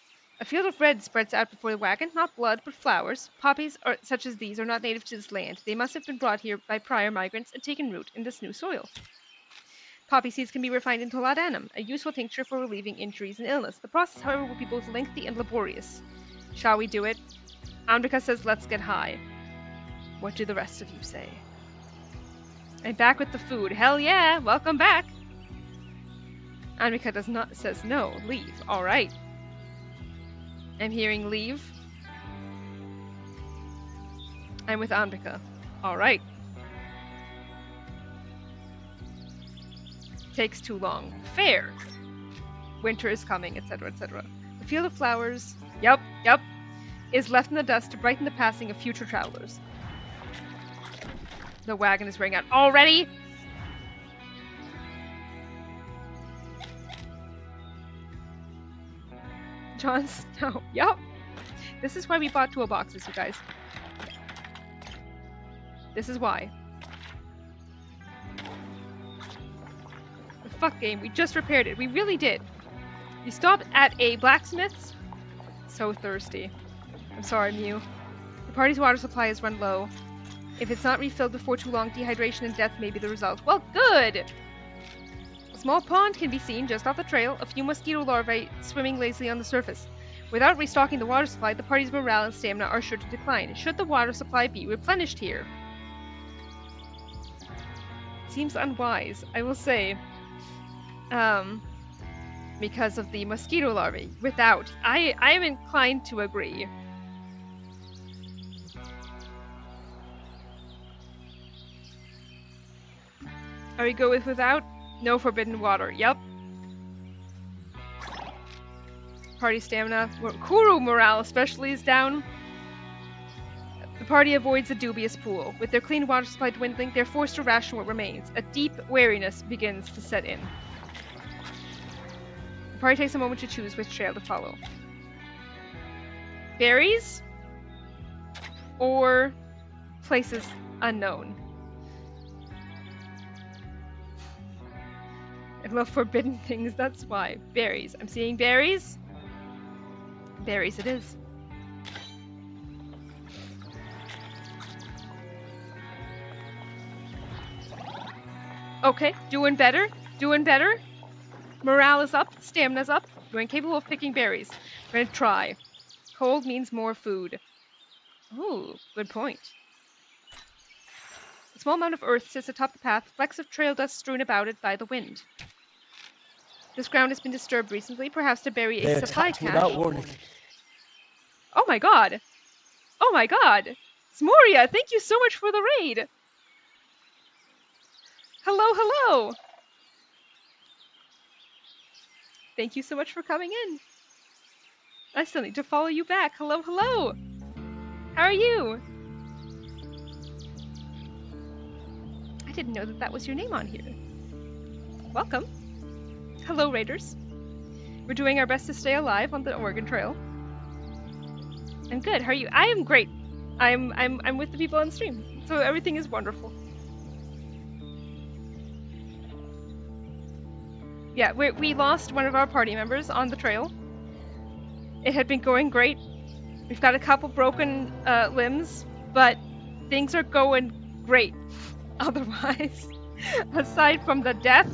A field of red spreads out before the wagon, not blood, but flowers. Poppies such as these are not native to this land. They must have been brought here by prior migrants and taken root in this new soil. Poppy seeds can be refined into laudanum, a useful tincture for relieving injuries and illness. The process, however, will be both lengthy and laborious. Shall we do it? Andrika says, let's get high. What do the rest of you say? I'm back with the food. Hell yeah! Welcome back! Andrika says no. Leave. Alright. I'm hearing leave. I'm with Andrika. Alright. Takes too long. Fair. Winter is coming, etc., etc. The field of flowers, yep, is left in the dust to brighten the passing of future travelers. The wagon is wearing out already? Jon Snow. Yup. This is why we bought toolboxes, you guys. This is why. The fuck game. We just repaired it. We really did. We stopped at a blacksmith's. So thirsty. I'm sorry, Mew. The party's water supply has run low. If it's not refilled before too long, dehydration and death may be the result. Well, good! A small pond can be seen just off the trail, a few mosquito larvae swimming lazily on the surface. Without restocking the water supply, the party's morale and stamina are sure to decline. Should the water supply be replenished here? Seems unwise, I will say. Because of the mosquito larvae. Without. I am inclined to agree. Are we go with without? No forbidden water. Yep. Party stamina. Kuru morale especially is down. The party avoids a dubious pool. With their clean water supply dwindling, they're forced to ration what remains. A deep wariness begins to set in. The party takes a moment to choose which trail to follow. Berries? Or places unknown? I love forbidden things, that's why. Berries. I'm seeing berries. Berries it is. Okay, doing better. Doing better. Morale is up. Stamina's up. You're incapable of picking berries. We're gonna try. Cold means more food. Ooh, good point. A small mound of earth sits atop the path, flecks of trail dust strewn about it by the wind. This ground has been disturbed recently, perhaps to bury
They
a supply
attacked
cache.
without warning.
Oh my god! Oh my god! Smoria, thank you so much for the raid! Hello, hello! Thank you so much for coming in. I still need to follow you back. Hello, hello! How are you? I didn't know that that was your name on here. Welcome. Hello, raiders. We're doing our best to stay alive on the Oregon Trail. I'm good. How are you? I am great. I'm with the people on stream, so everything is wonderful. Yeah, we lost one of our party members on the trail. It had been going great. We've got a couple broken limbs, but things are going great. Otherwise, aside from the death,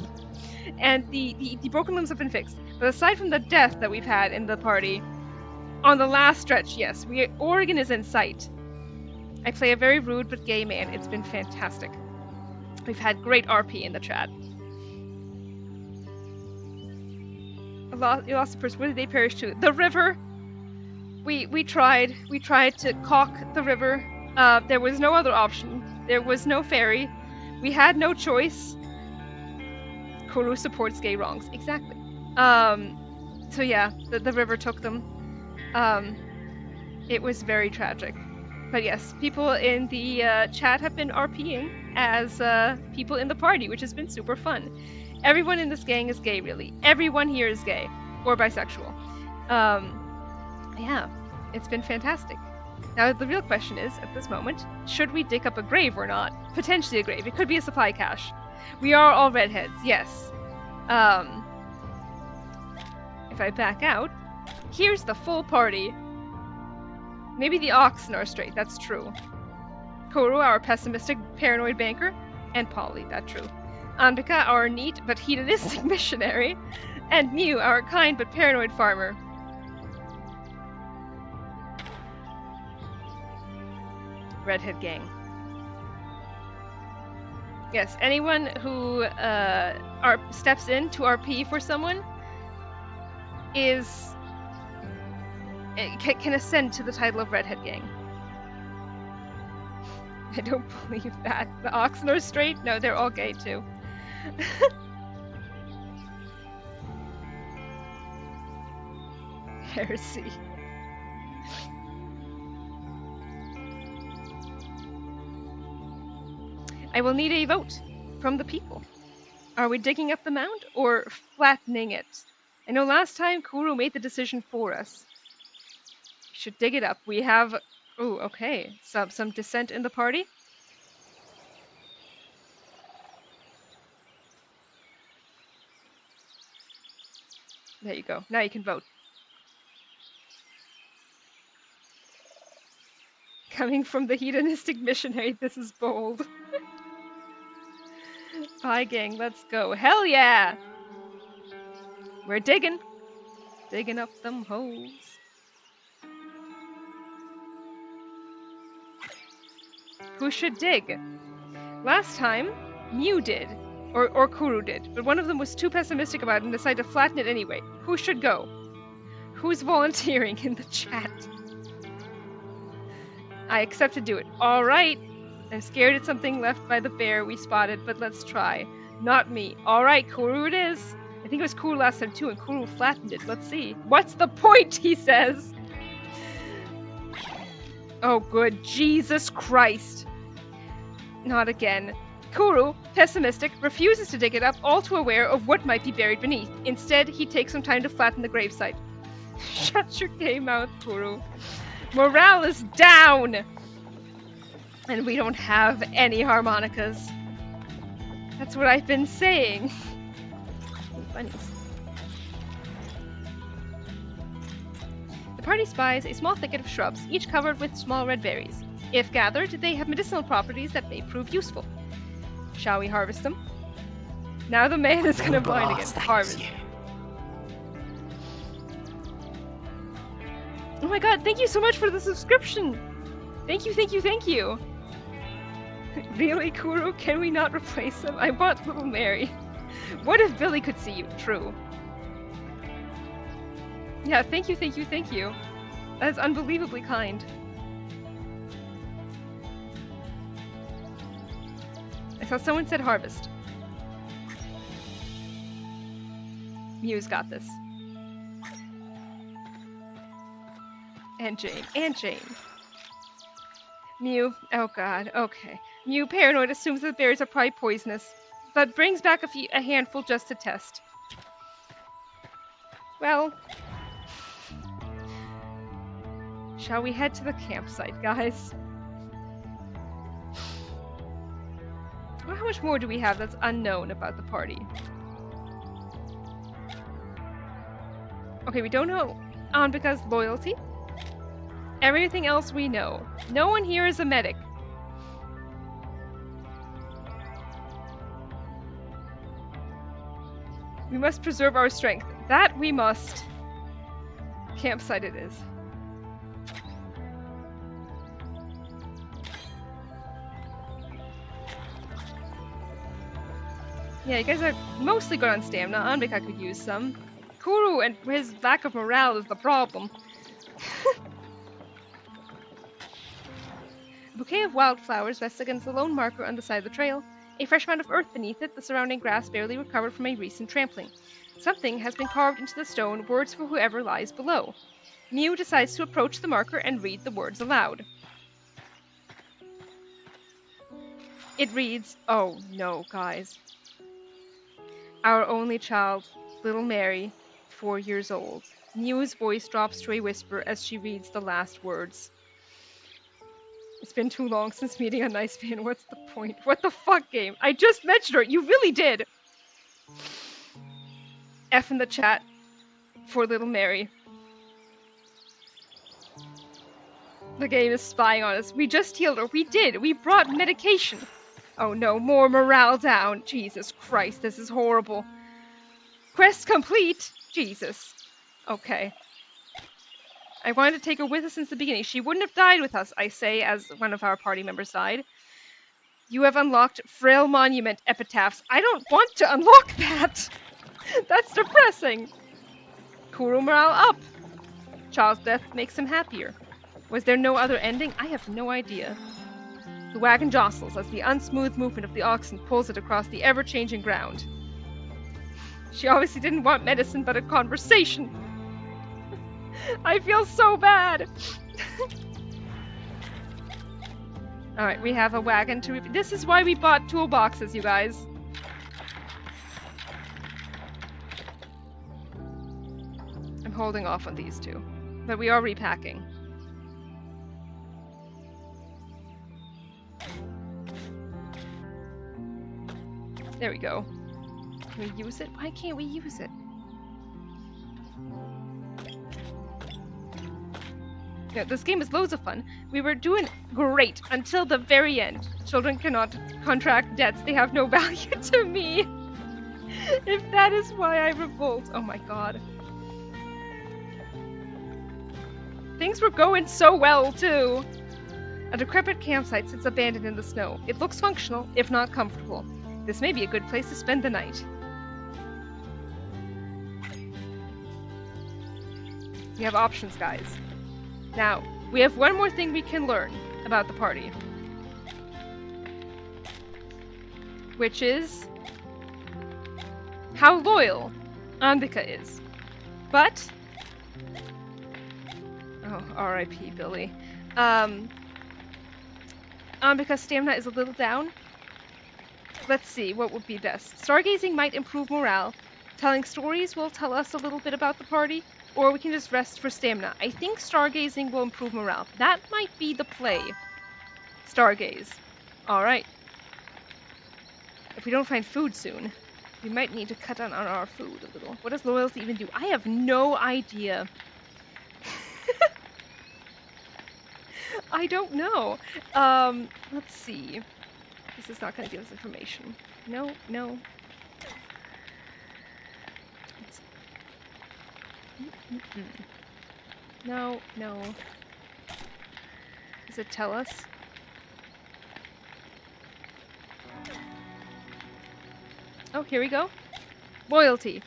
and the broken limbs have been fixed. But aside from the death that we've had in the party, on the last stretch, yes, Oregon is in sight. I play a very rude but gay man. It's been fantastic. We've had great RP in the chat. You lost a person. Where did they perish to? The river. We tried to caulk the river. There was no other option. There was no ferry. We had no choice. Kuru supports gay wrongs. Exactly. So yeah, the river took them. It was very tragic. But yes, people in the chat have been RPing as people in the party, which has been super fun. Everyone in this gang is gay, really. Everyone here is gay or bisexual. Yeah, it's been fantastic. Now, the real question is, at this moment, should we dig up a grave or not? Potentially a grave. It could be a supply cache. We are all redheads, yes. If I back out, here's the full party. Maybe the oxen are straight, that's true. Koru, our pessimistic, paranoid banker, and Polly, that's true. Anbika, our neat but hedonistic missionary, and Mew, our kind but paranoid farmer. Redhead gang. Yes, anyone who steps in to RP for someone can ascend to the title of Redhead gang. I don't believe that. The oxen are straight? No, they're all gay too. Heresy. I will need a vote from the people. Are we digging up the mound or flattening it? I know last time Kuru made the decision for us. We should dig it up. We have... Ooh, okay. Some dissent in the party. There you go. Now you can vote. Coming from the hedonistic missionary, this is bold. Bye, gang. Let's go. Hell yeah! We're digging. Digging up them holes. Who should dig? Last time, Mew did. Or Kuru did. But one of them was too pessimistic about it and decided to flatten it anyway. Who should go? Who's volunteering in the chat? I accept to do it. Alright. I'm scared it's something left by the bear we spotted, but let's try. Not me. Alright, Kuru it is. I think it was Kuru last time too, and Kuru flattened it. Let's see. What's the point, he says? Oh good, Jesus Christ. Not again. Kuru, pessimistic, refuses to dig it up, all too aware of what might be buried beneath. Instead, he takes some time to flatten the gravesite. Shut your gay mouth, Kuru. Morale is down! And we don't have any harmonicas. That's what I've been saying. Bunnies. The party spies a small thicket of shrubs, each covered with small red berries. If gathered, they have medicinal properties that may prove useful. Shall we harvest them? Now the man is gonna blind again. Harvest. Oh my god, thank you so much for the subscription! Thank you, thank you, thank you! Really, Kuro? Can we not replace him? I want little Mary. What if Billy could see you? True. Yeah, thank you, thank you, thank you. That is unbelievably kind. I saw someone said harvest. Mew's got this. And Jane. And Jane. Mew. Oh god. Okay. Mew, paranoid, assumes that berries are probably poisonous, but brings back a handful just to test. Well, shall we head to the campsite, guys? Well, how much more do we have that's unknown about the party? Okay, we don't know Anbika's loyalty. Everything else we know. No one here is a medic. We must preserve our strength. That we must. Campsite it is. Yeah, you guys are mostly good on stamina. Anbika could use some. Kuru and his lack of morale is the problem. A bouquet of wildflowers rests against the lone marker on the side of the trail. A fresh mound of earth beneath it, the surrounding grass barely recovered from a recent trampling. Something has been carved into the stone, words for whoever lies below. Mew decides to approach the marker and read the words aloud. It reads, oh no, guys. Our only child, little Mary, 4 years old. Mew's voice drops to a whisper as she reads the last words. It's been too long since meeting a nice man. What's the point? What the fuck, game? I just mentioned her. You really did. F in the chat for little Mary. The game is spying on us. We just healed her. We did. We brought medication. Oh no, more morale down. Jesus Christ, this is horrible. Quest complete. Jesus. Okay. I wanted to take her with us since the beginning. She wouldn't have died with us, I say, as one of our party members died. You have unlocked Frail Monument epitaphs. I don't want to unlock that! That's depressing! Kuro morale up! Child's death makes him happier. Was there no other ending? I have no idea. The wagon jostles as the unsmooth movement of the oxen pulls it across the ever-changing ground. She obviously didn't want medicine, but a conversation. I feel so bad. Alright, we have a wagon to... This is why we bought toolboxes, you guys. I'm holding off on these two. But we are repacking. There we go. Can we use it? Why can't we use it? Yeah, this game is loads of fun. We were doing great until the very end. Children cannot contract debts. They have no value to me. If that is why I revolt. Oh my god. Things were going so well, too. A decrepit campsite sits abandoned in the snow. It looks functional, if not comfortable. This may be a good place to spend the night. We have options, guys. Now, we have one more thing we can learn about the party. Which is how loyal Anbika is. But... Oh, R.I.P. Billy. Anbika's stamina is a little down. Let's see, what would be best? Stargazing might improve morale. Telling stories will tell us a little bit about the party. Or we can just rest for stamina. I think stargazing will improve morale. That might be the play. Stargaze. Alright. If we don't find food soon, we might need to cut down on our food a little. What does loyalty even do? I have no idea. I don't know. Let's see. This is not going to give us information. No, no. No, no. does it tell us? Oh, here we go. Loyalty.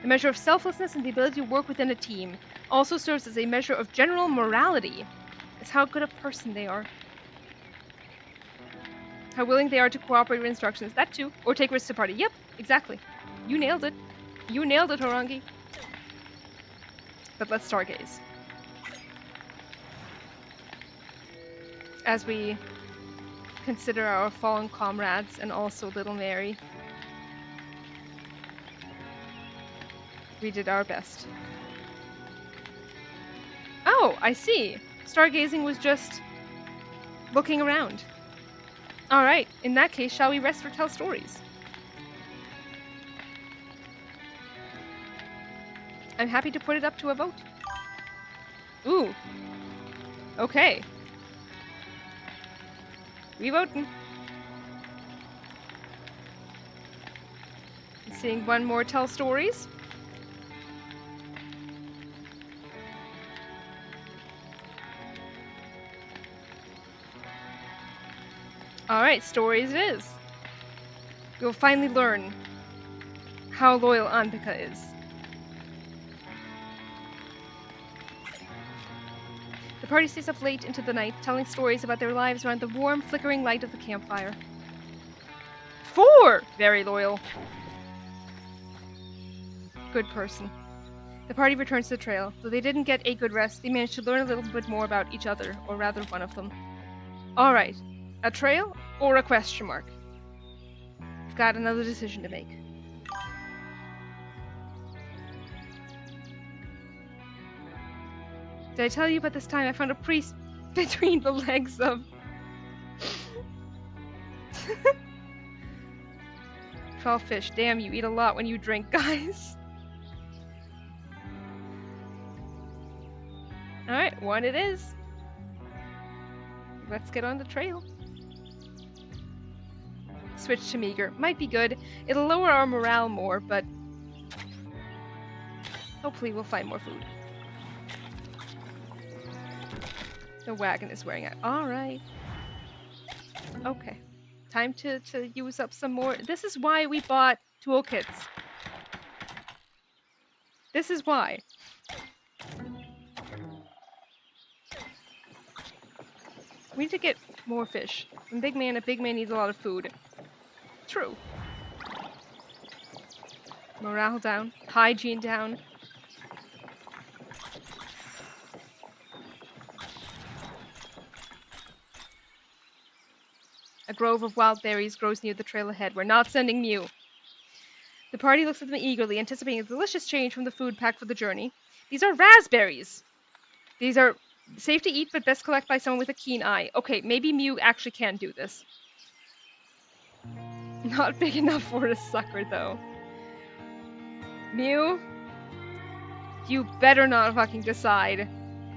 A measure of selflessness and the ability to work within a team. Also serves as a measure of general morality. It's how good a person they are. How willing they are to cooperate with instructions. That too. Or take risks to party. Yep, exactly. You nailed it. You nailed it, Horangi. But let's stargaze. As we consider our fallen comrades and also little Mary. We did our best. Oh, I see. Stargazing was just looking around. Alright, in that case, shall we rest or tell stories? I'm happy to put it up to a vote. Ooh. Okay. We voting. Seeing one more tell stories. Alright, stories it is. You'll finally learn how loyal Anpika is. The party stays up late into the night, telling stories about their lives around the warm, flickering light of the campfire. 4! Very loyal. Good person. The party returns to the trail. Though they didn't get a good rest, they managed to learn a little bit more about each other, or rather one of them. Alright, a trail or a question mark? We've got another decision to make. Did I tell you about this time I found a priest between the legs of... 12 fish. Damn, you eat a lot when you drink, guys. Alright, one it is. Let's get on the trail. Switch to meager. Might be good. It'll lower our morale more, but... hopefully we'll find more food. The wagon is wearing out. Alright. Okay. Time to use up some more. This is why we bought toolkits. This is why. We need to get more fish. A big man needs a lot of food. True. Morale down. Hygiene down. A grove of wild berries grows near the trail ahead. We're not sending Mew. The party looks at them eagerly, anticipating a delicious change from the food packed for the journey. These are raspberries. These are safe to eat, but best collected by someone with a keen eye. Okay, maybe Mew actually can do this. Not big enough for a sucker, though. Mew, you better not fucking decide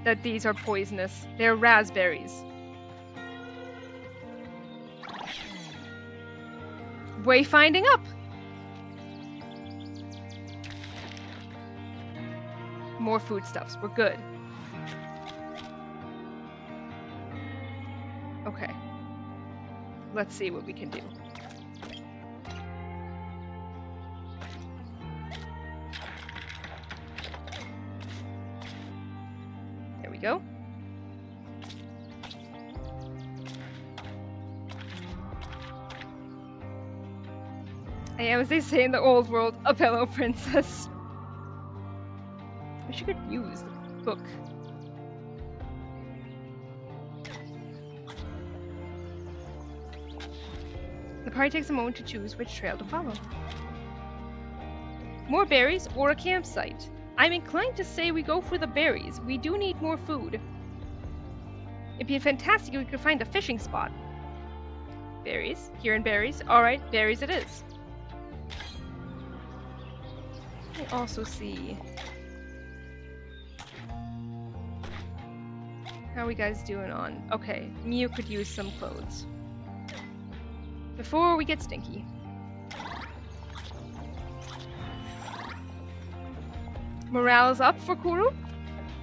that these are poisonous. They're raspberries. Wayfinding up! More foodstuffs. We're good. Okay. Let's see what we can do. There we go. I am, as they say in the old world, a fellow princess. Wish you could use the book. The party takes a moment to choose which trail to follow. More berries or a campsite? I'm inclined to say we go for the berries. We do need more food. It'd be fantastic if we could find a fishing spot. Berries. Here in berries. Alright, berries it is. I also see... how are we guys doing on... okay, Mew could use some clothes. Before we get stinky. Morale is up for Kuru.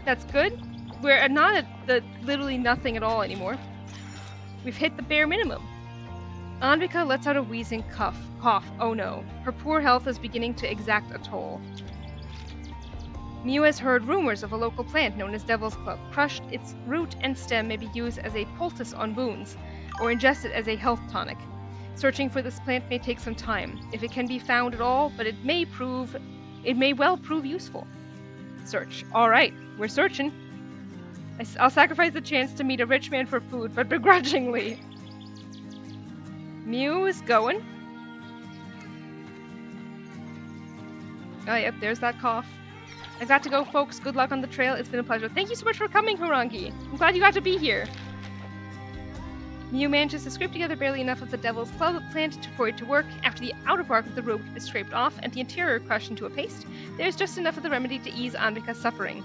That's good. we're not at the literally nothing at all anymore. We've hit the bare minimum. Anvika lets out a wheezing cough. Oh no. Her poor health is beginning to exact a toll. Mew has heard rumors of a local plant known as Devil's Club. Crushed, its root and stem may be used as a poultice on wounds, or ingested as a health tonic. Searching for this plant may take some time, if it can be found at all, but it may well prove useful. Search. Alright, we're searching. I'll sacrifice the chance to meet a rich man for food, but begrudgingly. Mew is going. Oh, yep, there's that cough. I got to go, folks. Good luck on the trail. It's been a pleasure. Thank you so much for coming, Harangi. I'm glad you got to be here. Mew manages to scrape together barely enough of the Devil's Club plant for it to work. After the outer bark of the root is scraped off and the interior crushed into a paste, there's just enough of the remedy to ease Anvika's suffering.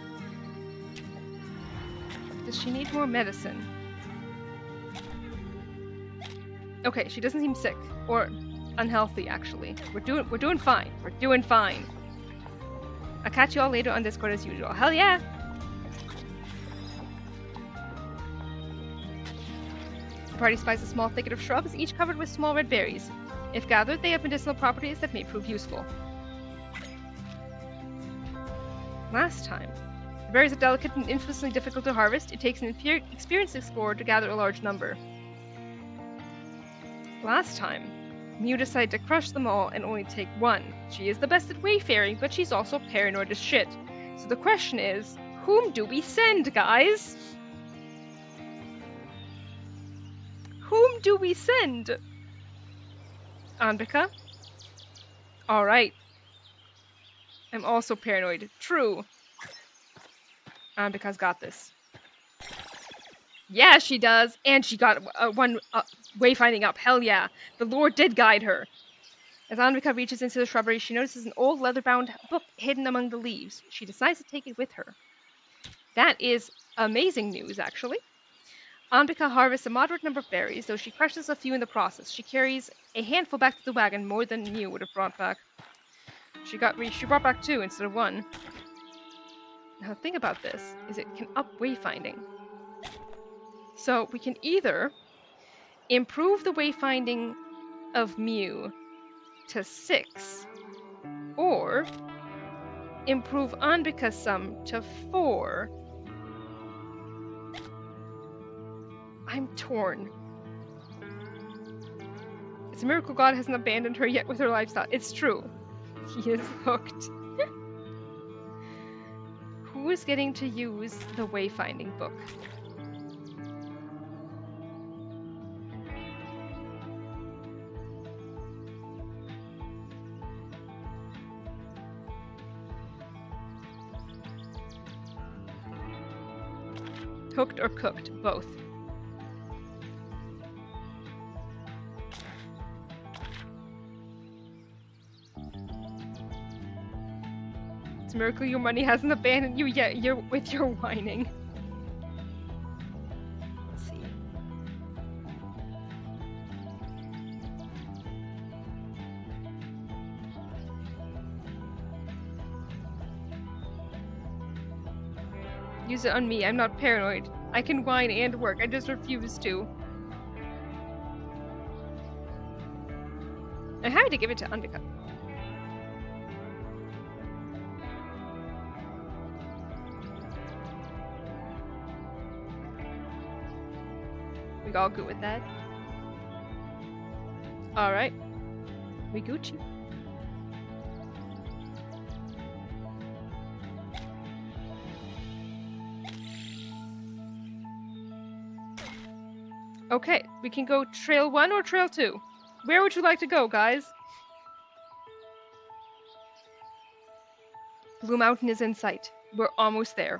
Does she need more medicine? Okay, she doesn't seem sick. Or unhealthy, actually. We're doing fine. We're doing fine. I'll catch you all later on Discord as usual. Hell yeah! The party spies a small thicket of shrubs, each covered with small red berries. If gathered, they have medicinal properties that may prove useful. Last time. The berries are delicate and infamously difficult to harvest. It takes an experienced explorer to gather a large number. Last time, Mew decided to crush them all and only take one. She is the best at wayfaring, but she's also paranoid as shit. So the question is, whom do we send, guys? Whom do we send? Anvika? Alright. I'm also paranoid. True. Anvika's got this. Yeah, she does. And she got one wayfinding up. Hell yeah. The Lord did guide her. As Anvika reaches into the shrubbery, she notices an old leather-bound book hidden among the leaves. She decides to take it with her. That is amazing news, actually. Anvika harvests a moderate number of berries, though she crushes a few in the process. She carries a handful back to the wagon, more than Mew would have brought back. She brought back 2 instead of 1. Now the thing about this is it can up wayfinding. So we can either improve the wayfinding of Mew to 6, or improve Anvika's sum to 4. I'm torn. It's a miracle God hasn't abandoned her yet with her lifestyle. It's true. He is hooked. Who is getting to use the wayfinding book? Hooked or cooked? Both. It's a miracle your money hasn't abandoned you yet. You're with your whining. Let's see. Use it on me. I'm not paranoid. I can whine and work. I just refuse to. I had to give it to Anvika. We all good with that? Alright. We Gucci. Okay, we can go trail 1 or trail 2. Where would you like to go, guys? Blue Mountain is in sight. We're almost there.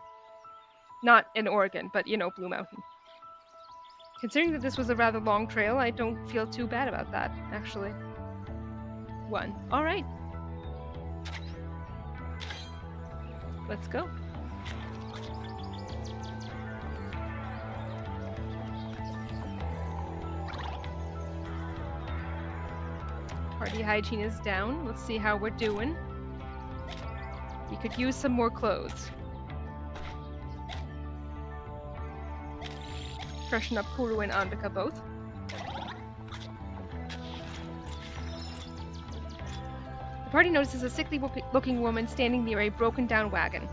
Not in Oregon, but you know, Blue Mountain. Considering that this was a rather long trail, I don't feel too bad about that, actually. 1. Alright. Let's go. Party hygiene is down. Let's see how we're doing. We could use some more clothes. freshen up Kuru and Anvika both. The party notices a sickly-looking woman standing near a broken-down wagon.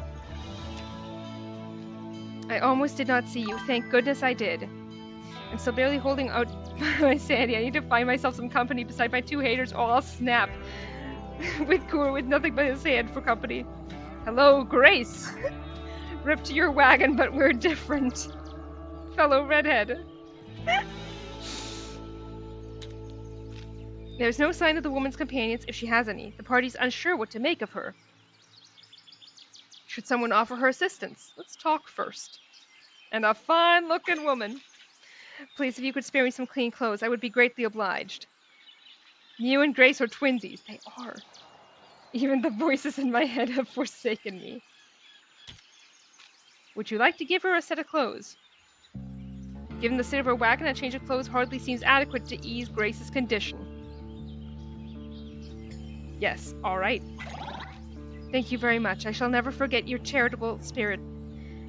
I almost did not see you. Thank goodness I did. I'm still barely holding out my sanity. I need to find myself some company beside my 2 haters, or I'll snap. With Kuru with nothing but his hand for company. Hello, Grace. Ripped to your wagon, but we're different. Fellow redhead. There's no sign of the woman's companions, if she has any. The party's unsure what to make of her. Should someone offer her assistance? Let's talk first. And a fine-looking woman. Please, if you could spare me some clean clothes, I would be greatly obliged. You and Grace are twinsies. They are. Even the voices in my head have forsaken me. Would you like to give her a set of clothes? Given the state of her wagon, a change of clothes hardly seems adequate to ease Grace's condition. Yes, all right. Thank you very much. I shall never forget your charitable spirit.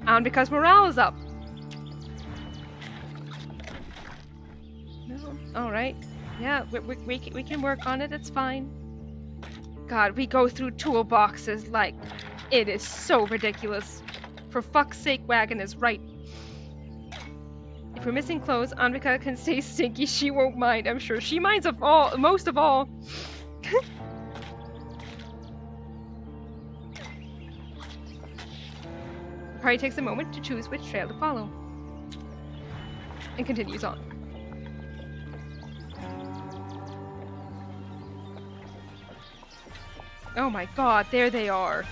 And because morale is up. No, all right. Yeah, we can work on it. It's fine. God, we go through toolboxes like it is so ridiculous. For fuck's sake, wagon is right. If we're missing clothes, Anvika can stay stinky. She won't mind, I'm sure. She minds most of all. The party takes a moment to choose which trail to follow. And continues on. Oh my god, there they are.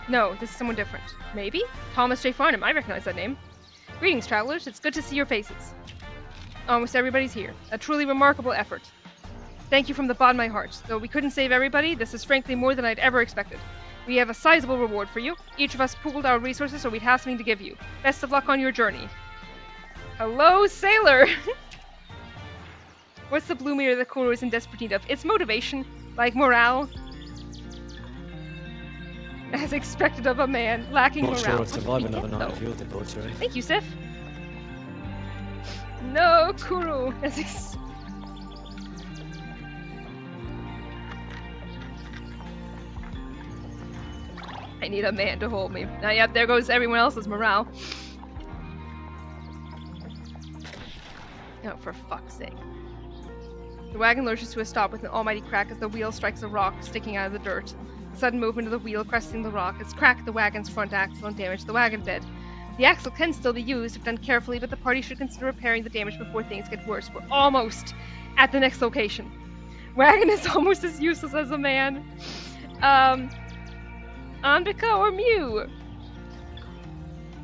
No, this is someone different. Maybe? Thomas J. Farnham, I recognize that name. Greetings, travelers. It's good to see your faces. Almost everybody's here. A truly remarkable effort. Thank you from the bottom of my heart. Though we couldn't save everybody, this is frankly more than I'd ever expected. We have a sizable reward for you. Each of us pooled our resources so we'd have something to give you. Best of luck on your journey. Hello, sailor! What's the blue meter that Kuru is in desperate need of? It's motivation. Like morale. As expected of a man, lacking
Not
morale.
sure I'd survive another night of your debauchery.
Thank you, Sif. No, Kuru. I need a man to hold me. Now, yep, there goes everyone else's morale. Oh, for fuck's sake. The wagon lurches to a stop with an almighty crack as the wheel strikes a rock sticking out of the dirt. The sudden movement of the wheel cresting the rock has cracked the wagon's front axle and damaged the wagon bed. The axle can still be used if done carefully, but the party should consider repairing the damage before things get worse. We're almost at the next location. Wagon is almost as useless as a man. Anvika or Mew?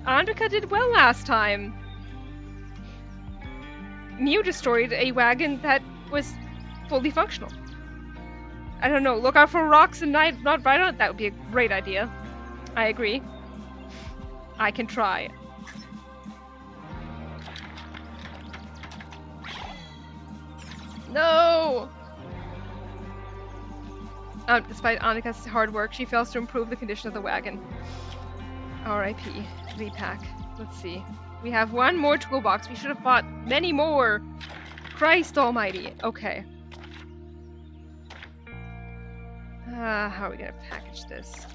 Anvika did well last time. Mew destroyed a wagon that was fully functional. I don't know, look out for rocks and not ride on it? That would be a great idea. I agree. I can try. No! Despite Annika's hard work, she fails to improve the condition of the wagon. R.I.P. Repack. Let's see. We have one more toolbox. We should have bought many more. Christ almighty. Okay. How are we gonna package this?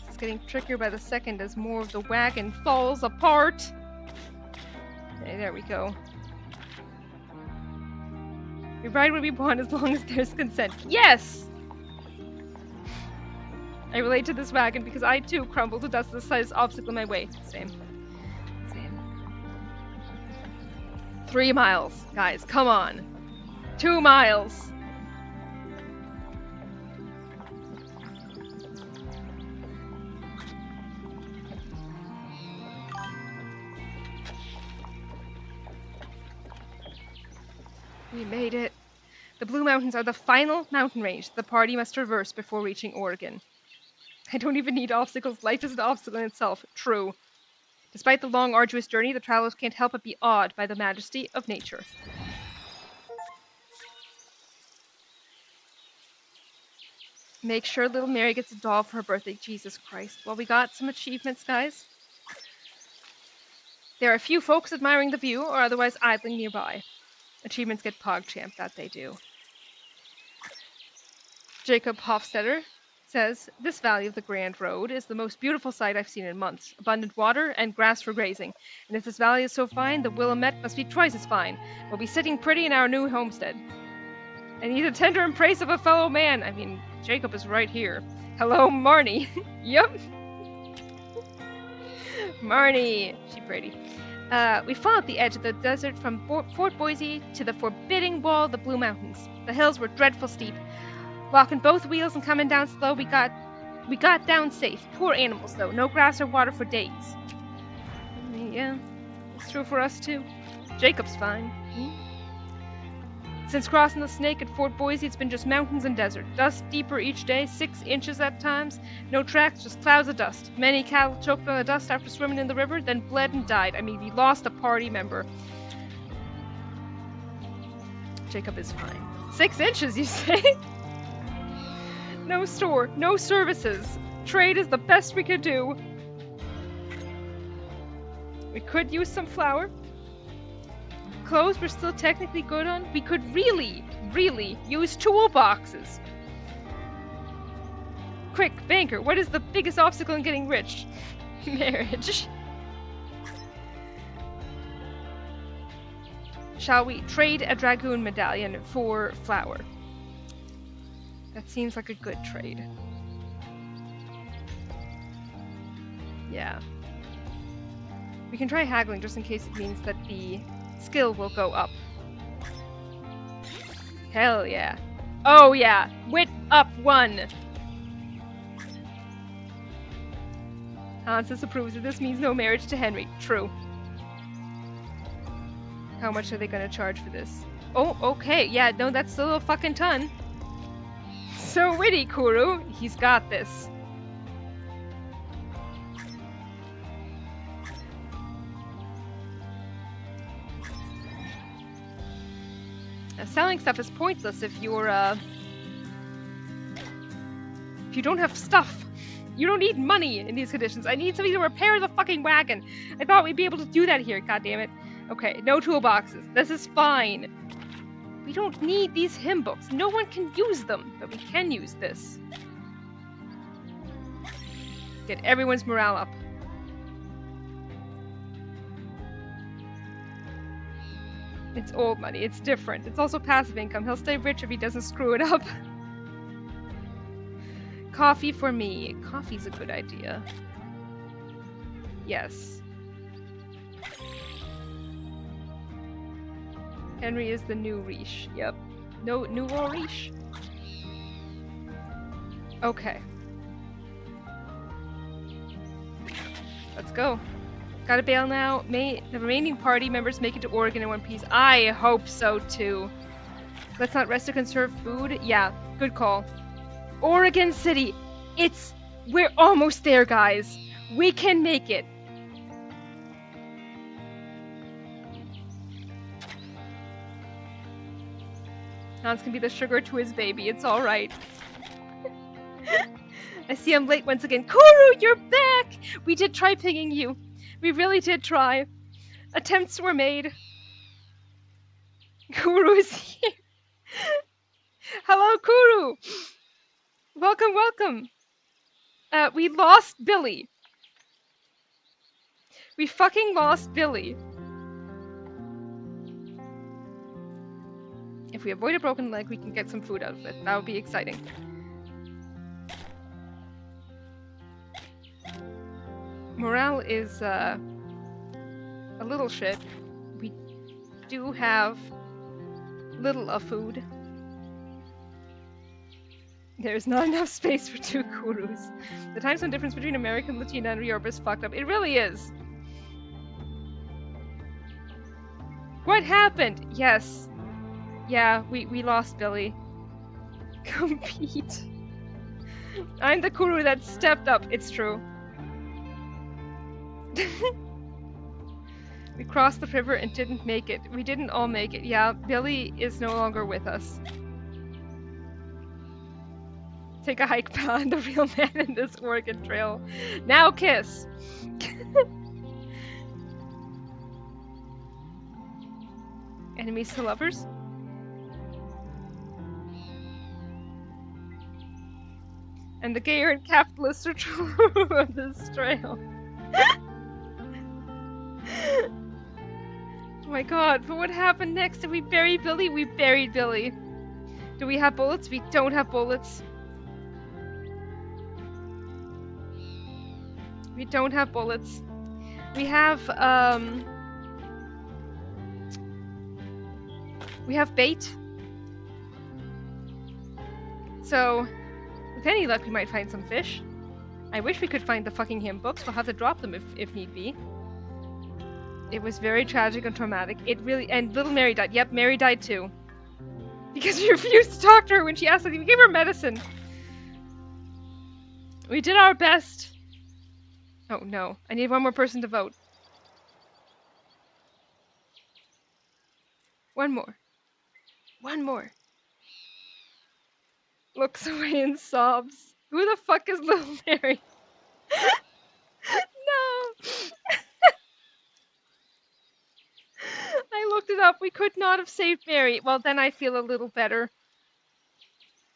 It's getting trickier by the second as more of the wagon falls apart. Okay, there we go. We ride what we want as long as there's consent. Yes! I relate to this wagon because I too crumble to dust the slightest obstacle in my way. Same. 3 miles, guys, come on. 2 miles. We made it. The Blue Mountains are the final mountain range the party must traverse before reaching Oregon. I don't even need obstacles. Life is an obstacle in itself. True. Despite the long, arduous journey, the travelers can't help but be awed by the majesty of nature. Make sure little Mary gets a doll for her birthday. Jesus Christ. Well, we got some achievements, guys. There are a few folks admiring the view or otherwise idling nearby. Achievements get PogChamp, that they do. Jacob Hofstetter says, this valley of the Grand Road is the most beautiful sight I've seen in months. Abundant water and grass for grazing. And if this valley is so fine, the Willamette must be twice as fine. We'll be sitting pretty in our new homestead. I need the tender embrace of a fellow man. I mean, Jacob is right here. Hello, Marnie. Yep. Marnie. She pretty. We followed the edge of the desert from Fort Boise to the forbidding wall of the Blue Mountains. The hills were dreadful steep. Locking both wheels and coming down slow, we got down safe. Poor animals, though. No grass or water for days. I mean, yeah, it's true for us, too. Jacob's fine. Since crossing the Snake at Fort Boise, it's been just mountains and desert. Dust deeper each day, 6 inches at times. No tracks, just clouds of dust. Many cattle choked on the dust after swimming in the river, then bled and died. I mean, we lost a party member. Jacob is fine. 6 inches, you say? No store, no services. Trade is the best we could do. We could use some flour. Clothes we're still technically good on. We could really use toolboxes. Quick, banker, what is the biggest obstacle in getting rich? Marriage. Shall we trade a dragoon medallion for flour? That seems like a good trade. Yeah. We can try haggling just in case it means that the skill will go up. Hell yeah. Oh yeah! Wit up 1! Hans disapproves of this means no marriage to Henry. True. How much are they gonna charge for this? Oh, okay. Yeah, no, that's still a fucking ton. So witty, Kuru. He's got this. Selling stuff is pointless if you're, if you don't have stuff. You don't need money in these conditions. I need somebody to repair the fucking wagon. I thought we'd be able to do that here, goddammit. Okay, no toolboxes. This is fine. We don't need these hymn books. No one can use them, but we can use this. Get everyone's morale up. It's old money. It's different. It's also passive income. He'll stay rich if he doesn't screw it up. Coffee for me. Coffee's a good idea. Yes. Henry is the new Riche. Yep. No, new Riche. Okay. Let's go. Gotta bail now. May the remaining party members make it to Oregon in one piece? I hope so too. Let's not rest to conserve food. Yeah, good call. Oregon City. We're almost there, guys. We can make it. Hans can be the sugar to his baby. It's all right. I see I'm late once again. Kuru, you're back! We did try pinging you. We really did try. Attempts were made. Kuru is here. Hello, Kuru. Welcome, welcome. We lost Billy. We fucking lost Billy. If we avoid a broken leg, we can get some food out of it. That would be exciting. Morale is, a little shit. We do have little of food. There's not enough space for 2 Kurus. The time zone difference between American, Latina, and Europe is fucked up. It really is. What happened? Yes. Yeah, we lost Billy. Compete. I'm the Kuru that stepped up. It's true. We crossed the river and didn't make it. We didn't all make it. Yeah, Billy is no longer with us. Take a hike behind the real man in this Oregon Trail. Now kiss! Enemies to lovers? And the gayer and capitalist are true of this trail. Oh my god, but what happened next? Did we bury Billy? We buried Billy. Do we have bullets? We don't have bullets. We don't have bullets. We have bait. So, with any luck, we might find some fish. I wish we could find the fucking hymn books. We'll have to drop them if need be. It was very tragic and traumatic. It really... And little Mary died. Yep, Mary died too. Because we refused to talk to her when she asked us. We gave her medicine. We did our best. Oh no, I need one more person to vote. One more. One more. Looks away and sobs. Who the fuck is little Mary? No! I looked it up. We could not have saved Mary. Well, then I feel a little better.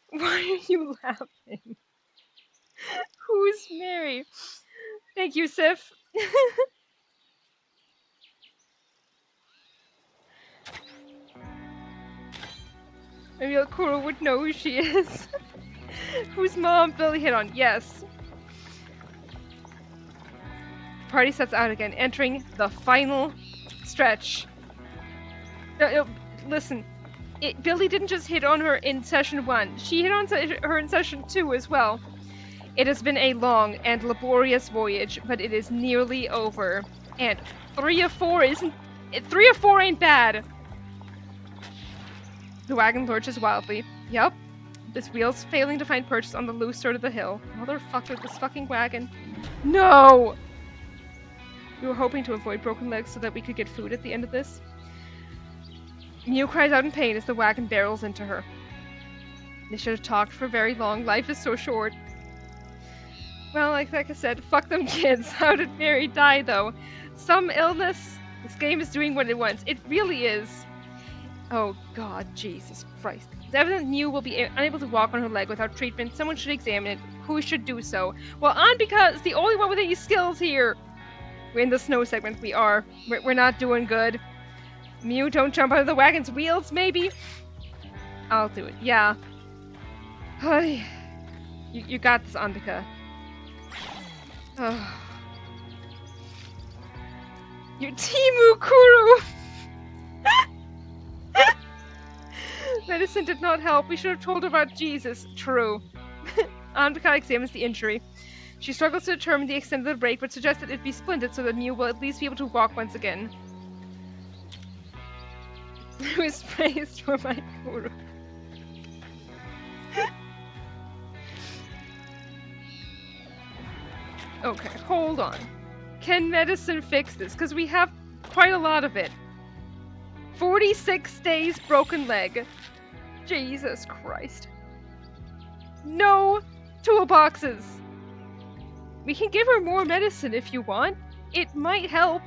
Why are you laughing? Who's Mary? Thank you, Sif. Maybe Akura would know who she is. Whose mom Billy hit on? Yes. Party sets out again, entering the final stretch. Listen, Billy didn't just hit on her in session 1. She hit on her in session 2 as well. It has been a long and laborious voyage, but it is nearly over. And 3 of 4 isn't... 3 of 4 ain't bad. The wagon lurches wildly. Yup. This wheel's failing to find purchase on the loose side of the hill. Motherfucker, this fucking wagon. No! We were hoping to avoid broken legs so that we could get food at the end of this. Mew cries out in pain as the wagon barrels into her. They should have talked for very long. Life is so short. Well, like I said, fuck them kids. How did Mary die, though? Some illness? This game is doing what it wants. It really is. Oh, God, Jesus Christ. It's evident Mew will be unable to walk on her leg without treatment. Someone should examine it. Who should do so? Well, Anbika is the only one with any skills here. We're in the snow segment. We are. We're not doing good. Mew, don't jump out of the wagon's wheels, maybe? I'll do it. Yeah. You got this, Anbika. Oh. Your Timu Kuru! Medicine did not help. We should have told her about Jesus. True. Anbika examines the injury. She struggles to determine the extent of the break, but suggests that it be splinted so that Mew will at least be able to walk once again. Who is praised for my Kuru? Okay, hold on. Can medicine fix this? Because we have quite a lot of it. 46 days broken leg. Jesus Christ. No toolboxes. We can give her more medicine if you want. It might help.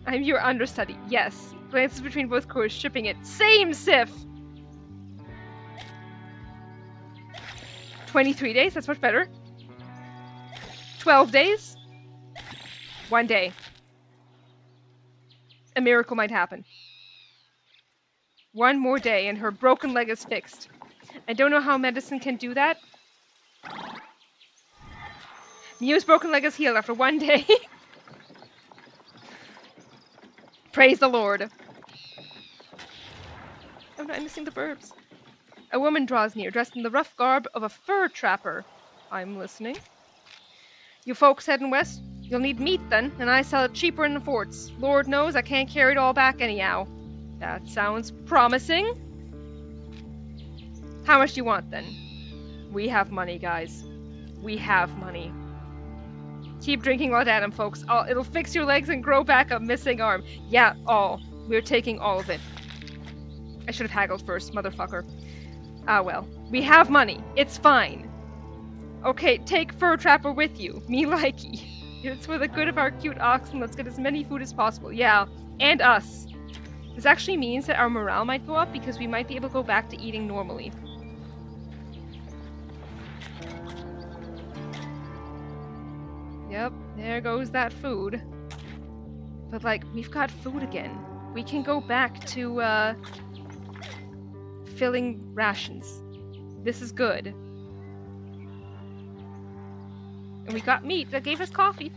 I'm your understudy. Yes. Glances between both crews, shipping it. Same, Sif! 23 days, that's much better. 12 days. 1 day. A miracle might happen. 1 more day and her broken leg is fixed. I don't know how medicine can do that. Mew's broken leg is healed after 1 day. Praise the Lord. Oh no, I'm missing the verbs. A woman draws near, dressed in the rough garb of a fur trapper. I'm listening. You folks heading west? You'll need meat then, and I sell it cheaper in the forts. Lord knows I can't carry it all back anyhow. That sounds promising. How much do you want then? We have money, guys. We have money. Keep drinking laudanum, folks. It'll fix your legs and grow back a missing arm. Yeah, all. We're taking all of it. I should have haggled first, motherfucker. Ah well, we have money. It's fine. Okay, take Fur Trapper with you. Me likey. It's for the good of our cute oxen. Let's get as many food as possible. Yeah, and us. This actually means that our morale might go up because we might be able to go back to eating normally. Yep, there goes that food. But like, we've got food again. We can go back to filling rations. This is good. And we got meat that gave us coffee.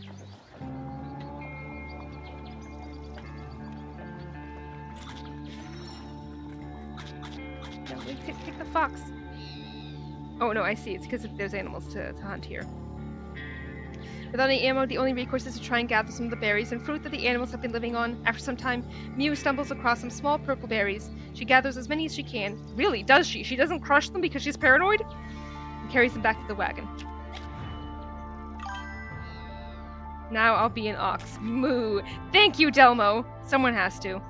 No, wait, pick the fox. Oh no, I see. It's because there's animals to hunt here. Without any ammo, the only recourse is to try and gather some of the berries and fruit that the animals have been living on. After some time, Mew stumbles across some small purple berries. She gathers as many as she can. Really, does she? She doesn't crush them because she's paranoid? And carries them back to the wagon. Now I'll be an ox. Moo! Thank you, Delmo! Someone has to.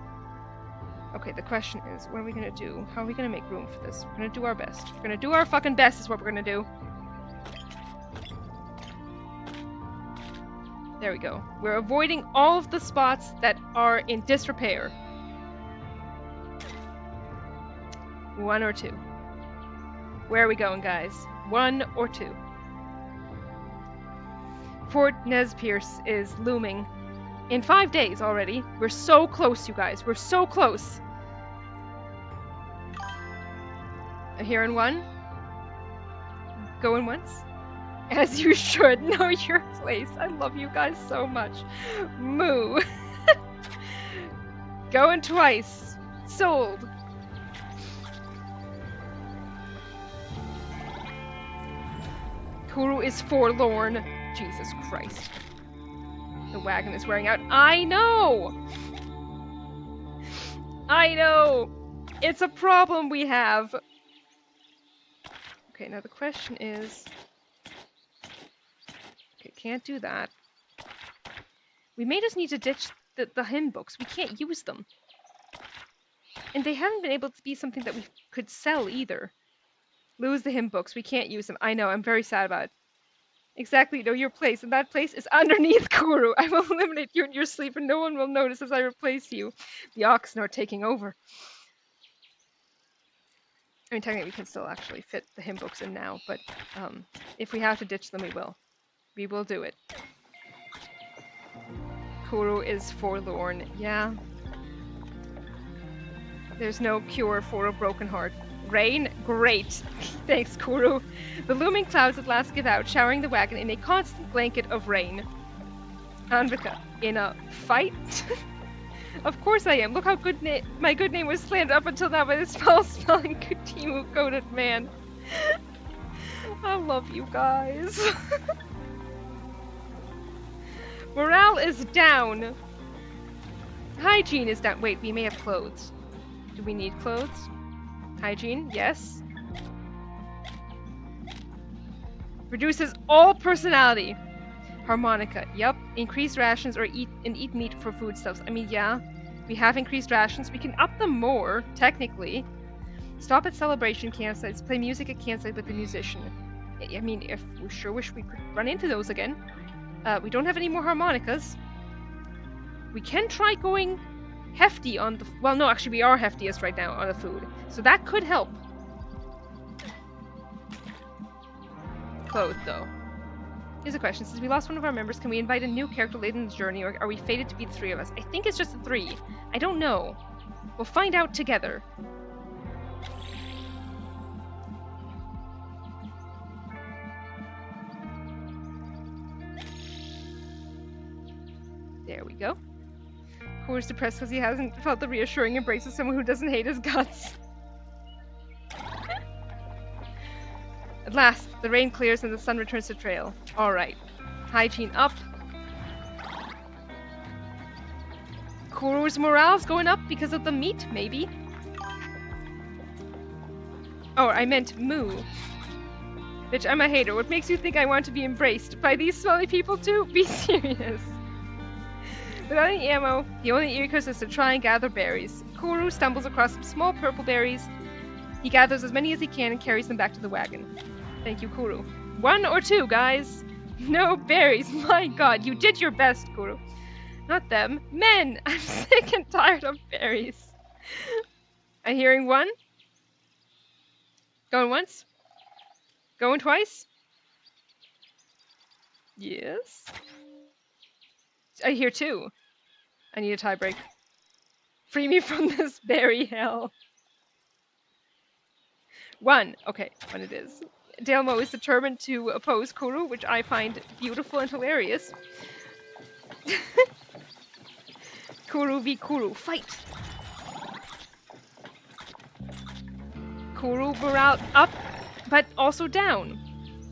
Okay, the question is, what are we gonna do? How are we gonna make room for this? We're gonna do our best. We're gonna do our fucking best is what we're gonna do. There we go. We're avoiding all of the spots that are in disrepair. 1 or 2. Where are we going, guys? 1 or 2. Fort Nez Pierce is looming. In 5 days already. We're so close, you guys. We're so close. Here in 1. Going once. As you should know your place. I love you guys so much. Moo. Going twice. Sold. Kuru is forlorn. Jesus Christ. The wagon is wearing out. I know! I know! It's a problem we have. Okay, now the question is... Okay, can't do that. We may just need to ditch the hymn books. We can't use them. And they haven't been able to be something that we could sell either. Lose the hymn books. We can't use them. I know, I'm very sad about it. Exactly, know your place, and that place is underneath Kuru. I will eliminate you in your sleep, and no one will notice as I replace you. The oxen are taking over. I mean, technically we can still actually fit the hymn books in now, but if we have to ditch them, we will. We will do it. Kuru is forlorn. Yeah. There's no cure for a broken heart. Rain? Great. Thanks, Kuru. The looming clouds at last give out, showering the wagon in a constant blanket of rain. Anvika, in a fight? Of course I am. Look how my good name was slandered up until now by this foul-smelling Kutimu-coated man. I love you guys. Morale is down. Hygiene is down. Wait, we may have clothes. Do we need clothes? Hygiene, yes. Reduces all personality. Harmonica, yep. Increase rations or eat meat for foodstuffs. I mean, yeah. We have increased rations. We can up them more, technically. Stop at celebration campsites. Play music at campsite with the musician. I mean, if we sure wish we could run into those again. We don't have any more harmonicas. We can try going hefty on the... Well, no, actually, we are heftiest right now on the food. So that could help. Clothes, though. Here's a question. Since we lost one of our members, can we invite a new character late in the journey, or are we fated to be the 3 of us? I think it's just the 3. I don't know. We'll find out together. There we go. Kuru's depressed because he hasn't felt the reassuring embrace of someone who doesn't hate his guts. At last, the rain clears and the sun returns to trail. Alright. Hygiene up. Kuru's morale's going up because of the meat, maybe? Oh, I meant moo. Bitch, I'm a hater. What makes you think I want to be embraced? By these smelly people too? Be serious. Without any ammo, the only recourse is to try and gather berries. Kuru stumbles across some small purple berries. He gathers as many as he can and carries them back to the wagon. Thank you, Kuru. 1 or 2, guys. No berries. My god, you did your best, Kuru. Not them. Men! I'm sick and tired of berries. I'm hearing 1. Going once. Going twice. Yes. I hear 2. I need a tiebreak. Free me from this berry hell. 1. Okay, 1 it is. Delmo is determined to oppose Kuru, which I find beautiful and hilarious. Kuru v Kuru, fight! Kuru morale up, but also down.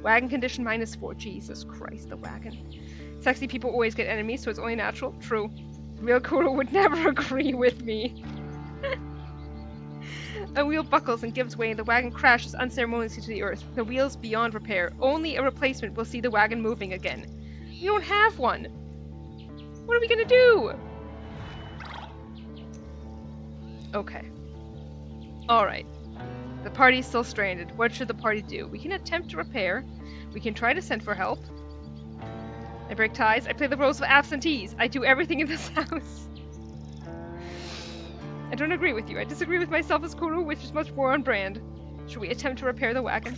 Wagon condition -4. Jesus Christ, the wagon. Sexy people always get enemies, so it's only natural. True. Real Kuru would never agree with me. A wheel buckles and gives way, and the wagon crashes unceremoniously to the earth. The wheel's beyond repair. Only a replacement will see the wagon moving again. We don't have one. What are we gonna do? Okay. Alright. The party's still stranded. What should the party do? We can attempt to repair. We can try to send for help. I break ties. I play the roles of absentees. I do everything in this house. I don't agree with you. I disagree with myself as Kuru, which is much more on brand. Should we attempt to repair the wagon?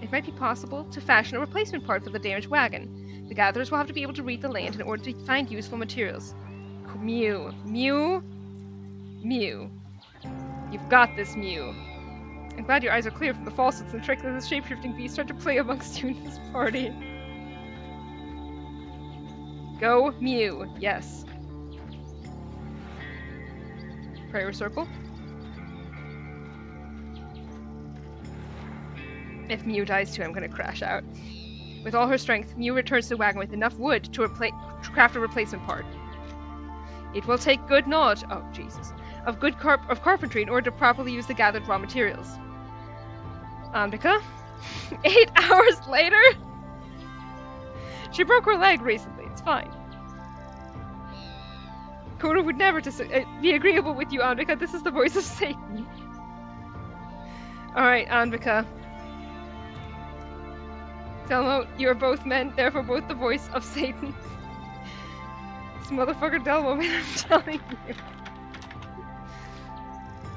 It might be possible to fashion a replacement part for the damaged wagon. The gatherers will have to be able to read the land in order to find useful materials. Mew. Mew. Mew. You've got this, Mew. I'm glad your eyes are clear from the falsehoods and tricks that this shape-shifting beast start to play amongst you in this party. Go, Mew. Yes. Prayer circle. If Mew dies too, I'm gonna crash out. With all her strength, Mew returns to the wagon with enough wood to craft a replacement part. It will take good knowledge, oh Jesus, of carpentry in order to properly use the gathered raw materials. Ambika? 8 hours later? She broke her leg recently, it's fine. Kuru would never be agreeable with you, Ambika. This is the voice of Satan. Alright, Ambika. Delmo, you are both men, therefore both the voice of Satan. This motherfucker Delmo, man, I'm telling you.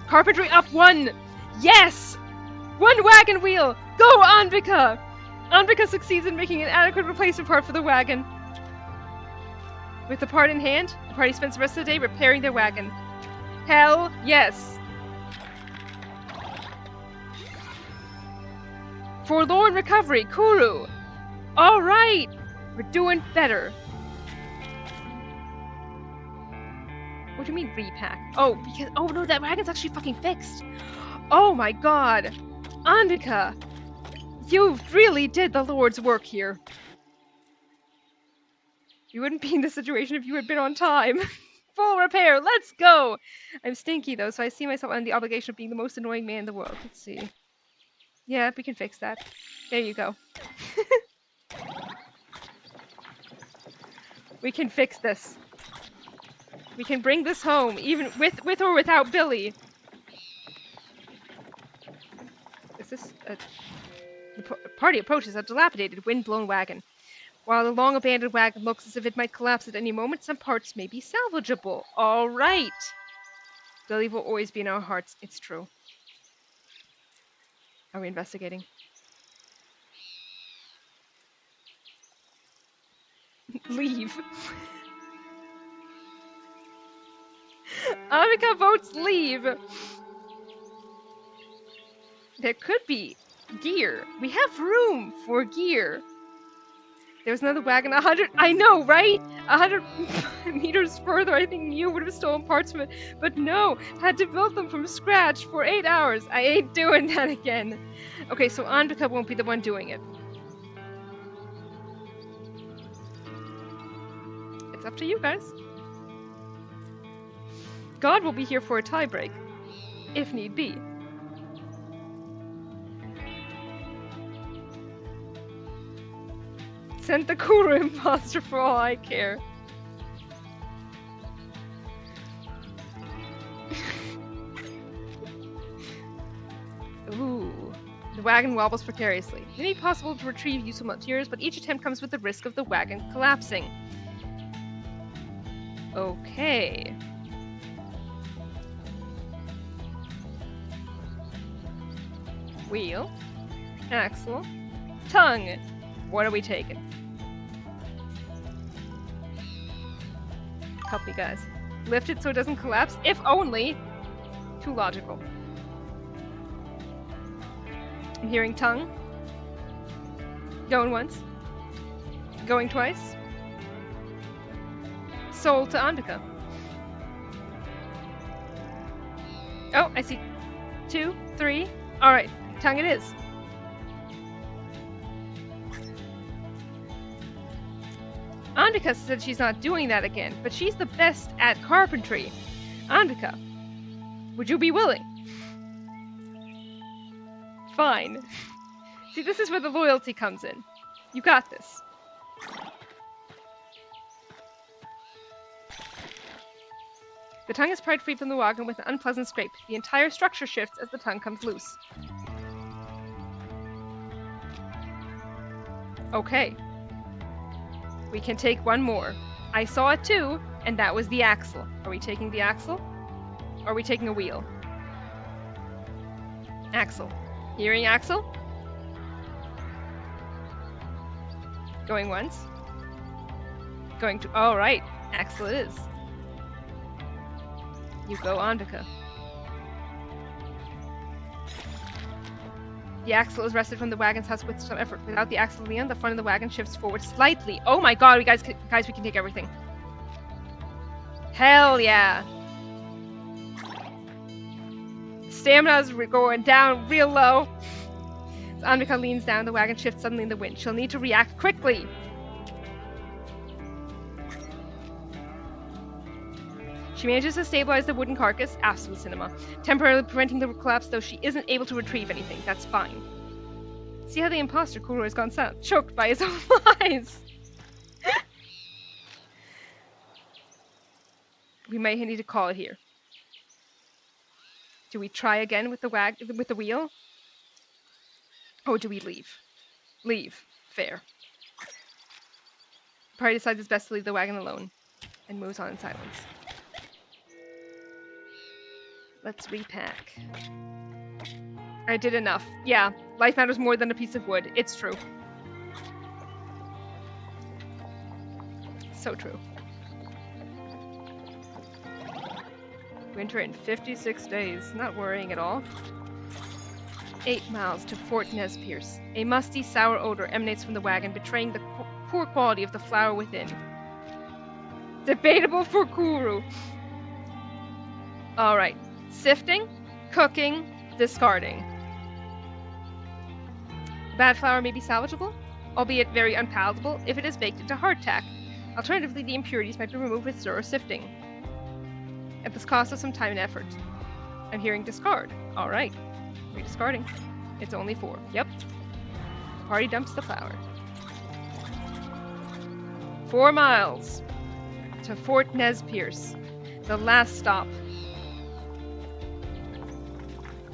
Carpentry up 1! Yes! 1 wagon wheel! Go, Ambika! Ambika succeeds in making an adequate replacement part for the wagon. With the part in hand, the party spends the rest of the day repairing their wagon. Hell yes! Forlorn recovery, Kuru! Alright! We're doing better. What do you mean repack? Oh, because oh no, that wagon's actually fucking fixed. Oh my god. Andika! You really did the Lord's work here. You wouldn't be in this situation if you had been on time. Full repair, let's go! I'm stinky though, so I see myself under the obligation of being the most annoying man in the world. Let's see. Yeah, we can fix that. There you go. We can fix this. We can bring this home, even with or without Billy. Is this a... The party approaches a dilapidated, wind-blown wagon. While the long-abandoned wagon looks as if it might collapse at any moment, some parts may be salvageable. All right! Billy will always be in our hearts. It's true. Are we investigating? Leave. Amika votes leave. There could be gear. We have room for gear. There was another wagon 100... I know, right? 100 meters further, I think Mew would have stolen parts from it. But no, had to build them from scratch for 8 hours. I ain't doing that again. Okay, so Andika won't be the one doing it. It's up to you guys. God will be here for a tiebreak, if need be. Send the Kuru imposter for all I care. The wagon wobbles precariously. It may be possible to retrieve useful materials, but each attempt comes with the risk of the wagon collapsing. Okay. Wheel. Axle. Tongue. What are we taking? Help me, guys. Lift it so it doesn't collapse, if only. Too logical. I'm hearing tongue. Going once. Going twice. Sold to Andika. Oh, I see 2, 3. Alright, tongue it is. Andika said she's not doing that again, but she's the best at carpentry. Andika, would you be willing? Fine. See, this is where the loyalty comes in. You got this. The tongue is pried free from the wagon with an unpleasant scrape. The entire structure shifts as the tongue comes loose. Okay. We can take one more. I saw it too, and that was the axle. Are we taking the axle? Or are we taking a wheel? Axle. Hearing axle? Going once. Going to... Oh, right. Axle it is. You go, Andika. The axle is wrested from the wagon's house with some effort. Without the axle, Leon, the front of the wagon shifts forward slightly. Oh my god, guys, we can take everything. Hell yeah. Stamina's going down real low. As Andika leans down, the wagon shifts suddenly in the wind. She'll need to react quickly. She manages to stabilize the wooden carcass, absolute cinema, temporarily preventing the collapse, though she isn't able to retrieve anything. That's fine. See how the imposter Kuro has gone silent, choked by his own lies. We might need to call it here. Do we try again with the wheel? Or do we leave? Leave. Fair. The party decides it's best to leave the wagon alone, and moves on in silence. Let's repack. I did enough. Yeah, life matters more than a piece of wood. It's true. So true. Winter in 56 days. Not worrying at all. 8 miles to Fort Nez Perce. A musty, sour odor emanates from the wagon, betraying the poor quality of the flour within. Debatable for Kuru. Alright. Sifting, cooking, discarding. Bad flour may be salvageable, albeit very unpalatable, if it is baked into hardtack. Alternatively, the impurities might be removed with stir or sifting. At this cost of some time and effort. I'm hearing discard. Alright. We're discarding. It's only 4. Yep. The party dumps the flour. 4 miles to Fort Nez Perce. The last stop.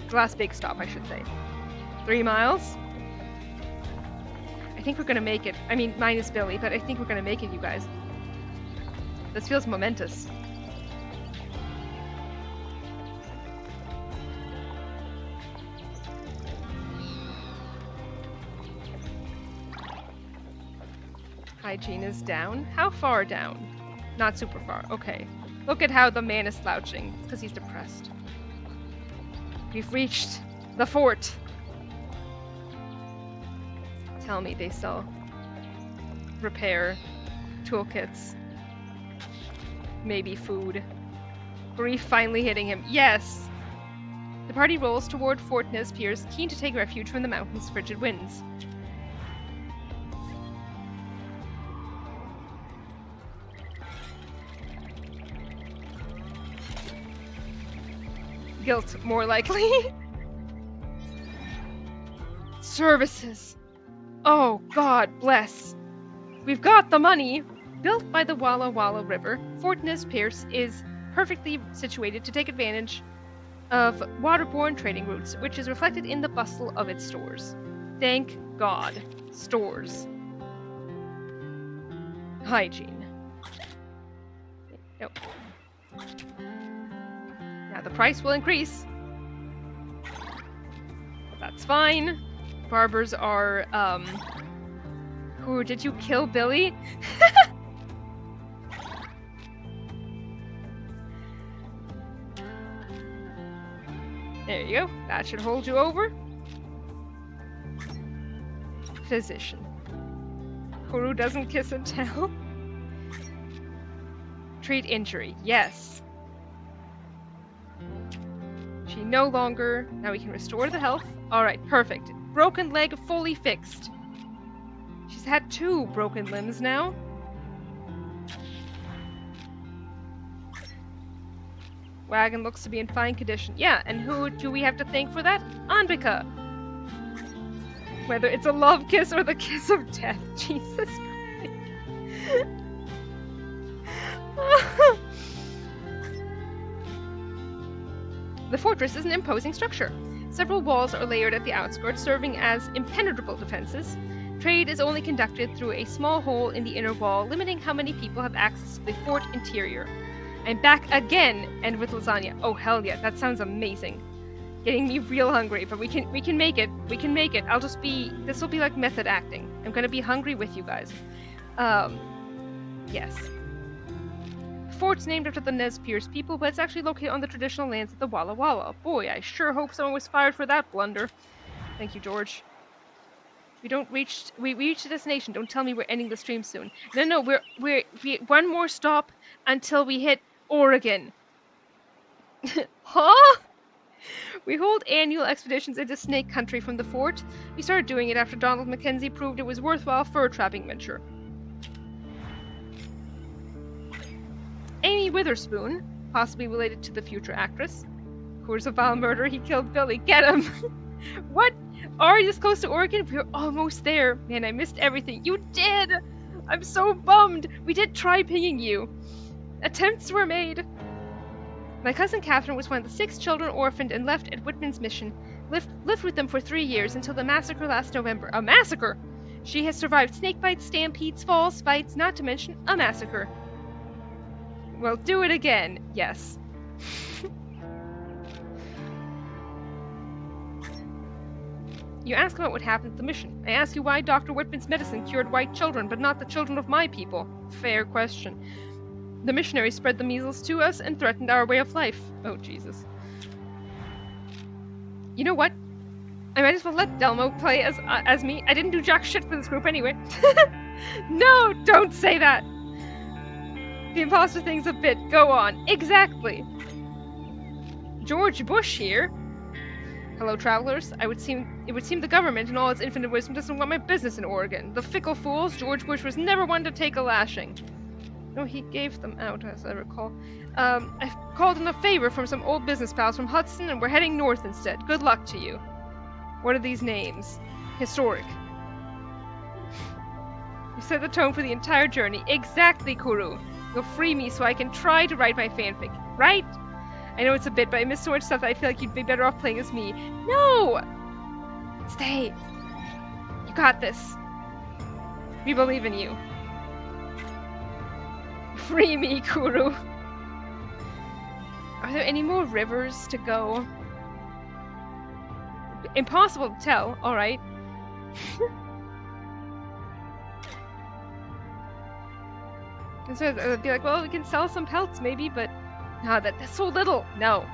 The last big stop, I should say. 3 miles. I think we're gonna make it. I mean, minus Billy, but I think we're gonna make it, you guys. This feels momentous. Hygiene is down. How far down? Not super far. Okay. Look at how the man is slouching. It's because he's depressed. We've reached the fort. Tell me they sell repair toolkits. Maybe food. Grief finally hitting him. Yes! The party rolls toward Fort Nez Perce, keen to take refuge from the mountain's frigid winds. Guilt, more likely. Services. Oh, God bless. We've got the money. Built by the Walla Walla River, Fort Nez Perce is perfectly situated to take advantage of waterborne trading routes, which is reflected in the bustle of its stores. Thank God. Stores. Hygiene. No. Now the price will increase. But that's fine. Barbers are, Who, did you kill Billy? There you go. That should hold you over. Physician. Kuru doesn't kiss and tell. Treat injury. Yes. She no longer... Now we can restore the health. Alright, perfect. Broken leg fully fixed. She's had 2 broken limbs now. Wagon looks to be in fine condition. Yeah, and who do we have to thank for that? Anbika! Whether it's a love kiss or the kiss of death. Jesus Christ. The fortress is an imposing structure. Several walls are layered at the outskirts, serving as impenetrable defenses. Trade is only conducted through a small hole in the inner wall, limiting how many people have access to the fort interior. I'm back again, and with lasagna. Oh hell yeah, that sounds amazing. Getting me real hungry, but we can make it. We can make it. This will be like method acting. I'm gonna be hungry with you guys. Yes. Fort's named after the Nez Perce people, but it's actually located on the traditional lands of the Walla Walla. Boy, I sure hope someone was fired for that blunder. Thank you, George. We reached the destination. Don't tell me we're ending the stream soon. No, we one more stop until we hit Oregon. Huh? We hold annual expeditions into Snake Country from the fort. We started doing it after Donald Mackenzie proved it was worthwhile fur trapping venture. Amy Witherspoon, possibly related to the future actress. Course of vile murder, he killed Billy. Get him! What? Already this close to Oregon? We're almost there. Man, I missed everything. You did! I'm so bummed! We did try pinging you. Attempts were made. My cousin Catherine was one of the 6 children orphaned and left at Whitman's mission. Lived with them for 3 years until the massacre last November. A massacre! She has survived snake bites, stampedes, falls, fights, not to mention a massacre. Well, do it again. Yes. You ask about what happened at the mission. I ask you why Dr. Whitman's medicine cured white children, but not the children of my people. Fair question. The missionaries spread the measles to us and threatened our way of life. Oh, Jesus. You know what? I might as well let Delmo play as me. I didn't do jack shit for this group anyway. No, don't say that! The imposter thing's a bit. Go on. Exactly. George Bush here. Hello, travelers. It would seem the government, in all its infinite wisdom, doesn't want my business in Oregon. The fickle fools. George Bush was never one to take a lashing. No, he gave them out, as I recall. I've called in a favor from some old business pals from Hudson, and we're heading north instead. Good luck to you. What are these names? Historic. You set the tone for the entire journey. Exactly, Kuru. You'll free me so I can try to write my fanfic. Right? I know it's a bit, but I missed so much stuff that I feel like you'd be better off playing as me. No! Stay. You got this. We believe in you. Free me, Kuru. Are there any more rivers to go? Impossible to tell, alright. And so I'd be like, well, we can sell some pelts maybe, but no, that's so little. No.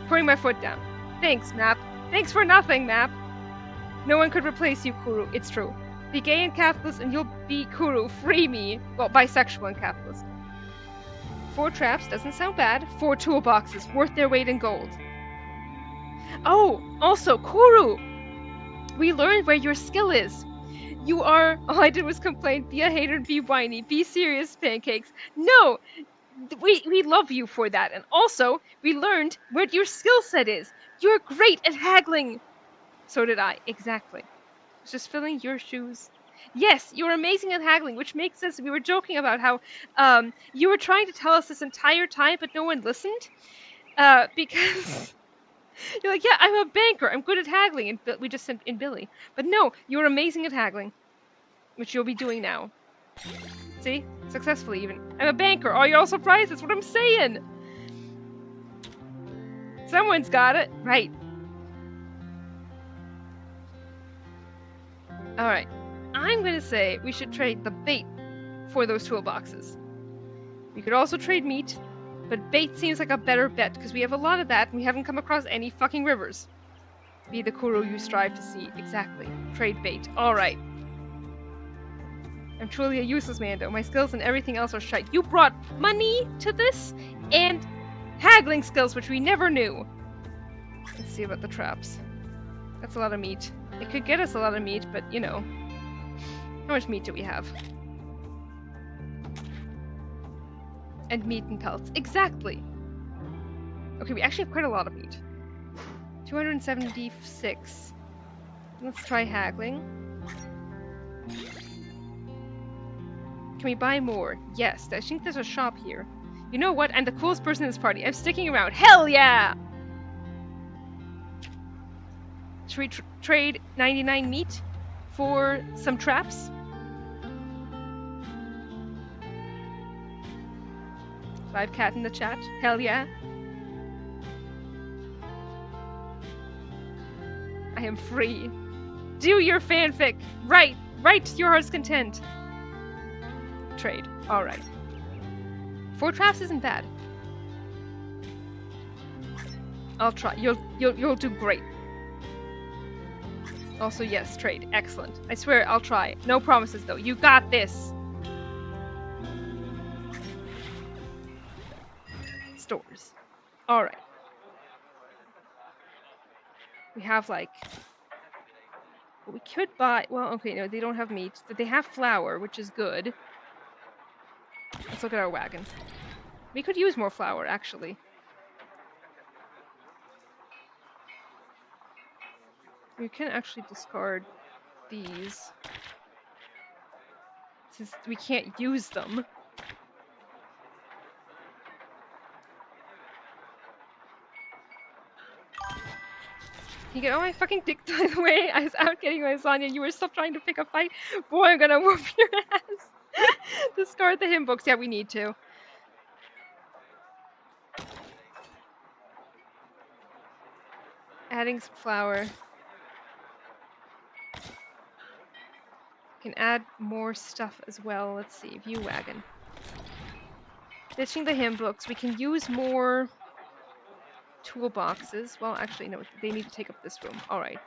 Putting my foot down. Thanks, Map. Thanks for nothing, Map. No one could replace you, Kuru. It's true. Be gay and capitalist and you'll be Kuru. Free me. Well, bisexual and capitalist. 4 traps, doesn't sound bad. 4 toolboxes, worth their weight in gold. Oh, also, Kuru! We learned where your skill is. You are... All I did was complain, be a hater and be whiny, be serious, pancakes. No! We love you for that. And also, we learned what your skill set is. You're great at haggling. So did I, exactly. I was just filling your shoes. Yes, you're amazing at haggling, which makes sense. We were joking about how you were trying to tell us this entire time, but no one listened. Because you're like, yeah, I'm a banker. I'm good at haggling. And we just sent in Billy. But no, you're amazing at haggling, which you'll be doing now. See? Successfully, even. I'm a banker. Oh, you're all surprised? That's what I'm saying. Someone's got it. Right. Alright. I'm gonna say we should trade the bait for those toolboxes. We could also trade meat, but bait seems like a better bet because we have a lot of that and we haven't come across any fucking rivers. Be the Kuro you strive to see. Exactly. Trade bait. Alright. I'm truly a useless man, though. My skills and everything else are shite. You brought money to this and haggling skills, which we never knew. Let's see about the traps. That's a lot of meat. It could get us a lot of meat, but you know. How much meat do we have? And meat and pelts. Exactly! Okay, we actually have quite a lot of meat. 276. Let's try haggling. Can we buy more? Yes, I think there's a shop here. You know what? I'm the coolest person in this party. I'm sticking around. Hell yeah! Should we trade 99 meat for some traps? Live cat in the chat. Hell yeah. I am free. Do your fanfic. Write to your heart's content. Trade. Alright. 4 traps isn't bad. I'll try. You'll do great. Also, yes, trade. Excellent. I swear I'll try. No promises though. You got this. Stores. Alright. We have like... We could buy... Well, okay, no, they don't have meat. But they have flour, which is good. Let's look at our wagon. We could use more flour, actually. We can actually discard these. Since we can't use them. You get all my fucking dick by the way. I was out getting my lasagna. You were still trying to pick a fight. Boy, I'm gonna whoop your ass. Discard the hymn books. Yeah, we need to. Adding some flour. Can add more stuff as well. Let's see. View wagon. Ditching the hymn books. We can use more toolboxes. Well, actually, no. They need to take up this room. Alright.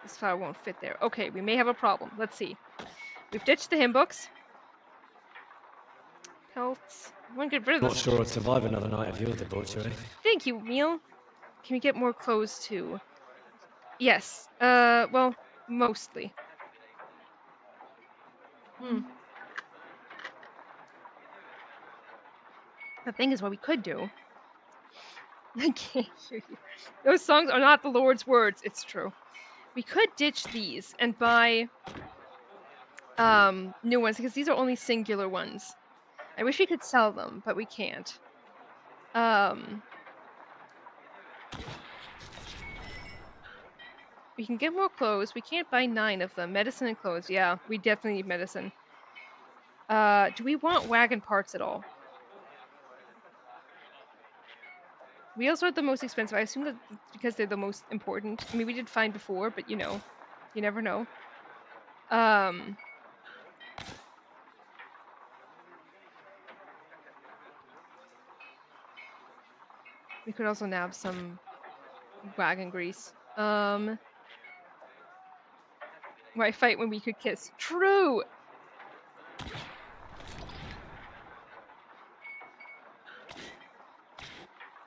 This flower won't fit there. Okay, we may have a problem. Let's see. We've ditched the hymn books. Pelts. I want to get rid of
Not
this.
sure I'd survive another night of your debauchery.
Thank you, Meal. Can we get more clothes too? Yes. Well, mostly. The thing is, what we could do... I can't hear you. Those songs are not the Lord's words. It's true. We could ditch these and buy new ones, because these are only singular ones. I wish we could sell them, but we can't. We can get more clothes. We can't buy 9 of them. Medicine and clothes. Yeah, we definitely need medicine. Do we want wagon parts at all? Wheels are the most expensive. I assume that because they're the most important. I mean, we did fine before, but you know, you never know. We could also nab some wagon grease. Why fight when we could kiss? True!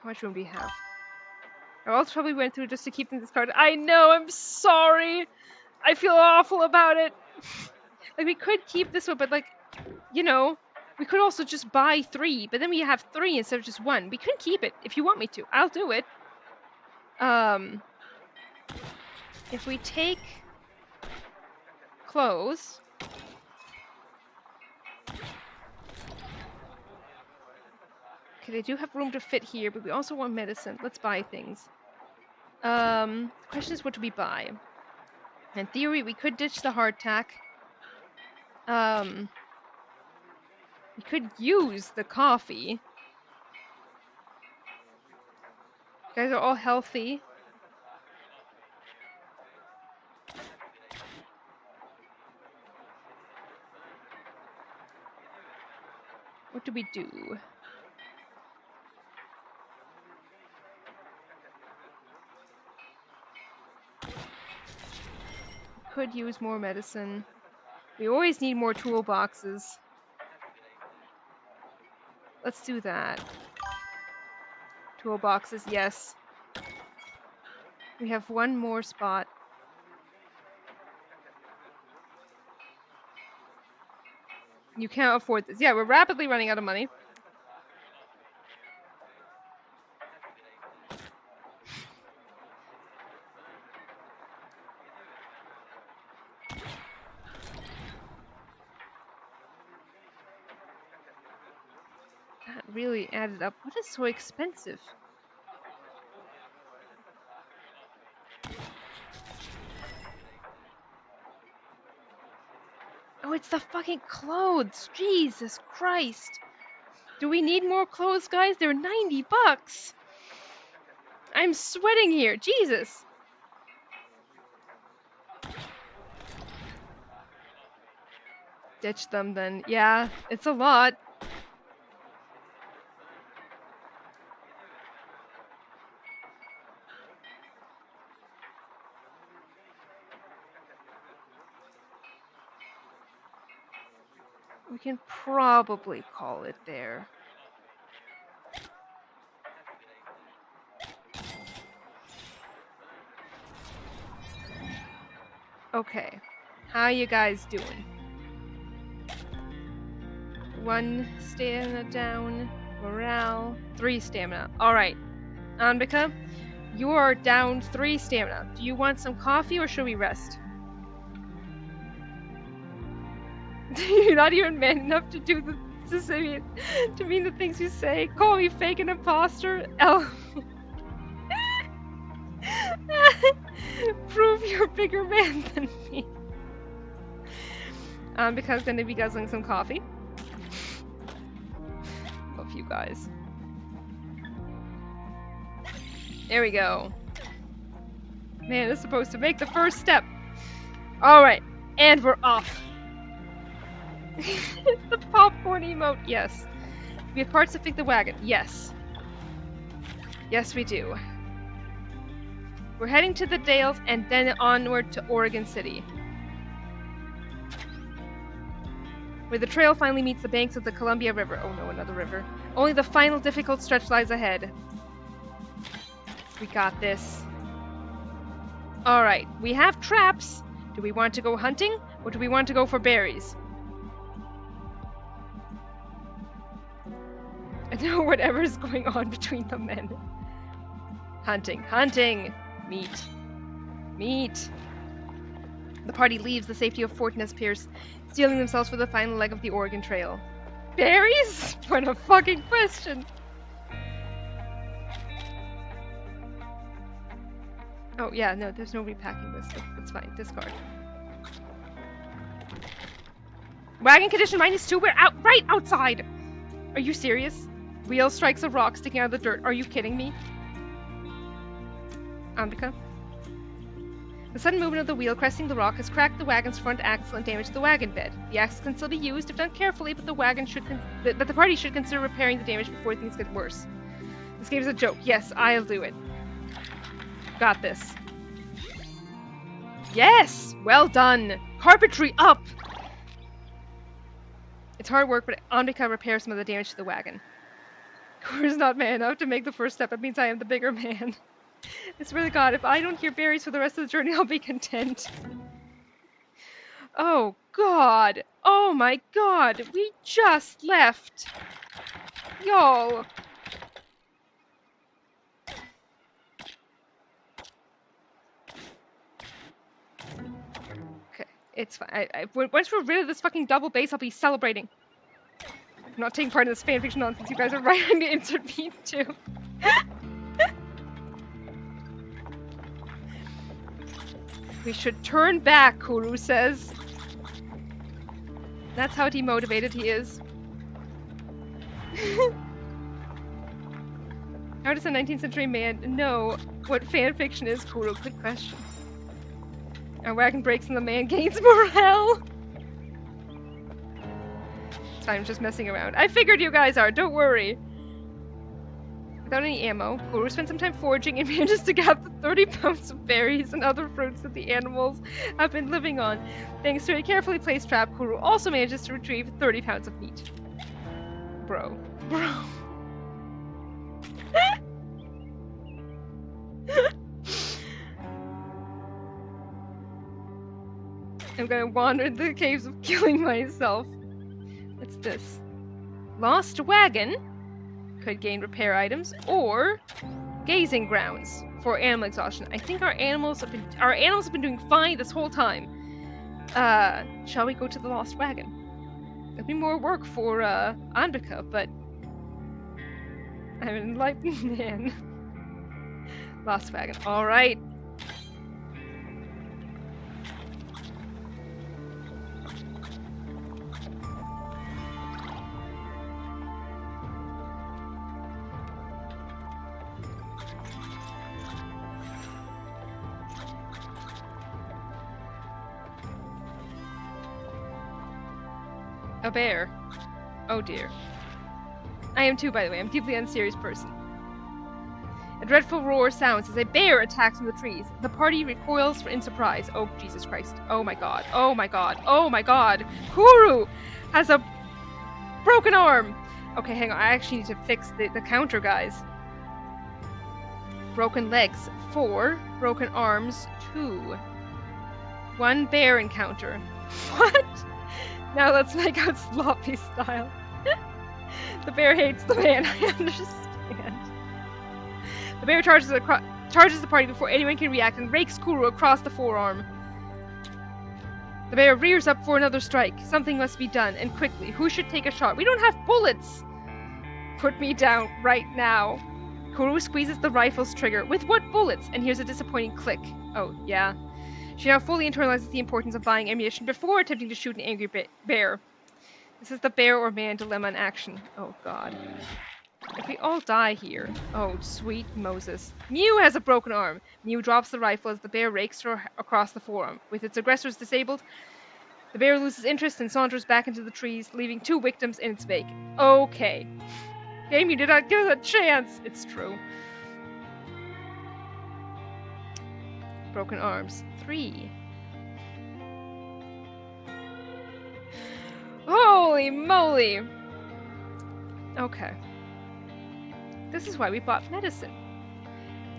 How much room do we have? I also probably went through just to keep them discarded. I know, I'm sorry! I feel awful about it! Like, we could keep this one, but like, you know, we could also just buy 3, but then we have 3 instead of just 1. We could keep it if you want me to. I'll do it. If we take clothes... Okay, they do have room to fit here, but we also want medicine. Let's buy things. Question is, what do we buy? In theory, we could ditch the hardtack. We could use the coffee. You guys are all healthy. What do we do? Could use more medicine. We always need more toolboxes. Let's do that. Toolboxes, yes. We have one more spot. You can't afford this. Yeah, we're rapidly running out of money. That really added up. What is so expensive? Oh, it's the fucking clothes. Jesus Christ. Do we need more clothes, guys? They're 90 bucks. I'm sweating here. Jesus. Ditch them then. Yeah, it's a lot. We can probably call it there. Okay. How you guys doing? 1 stamina down. Morale. 3 stamina. Alright. Anbika, you are down 3 stamina. Do you want some coffee or should we rest? You're not even man enough to do the to mean the things you say. Call me fake and imposter. Prove you're a bigger man than me. Because I'm gonna be guzzling some coffee. Love you guys. There we go. Man, it's supposed to make the first step. Alright, and we're off. The popcorn emote, yes. We have parts to fix the wagon, yes. Yes, we do. We're heading to the Dales and then onward to Oregon City, where the trail finally meets the banks of the Columbia River. Oh no, another river. Only the final difficult stretch lies ahead. We got this. Alright, we have traps. Do we want to go hunting, or do we want to go for berries? I know whatever's going on between the men. Hunting, hunting! Meat. Meat! The party leaves the safety of Fort Nez Pierce, steeling themselves for the final leg of the Oregon Trail. Berries? What a fucking question! Oh yeah, no, there's no repacking this. That's fine. Discard. Wagon condition -2. We're out right outside! Are you serious? Wheel strikes a rock sticking out of the dirt. Are you kidding me? Ambika. The sudden movement of the wheel cresting the rock has cracked the wagon's front axle and damaged the wagon bed. The axle can still be used if done carefully, but the party should consider repairing the damage before things get worse. This game is a joke. Yes, I'll do it. Got this. Yes! Well done! Carpentry up! It's hard work, but Ambika repairs some of the damage to the wagon. Cora's not man enough to make the first step. It means I am the bigger man. I swear to God, if I don't hear berries for the rest of the journey, I'll be content. Oh, God. Oh, my God. We just left. Y'all. Okay, it's fine. Once we're rid of this fucking double base, I'll be celebrating. I'm not taking part in this fanfiction nonsense. You guys are writing to insert me too. We should turn back, Kuru says. That's how demotivated he is. How does a 19th century man know what fanfiction is, Kuro? Good question. Our wagon breaks and the man gains morale. It's fine, I'm just messing around. I figured you guys are, don't worry. Without any ammo, Kuro spent some time foraging and manages to gather 30 pounds of berries and other fruits that the animals have been living on. Thanks to a carefully placed trap, Kuro also manages to retrieve 30 pounds of meat. Bro. I'm gonna wander into the caves of killing myself. What's this? Lost wagon could gain repair items, or gazing grounds for animal exhaustion. I think our animals have been doing fine this whole time. Shall we go to the lost wagon? There'll be more work for Anbika, but I'm an enlightened man. Lost wagon. All right. A bear. Oh dear. I am too, by the way. I'm a deeply unserious person. A dreadful roar sounds as a bear attacks from the trees. The party recoils in surprise. Oh, Jesus Christ. Oh my god. Oh my god. Oh my god. Kuru has a broken arm. Okay, hang on. I actually need to fix the counter, guys. Broken legs, 4. Broken arms, 2. 1 bear encounter. What? Now let's make out sloppy style. The bear hates the man, I understand. The bear charges the party before anyone can react and rakes Kuru across the forearm. The bear rears up for another strike. Something must be done, and quickly. Who should take a shot? We don't have bullets! Put me down right now. Kuru squeezes the rifle's trigger. With what bullets? And here's a disappointing click. Oh, yeah. She now fully internalizes the importance of buying ammunition before attempting to shoot an angry bear. This is the bear or man dilemma in action. Oh god. If we all die here. Oh, sweet Moses. Mew has a broken arm. Mew drops the rifle as the bear rakes her across the forearm. With its aggressors disabled, the bear loses interest and saunters back into the trees, leaving 2 victims in its wake. Okay. Game, you did not give us a chance! It's true. Broken arms. 3. Holy moly! Okay. This is why we bought medicine.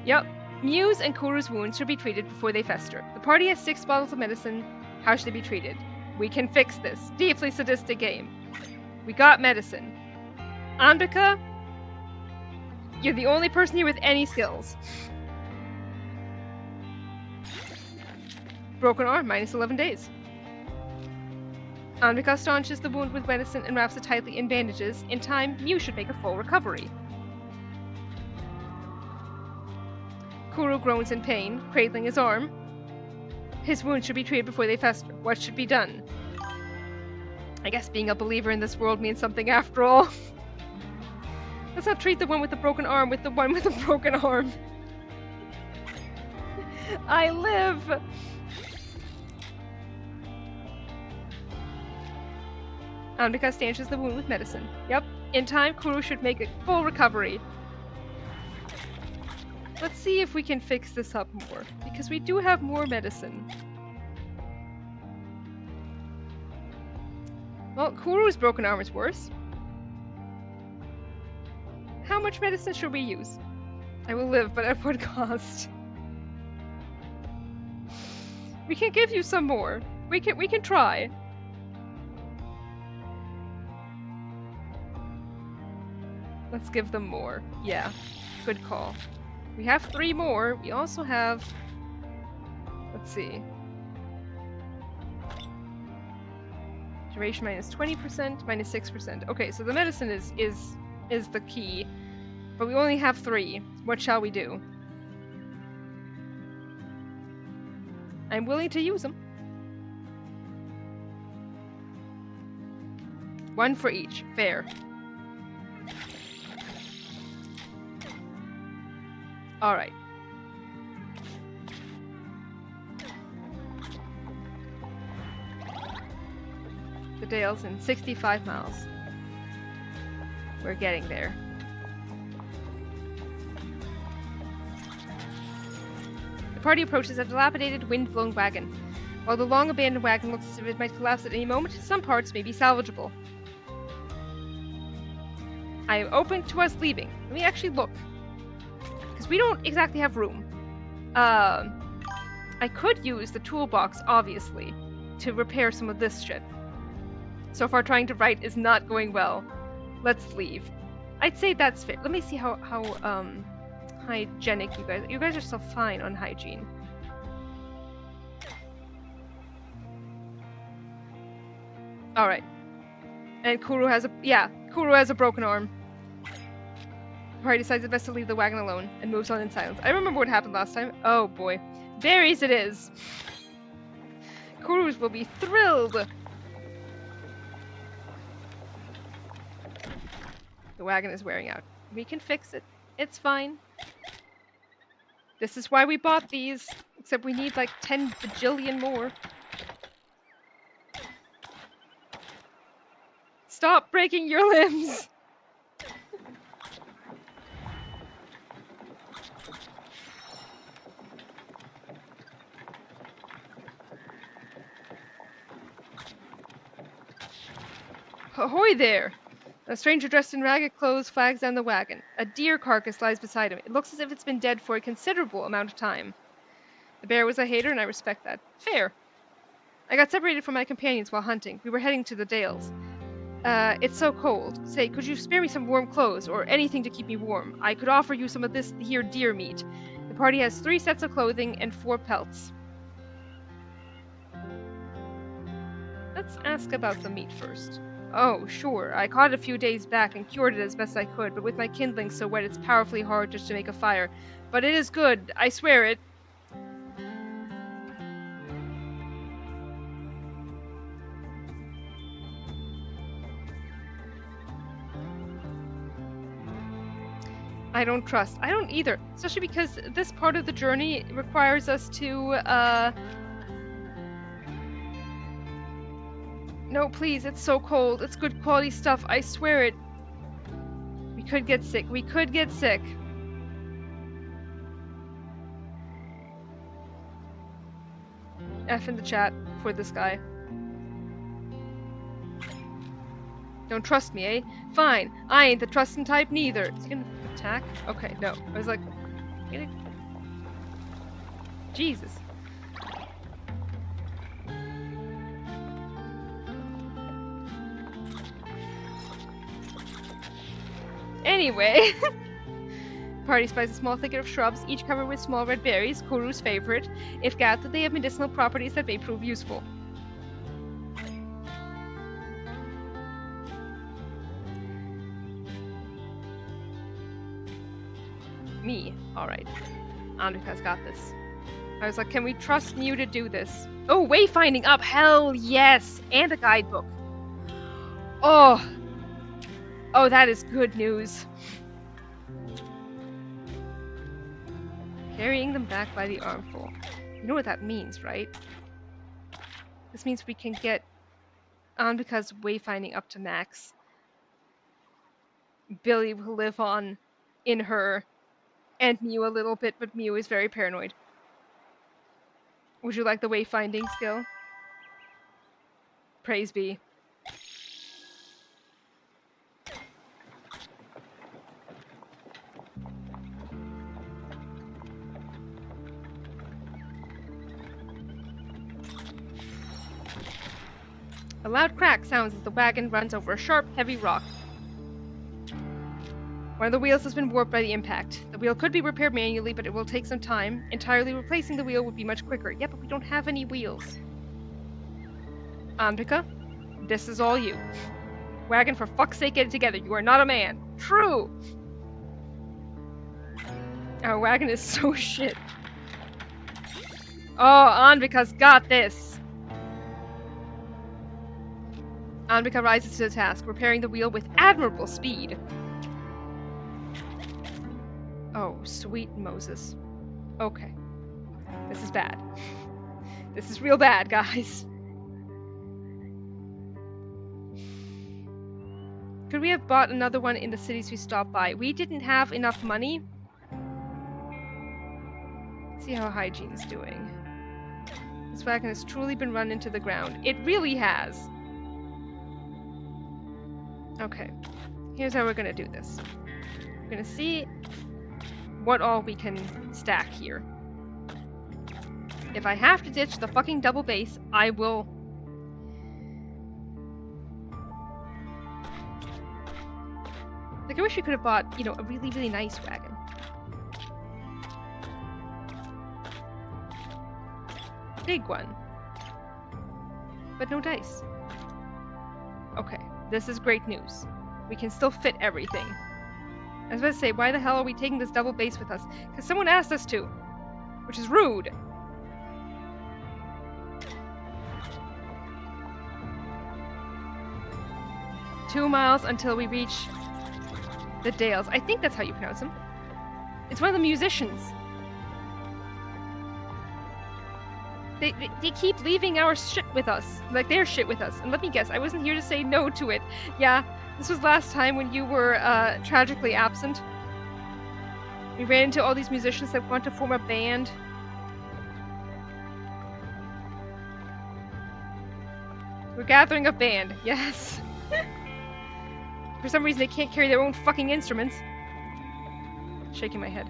Yep. Mew's and Kuru's wounds should be treated before they fester. The party has 6 bottles of medicine. How should they be treated? We can fix this. Deeply sadistic game. We got medicine. Anbika, you're the only person here with any skills. Broken arm, minus 11 days. Anbika staunches the wound with medicine and wraps it tightly in bandages. In time, Mew should make a full recovery. Kuru groans in pain, cradling his arm. His wounds should be treated before they fester. What should be done? I guess being a believer in this world means something after all. Let's not treat the one with the broken arm with the one with the broken arm. I live! Anbika stanches the wound with medicine. Yep, in time, Kuru should make a full recovery. Let's see if we can fix this up more, because we do have more medicine. Well, Kuru's broken arm is worse. How much medicine should we use? I will live, but at what cost? We can give you some more. We can try. Let's give them more. Yeah, good call. We have 3 more. We also have... Let's see. Duration minus 20%, minus 6%. Okay, so the medicine is the key. But we only have 3. What shall we do? I'm willing to use them. 1 for each. Fair. Alright. The Dale's in 65 miles. We're getting there. The party approaches a dilapidated, wind-blown wagon. While the long-abandoned wagon looks as if it might collapse at any moment, some parts may be salvageable. I am open to us leaving. Let me actually look. Because we don't exactly have room. I could use the toolbox, obviously, to repair some of this shit. So far trying to write is not going well. Let's leave. I'd say that's fair. Let me see how hygienic you guys are still fine on hygiene. Alright. And Kuru has a broken arm. The party decides it's best to leave the wagon alone and moves on in silence. I remember what happened last time. Oh boy. Berries it is! Kurus will be thrilled! The wagon is wearing out. We can fix it. It's fine. This is why we bought these. Except we need like 10 bajillion more. Stop breaking your limbs! Ahoy there! A stranger dressed in ragged clothes flags down the wagon. A deer carcass lies beside him. It looks as if it's been dead for a considerable amount of time. The bear was a hater, and I respect that. Fair. I got separated from my companions while hunting. We were heading to the Dales. It's so cold. Say, could you spare me some warm clothes, or anything to keep me warm? I could offer you some of this here deer meat. The party has 3 sets of clothing and 4 pelts. Let's ask about the meat first. Oh, sure. I caught it a few days back and cured it as best I could, but with my kindling so wet it's powerfully hard just to make a fire. But it is good, I swear it. I don't trust. I don't either. Especially because this part of the journey requires us to, No, please, it's so cold. It's good quality stuff, I swear it. We could get sick. We could get sick. F in the chat for this guy. Don't trust me, eh? Fine. I ain't the trusting type neither. Is he gonna attack? Okay, no. I was like... Jesus. Anyway, party spies a small thicket of shrubs, each covered with small red berries, Kuru's favorite. If gathered, they have medicinal properties that may prove useful. Me. Alright. Andrika's got this. I was like, can we trust you to do this? Oh, wayfinding up! Hell yes! And a guidebook. Oh! Oh, that is good news. Carrying them back by the armful. You know what that means, right? This means we can get Andrika's wayfinding up to max. Billy will live on in her, and Mew a little bit, but Mew is very paranoid. Would you like the wayfinding skill? Praise be. A loud crack sounds as the wagon runs over a sharp, heavy rock. One of the wheels has been warped by the impact. The wheel could be repaired manually, but it will take some time. Entirely replacing the wheel would be much quicker. Yeah, but we don't have any wheels. Andrika, This is all you. Wagon, for fuck's sake, get it together. You are not a man. True! Our wagon is so shit. Oh, Anvika's got this. Anvika rises to the task, repairing the wheel with admirable speed. Oh, sweet Moses. Okay. This is bad. This is real bad, guys. Could we have bought another one in the cities we stopped by? We didn't have enough money. See how hygiene's doing. This wagon has truly been run into the ground. It really has. Okay. Here's how we're gonna do this. We're gonna see what all we can stack here. If I have to ditch the fucking double base, I will. Like, I wish we could have bought, you know, a really, really nice wagon. Big one. But no dice. Okay, this is great news. We can still fit everything. I was about to say, why the hell are we taking this double base with us? Because someone asked us to. Which is rude. Two miles until we reach the Dales. I think that's how you pronounce them. It's one of the musicians. They keep leaving our shit with us. Like, their shit with us. And let me guess, I wasn't here to say no to it. Yeah, this was last time when you were tragically absent. We ran into all these musicians that want to form a band. We're gathering a band, yes. For some reason they can't carry their own fucking instruments. Shaking my head.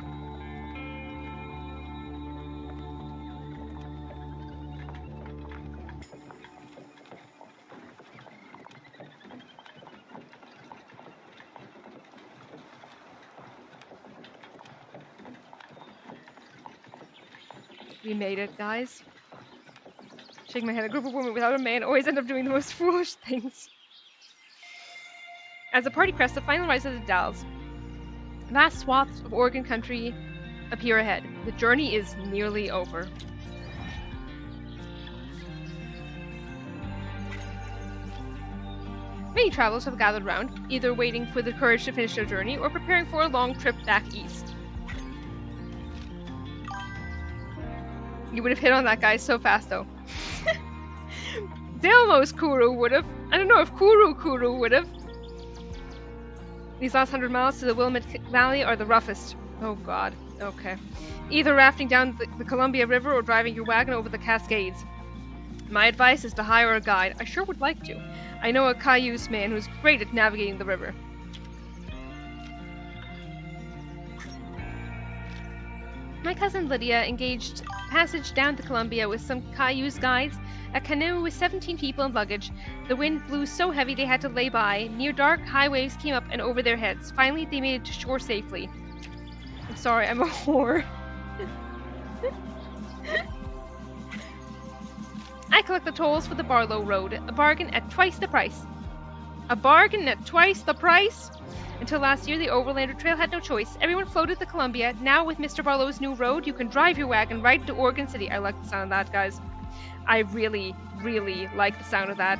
We made it, guys. Shaking my head, a group of women without a man always end up doing the most foolish things. As the party crests the final rise of the Dalles, vast swaths of Oregon country appear ahead. The journey is nearly over. Many travelers have gathered round, either waiting for the courage to finish their journey or preparing for a long trip back east. You would have hit on that guy so fast, though. Delmos Kuru would have. I don't know if Kuru would have. These last 100 miles to the Willamette Valley are the roughest. Oh god. Okay. Either rafting down the Columbia River or driving your wagon over the Cascades. My advice is to hire a guide. I sure would like to. I know a Cayuse man who's great at navigating the river. My cousin Lydia engaged passage down the Columbia with some Cayuse guides. A canoe with 17 people and luggage. The wind blew so heavy they had to lay by. Near dark, high waves came up and over their heads. Finally, they made it to shore safely. I'm sorry, I'm a whore. I collect the tolls for the Barlow Road. A bargain at twice the price. A bargain at twice the price? Until last year, the Overlander Trail had no choice. Everyone floated the Columbia. Now, with Mr. Barlow's new road, you can drive your wagon right to Oregon City. I like the sound of that, guys. I really, really like the sound of that.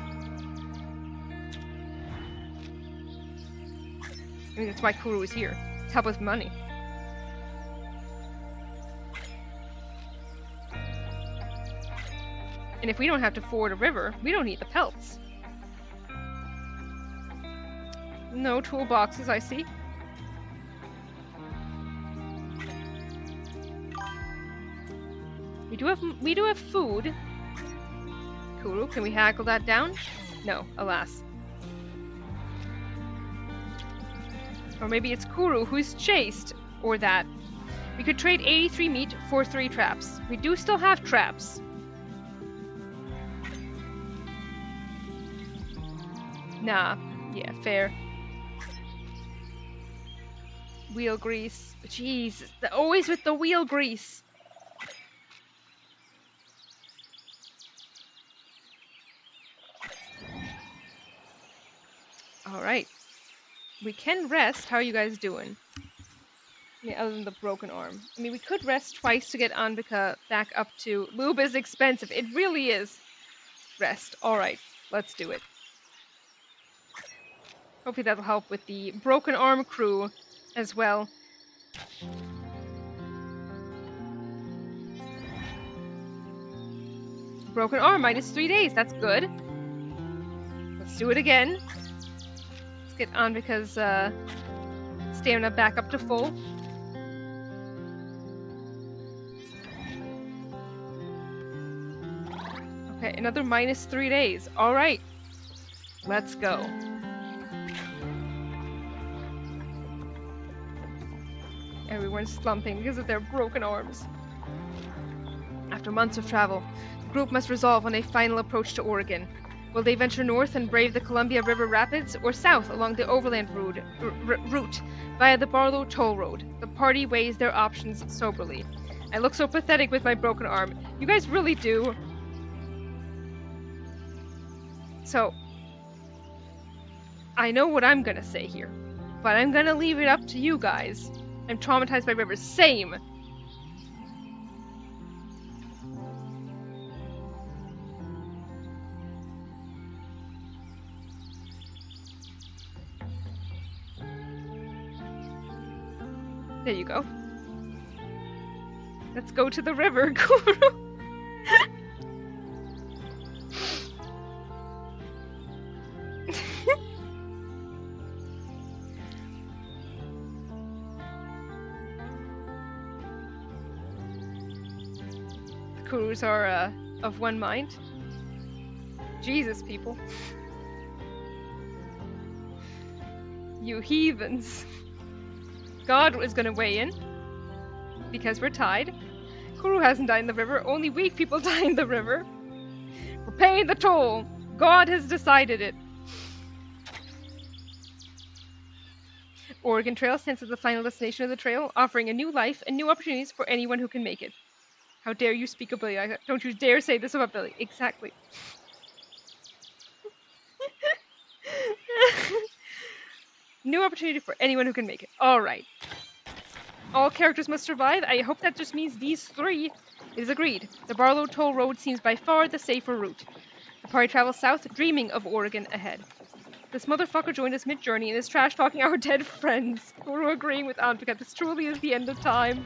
I mean, that's why Kuru is here. To help with money. And if we don't have to ford a river, we don't need the pelts. No toolboxes, I see. We do have food. Kuru, can we haggle that down? No, alas. Or maybe it's Kuru who's chased. Or that. We could trade 83 meat for 3 traps. We do still have traps. Nah, yeah, fair. Wheel grease. Jeez, always with the wheel grease. Alright. We can rest. How are you guys doing? I mean, other than the broken arm. I mean, we could rest twice to get Anvika back up to... Lube is expensive. It really is. Rest. Alright. Let's do it. Hopefully that'll help with the broken arm crew as well. Broken arm, minus 3 days. That's good. Let's do it again. Let's get Anvika's stamina back up to full. Okay, another minus 3 days. Alright. Let's go. Everyone's slumping because of their broken arms. After months of travel, the group must resolve on a final approach to Oregon. Will they venture north and brave the Columbia River Rapids, or south along the overland route via the Barlow Toll Road? The party weighs their options soberly. I look so pathetic with my broken arm. You guys really do. So, I know what I'm gonna say here, but I'm gonna leave it up to you guys. I'm traumatized by rivers. Same! There you go. Let's go to the river, Guru! Kurus are of one mind. Jesus, people. You heathens. God is gonna weigh in. Because we're tied. Kuru hasn't died in the river, only weak people die in the river. We're paying the toll. God has decided it. Oregon Trail stands as the final destination of the trail, offering a new life and new opportunities for anyone who can make it. How dare you speak of Billy? Don't you dare say this about Billy. Exactly. New opportunity for anyone who can make it. Alright. All characters must survive. I hope that just means these three. It is agreed. The Barlow Toll Road seems by far the safer route. The party travels south, dreaming of Oregon ahead. This motherfucker joined us mid-journey and is trash-talking our dead friends. We're agreeing with Anvika. This truly is the end of time.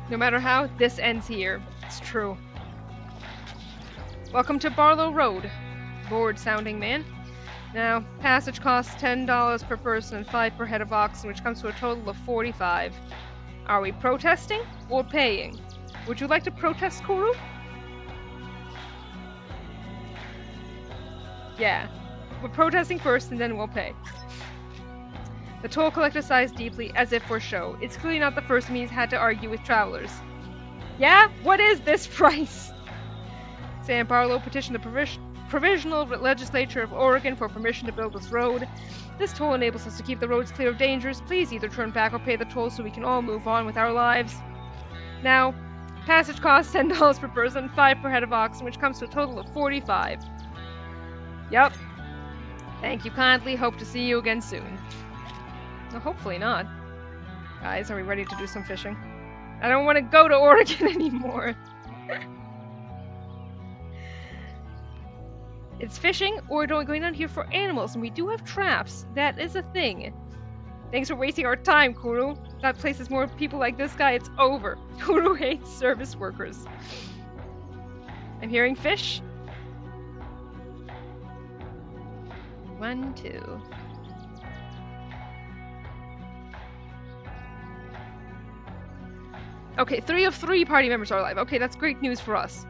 No matter how, this ends here. It's true. Welcome to Barlow Road. Bored-sounding man. Now, passage costs $10 per person and 5 per head of oxen, which comes to a total of 45. Are we protesting or paying? Would you like to protest, Kuru? Yeah. We're protesting first and then we'll pay. The toll collector sighs deeply, as if for show. It's clearly not the first time he's had to argue with travelers. Yeah? What is this price? Sam Barlow petitioned the Provisional Legislature of Oregon for permission to build this road. This toll enables us to keep the roads clear of dangers. Please either turn back or pay the toll so we can all move on with our lives. Now, passage costs $10 per person, 5 per head of oxen, which comes to a total of 45. Yep. Thank you kindly. Hope to see you again soon. Well, hopefully not. Guys, are we ready to do some fishing? I don't want to go to Oregon anymore. It's fishing or going down here for animals, and we do have traps. That is a thing. Thanks for wasting our time, Kuru. That place has more people like this guy, it's over. Kuru hates service workers. I'm hearing fish. 1, 2. Okay, 3 of 3 party members are alive. Okay, that's great news for us.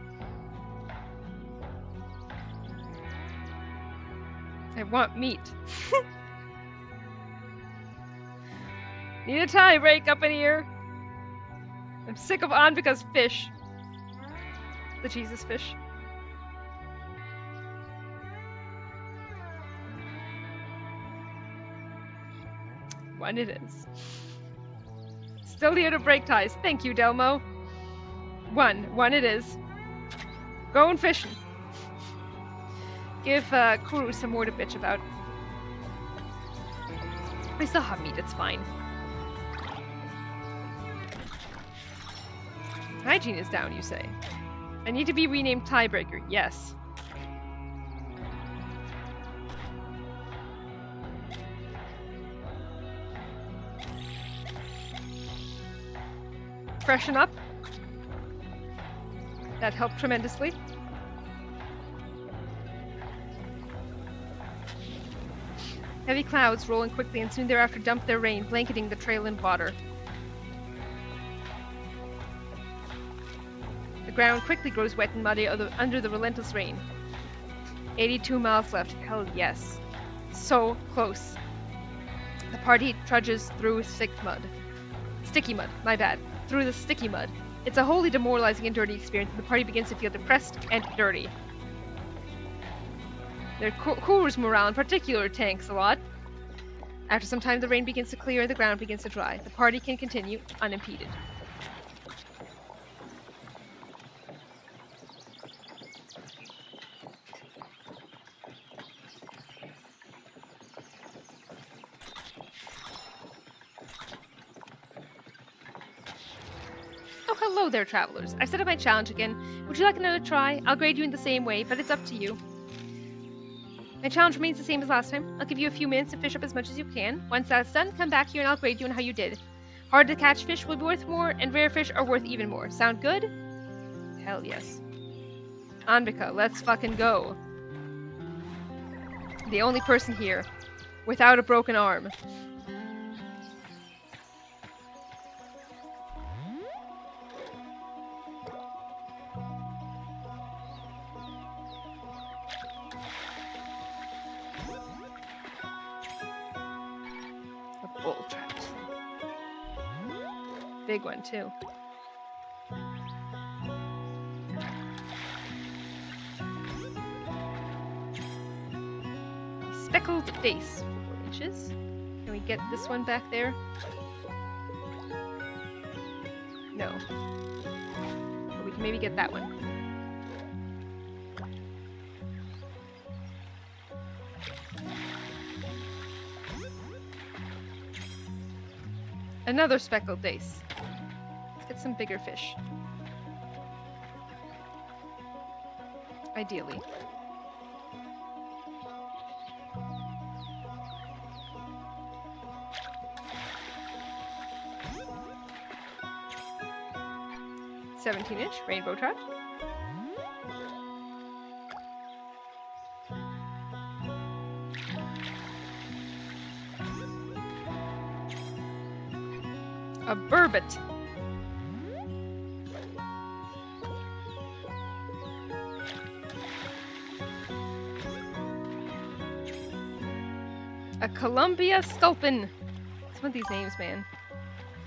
I want meat. Need a tie break up in here. I'm sick of Anvika's fish. The Jesus fish. One it is. Still here to break ties. Thank you, Delmo. One it is. Going fishing. Give Kuru some more to bitch about. I still have meat, it's fine. Hygiene is down, you say. I need to be renamed Tiebreaker, yes. Freshen up. That helped tremendously. Heavy clouds rolling quickly and soon thereafter dump their rain, blanketing the trail in water. The ground quickly grows wet and muddy under the relentless rain. 82 miles left. Hell yes. So close. The party trudges through sticky mud, my bad. Through the sticky mud. It's a wholly demoralizing and dirty experience, and the party begins to feel depressed and dirty. Their Kuru's morale in particular tanks a lot. After some time, the rain begins to clear and the ground begins to dry. The party can continue unimpeded. Oh, hello there, travelers. I've set up my challenge again. Would you like another try? I'll grade you in the same way, but it's up to you. My challenge remains the same as last time. I'll give you a few minutes to fish up as much as you can. Once that's done, come back here and I'll grade you on how you did. Hard to catch fish will be worth more, and rare fish are worth even more. Sound good? Hell yes. Anvika, let's fucking go. The only person here without a broken arm. Bull trout. Big one, too. Speckled dace, 4 inches. Can we get this one back there? No. But we can maybe get that one. Another speckled dace. Let's get some bigger fish. Ideally. "17-inch rainbow trout. A burbot. A Columbia sculpin. Some of these names, man.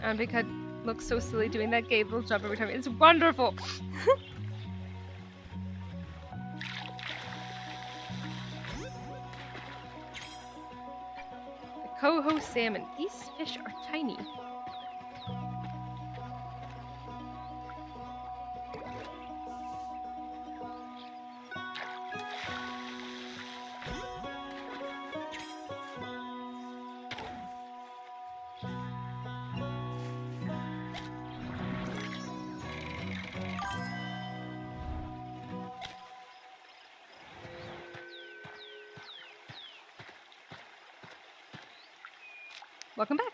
Anvika looks so silly doing that gay little jump every time. It's wonderful. The coho salmon. These fish are tiny. Welcome back.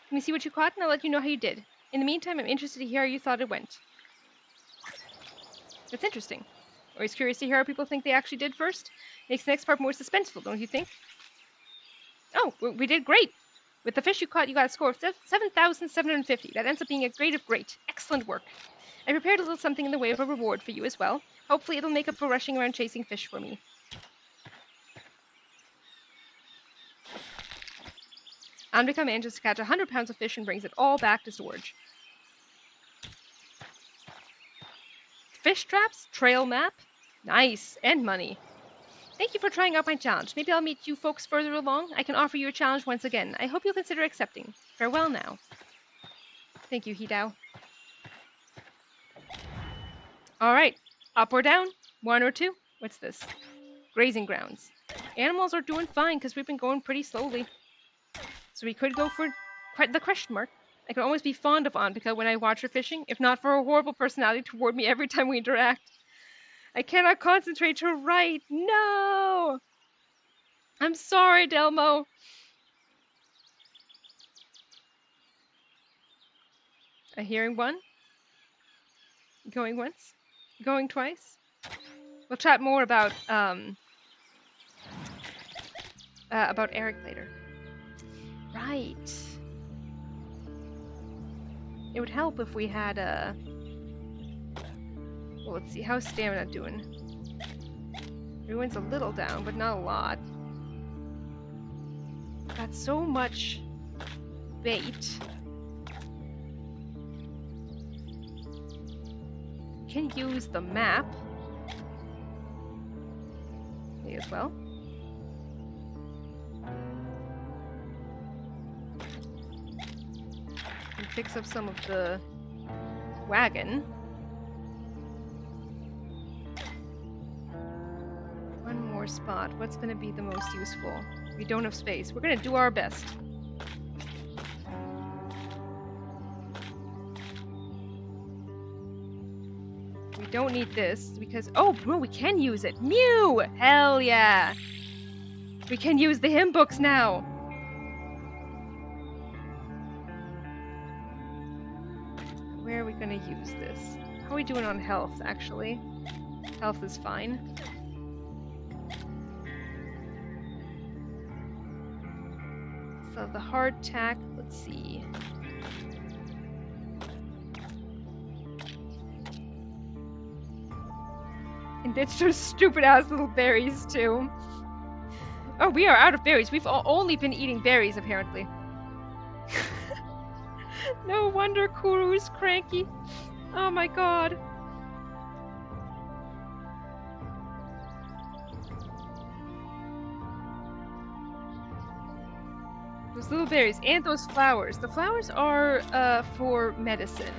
Let me see what you caught and I'll let you know how you did. In the meantime, I'm interested to hear how you thought it went. That's interesting. Always curious to hear how people think they actually did first. Makes the next part more suspenseful, don't you think? Oh, we did great. With the fish you caught, you got a score of 7,750. That ends up being a grade of great. Excellent work. I prepared a little something in the way of a reward for you as well. Hopefully it'll make up for rushing around chasing fish for me. Anvika manages to catch 100 pounds of fish and brings it all back to storage. Fish traps? Trail map? Nice. And money. Thank you for trying out my challenge. Maybe I'll meet you folks further along. I can offer you a challenge once again. I hope you'll consider accepting. Farewell now. Thank you, Hidao. Alright. Up or down? 1 or 2? What's this? Grazing grounds. Animals are doing fine because we've been going pretty slowly. So we could go for the question mark. I could almost be fond of Anvika when I watch her fishing, if not for her horrible personality toward me every time we interact. I cannot concentrate to write. No! I'm sorry, Delmo. A hearing 1. Going once. Going twice. We'll chat more about Eric later. Right. It would help if we had a... Well, let's see. How's stamina doing? Everyone's a little down, but not a lot. Got so much bait. Can use the map. Me as well. And fix up some of the wagon. One more spot. What's going to be the most useful? We don't have space. We're going to do our best. We don't need this because... Oh, bro, we can use it. Mew! Hell yeah! We can use the hymn books now. Where are we going to use this? How are we doing on health, actually? Health is fine. So the hardtack, let's see. And ditch those stupid ass little berries too. Oh, we are out of berries. We've only been eating berries apparently. No wonder Kuru's cranky. Oh my god. Those little berries and those flowers. The flowers are for medicine.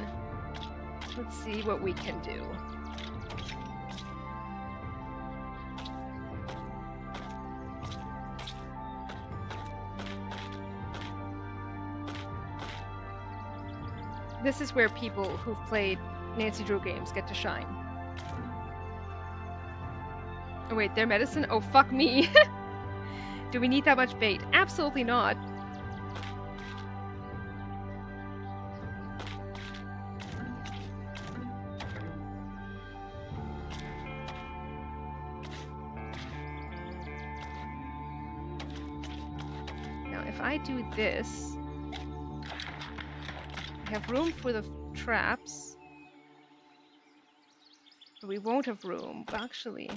Let's see what we can do. This is where people who've played Nancy Drew games get to shine. Oh wait, their medicine? Oh fuck me. Do we need that much bait? Absolutely not. Now if I do this, we have room for the traps, but we won't have room. But actually,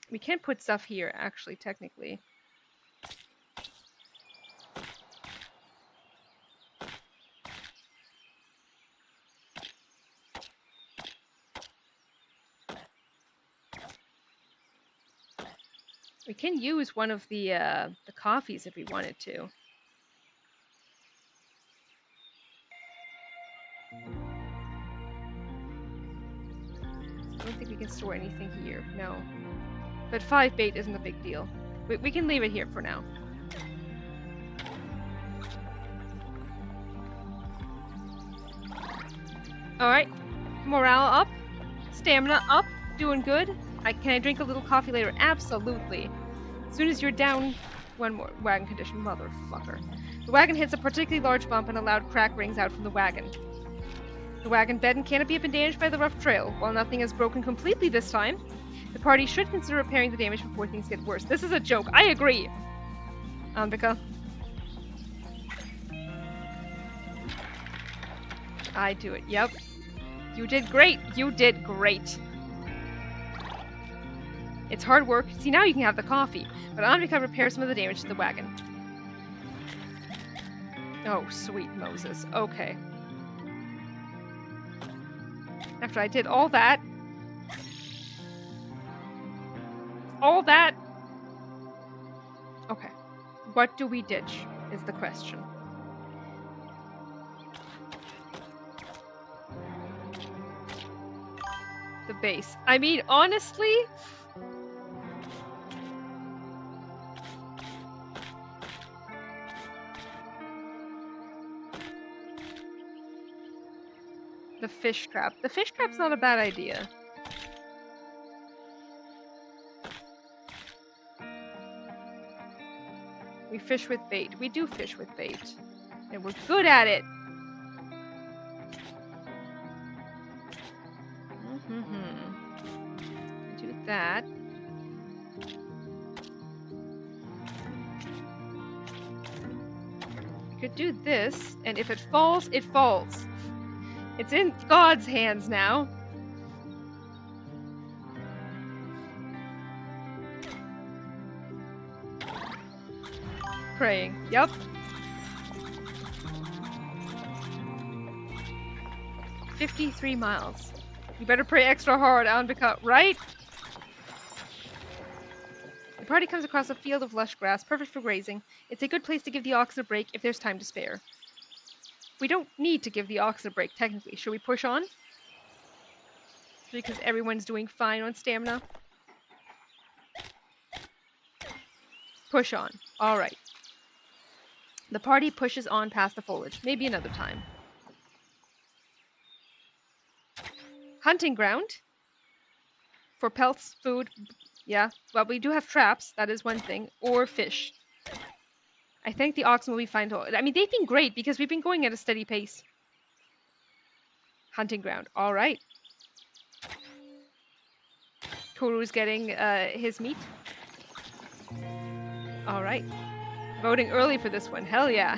we can put stuff here, actually, technically. We can use one of the coffees if we wanted to. I don't think we can store anything here, no. But 5 bait isn't a big deal. We can leave it here for now. Alright, morale up, stamina up, doing good. Can I drink a little coffee later? Absolutely. As soon as you're down, one more wagon condition, motherfucker. The wagon hits a particularly large bump and a loud crack rings out from the wagon. The wagon bed and canopy have been damaged by the rough trail. While nothing has broken completely this time, the party should consider repairing the damage before things get worse. This is a joke. I agree. Anvika. I do it. Yep. You did great. You did great. It's hard work. See, now you can have the coffee. But Anvika repairs some of the damage to the wagon. Oh, sweet Moses. Okay. After I did all that... Okay. What do we ditch, is the question. the base. I mean, honestly, the fish trap. The fish trap's not a bad idea. We fish with bait. We do fish with bait. And we're good at it. Do that. Could do this, and if it falls, it falls. It's in God's hands now. Praying. Yep. $53 miles. You better pray extra hard, Anvika, right? The party comes across a field of lush grass, perfect for grazing. It's a good place to give the ox a break if there's time to spare. We don't need to give the ox a break, technically. Should we push on? Because everyone's doing fine on stamina. Push on. Alright. The party pushes on past the foliage. Maybe another time. Hunting ground. For pelts, food. Yeah, well, we do have traps. That is one thing. Or fish. I think the oxen will be fine. I mean, they've been great because we've been going at a steady pace. Hunting ground. All right. Kuru's getting his meat. All right. Voting early for this one. Hell yeah.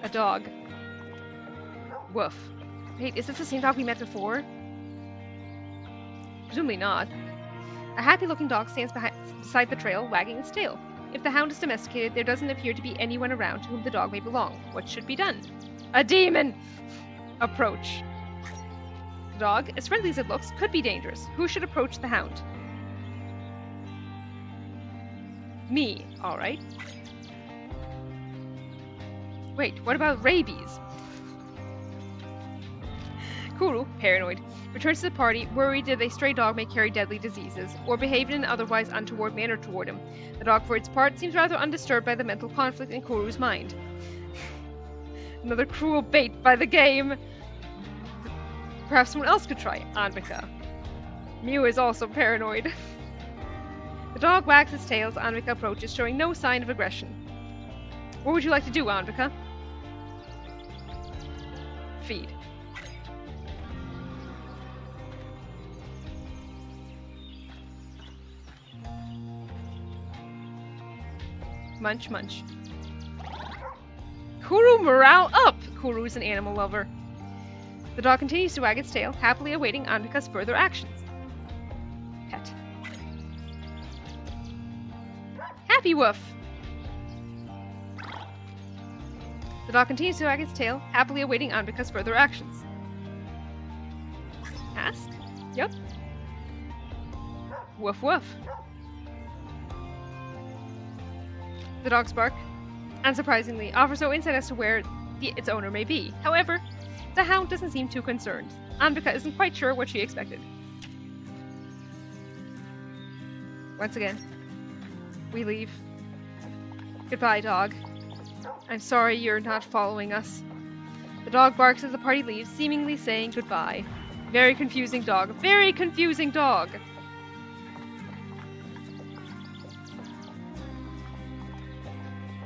A dog. Woof. Wait, is this the same dog we met before? Presumably not. A happy-looking dog stands beside the trail, wagging its tail. If the hound is domesticated, there doesn't appear to be anyone around to whom the dog may belong. What should be done? A demon! Approach. The dog, as friendly as it looks, could be dangerous. Who should approach the hound? Me. Alright. Wait, what about rabies? Kuru, paranoid, returns to the party, worried that a stray dog may carry deadly diseases, or behave in an otherwise untoward manner toward him. The dog, for its part, seems rather undisturbed by the mental conflict in Kuru's mind. Another cruel bait by the game! Perhaps someone else could try, Anvika. Mew is also paranoid. The dog wags its tail as Anvika approaches, showing no sign of aggression. What would you like to do, Anvika? Feed. Munch, munch. Kuru, morale up! Kuru's an animal lover. The dog continues to wag its tail, happily awaiting Anvika's further actions. Pet. Happy woof! The dog continues to wag its tail, happily awaiting Anvika's further actions. Ask? Yep. Woof woof. The dog's bark, unsurprisingly, offers no insight as to where its owner may be. However, the hound doesn't seem too concerned. Anvika isn't quite sure what she expected. Once again, we leave. Goodbye, dog. I'm sorry you're not following us. The dog barks as the party leaves, seemingly saying goodbye. Very confusing dog. Very confusing dog!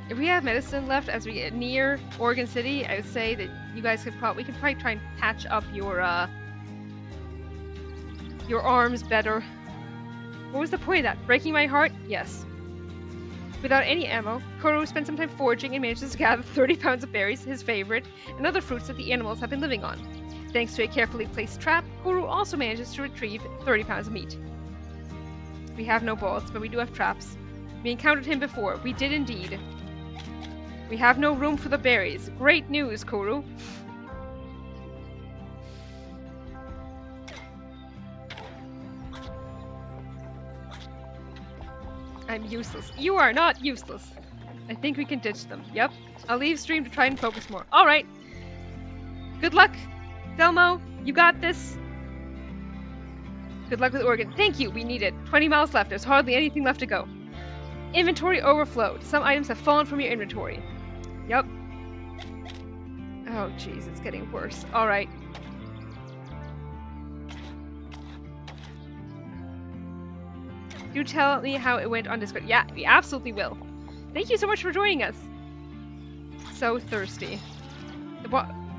If we have medicine left as we get near Oregon City, I would say that you guys could probably try and patch up your arms better. What was the point of that? Breaking my heart? Yes. Without any ammo, Koro spent some time foraging and manages to gather 30 pounds of berries, his favorite, and other fruits that the animals have been living on. Thanks to a carefully placed trap, Koro also manages to retrieve 30 pounds of meat. We have no bullets, but we do have traps. We encountered him before. We did indeed. We have no room for the berries. Great news, Koro. I'm useless. You are not useless. I think we can ditch them. Yep. I'll leave stream to try and focus more. Alright. Good luck, Delmo. You got this. Good luck with Oregon. Thank you. We need it. 20 miles left. There's hardly anything left to go. Inventory overflowed. Some items have fallen from your inventory. Yep. Oh, jeez. It's getting worse. Alright. Do tell me how it went on Discord. Yeah, we absolutely will. Thank you so much for joining us. So thirsty. The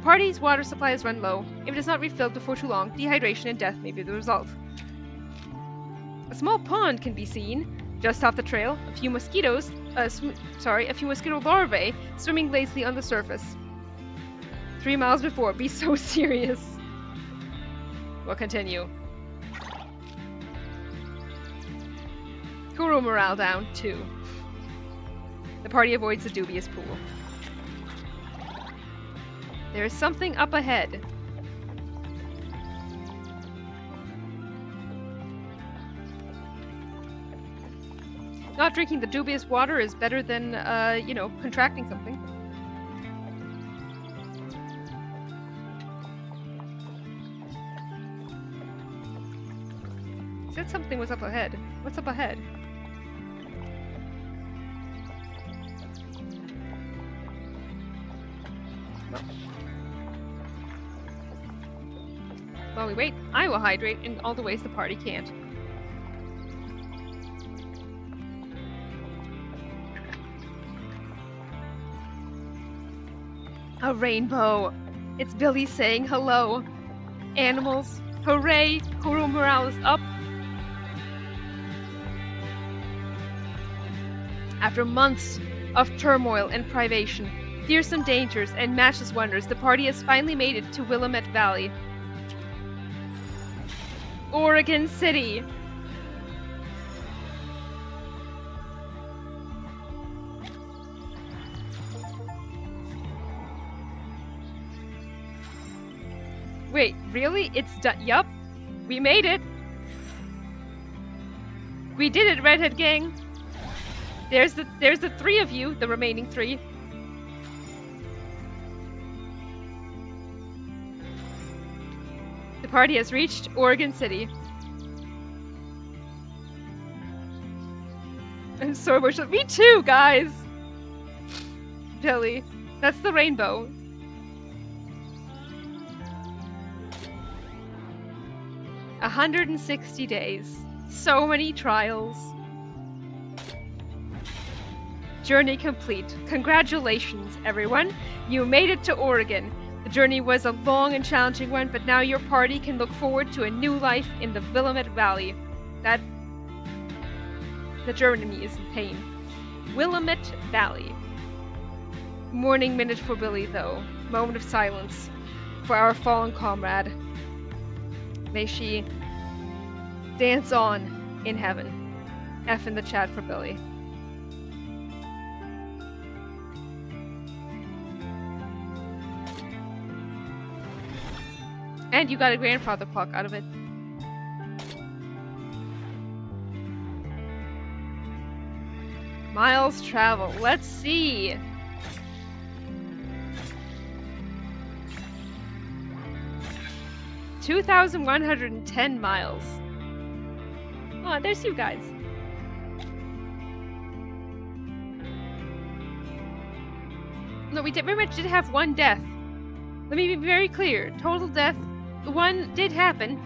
party's water supply is run low. If it is not refilled before too long, dehydration and death may be the result. A small pond can be seen just off the trail. A few mosquito larvae swimming lazily on the surface. 3 miles before. Be so serious. We'll continue. Guru morale down 2. The party avoids the dubious pool. There is something up ahead. Not drinking the dubious water is better than, contracting something. Said something was up ahead. What's up ahead? While we wait, I will hydrate in all the ways the party can't. A rainbow! It's Billy saying hello. Animals, hooray! Kuro morale is up. After months of turmoil and privation, fearsome dangers, and matchless wonders, the party has finally made it to Willamette Valley. Oregon City! Wait, really? It's done? Yup. We made it! We did it, Redhead Gang! There's the 3 of you, the remaining 3. The party has reached Oregon City. I'm so emotional. Me too, guys! Billy. That's the rainbow. A 160 days. So many trials. Journey complete. Congratulations, everyone. You made it to Oregon. The journey was a long and challenging one, but now your party can look forward to a new life in the Willamette Valley. The German in me is in pain. Willamette Valley. Mourning minute for Billy, though. Moment of silence for our fallen comrade. May she dance on in heaven. F in the chat for Billy. And you got a grandfather clock out of it. Miles travel. Let's see. $2,110 miles. Oh, there's you guys. No, we very much did have one death. Let me be very clear. Total death. One did happen.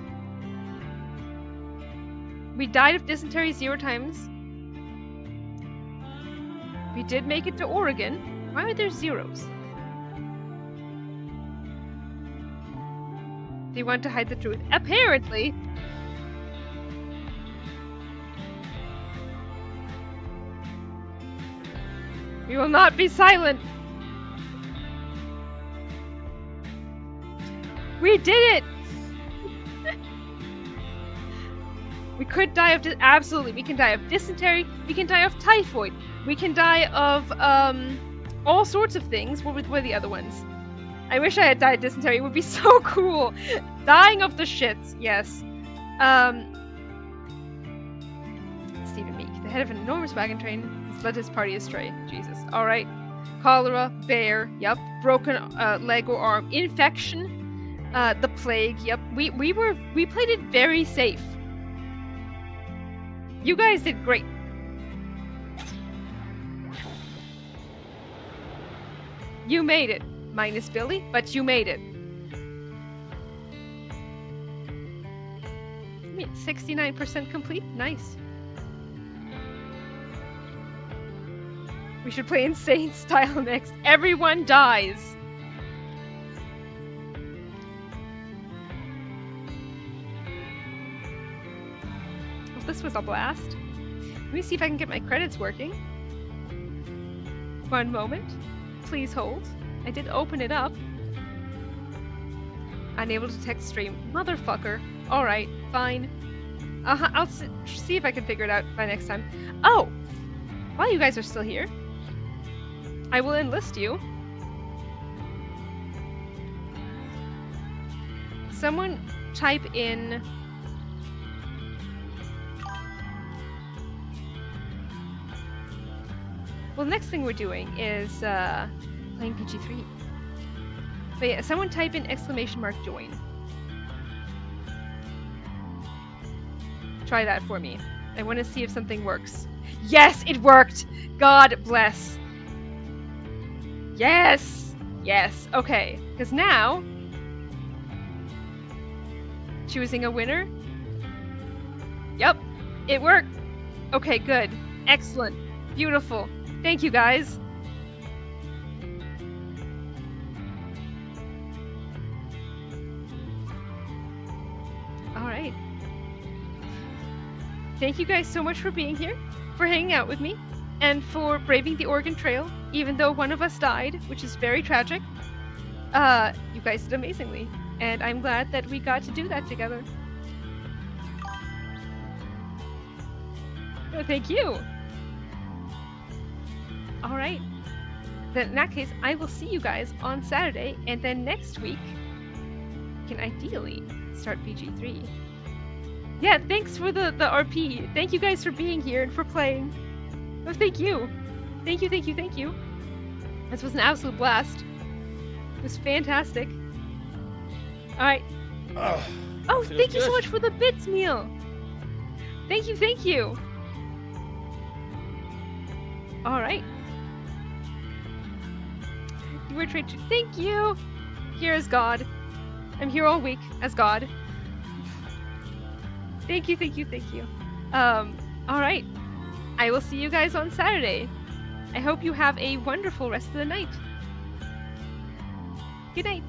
We died of dysentery 0 times. We did make it to Oregon. Why are there zeros? They want to hide the truth. Apparently. We will not be silent. We did it! We could die of absolutely. We can die of dysentery. We can die of typhoid. We can die of all sorts of things. What were the other ones? I wish I had died of dysentery. It would be so cool. Dying of the shits. Yes. Stephen Meek, the head of an enormous wagon train. He's led his party astray. Jesus. Alright. Cholera, bear, yep. Broken leg or arm. Infection, the plague, yep. We played it very safe. You guys did great. You made it. Minus Billy, but you made it. 69% complete? Nice. We should play insane style next. Everyone dies. Well, this was a blast. Let me see if I can get my credits working. One moment. Please hold. I did open it up. Unable to text stream. Motherfucker. Alright, fine. I'll see if I can figure it out by next time. Oh! While you guys are still here, I will enlist you. Someone type in... Well, the next thing we're doing is playing PG3. But yeah, someone type in !join. Try that for me. I want to see if something works. Yes, it worked! God bless. Yes! Yes, okay. Because now... choosing a winner? Yep, it worked! Okay, good. Excellent. Beautiful. Thank you, guys. Alright. Thank you guys so much for being here, for hanging out with me, and for braving the Oregon Trail, even though one of us died, which is very tragic. You guys did amazingly, and I'm glad that we got to do that together. Oh, thank you! Alright. Then in that case, I will see you guys on Saturday, and then next week, we can ideally start PG3. Yeah, thanks for the RP. Thank you guys for being here and for playing. Oh, thank you. Thank you, thank you, thank you. This was an absolute blast. It was fantastic. Alright. Oh, thank you so much for the bits, Neil. Thank you, thank you. Alright. You were trained to... Thank you! Here as God. I'm here all week as God. Thank you, thank you, thank you. Alright. I will see you guys on Saturday. I hope you have a wonderful rest of the night. Good night.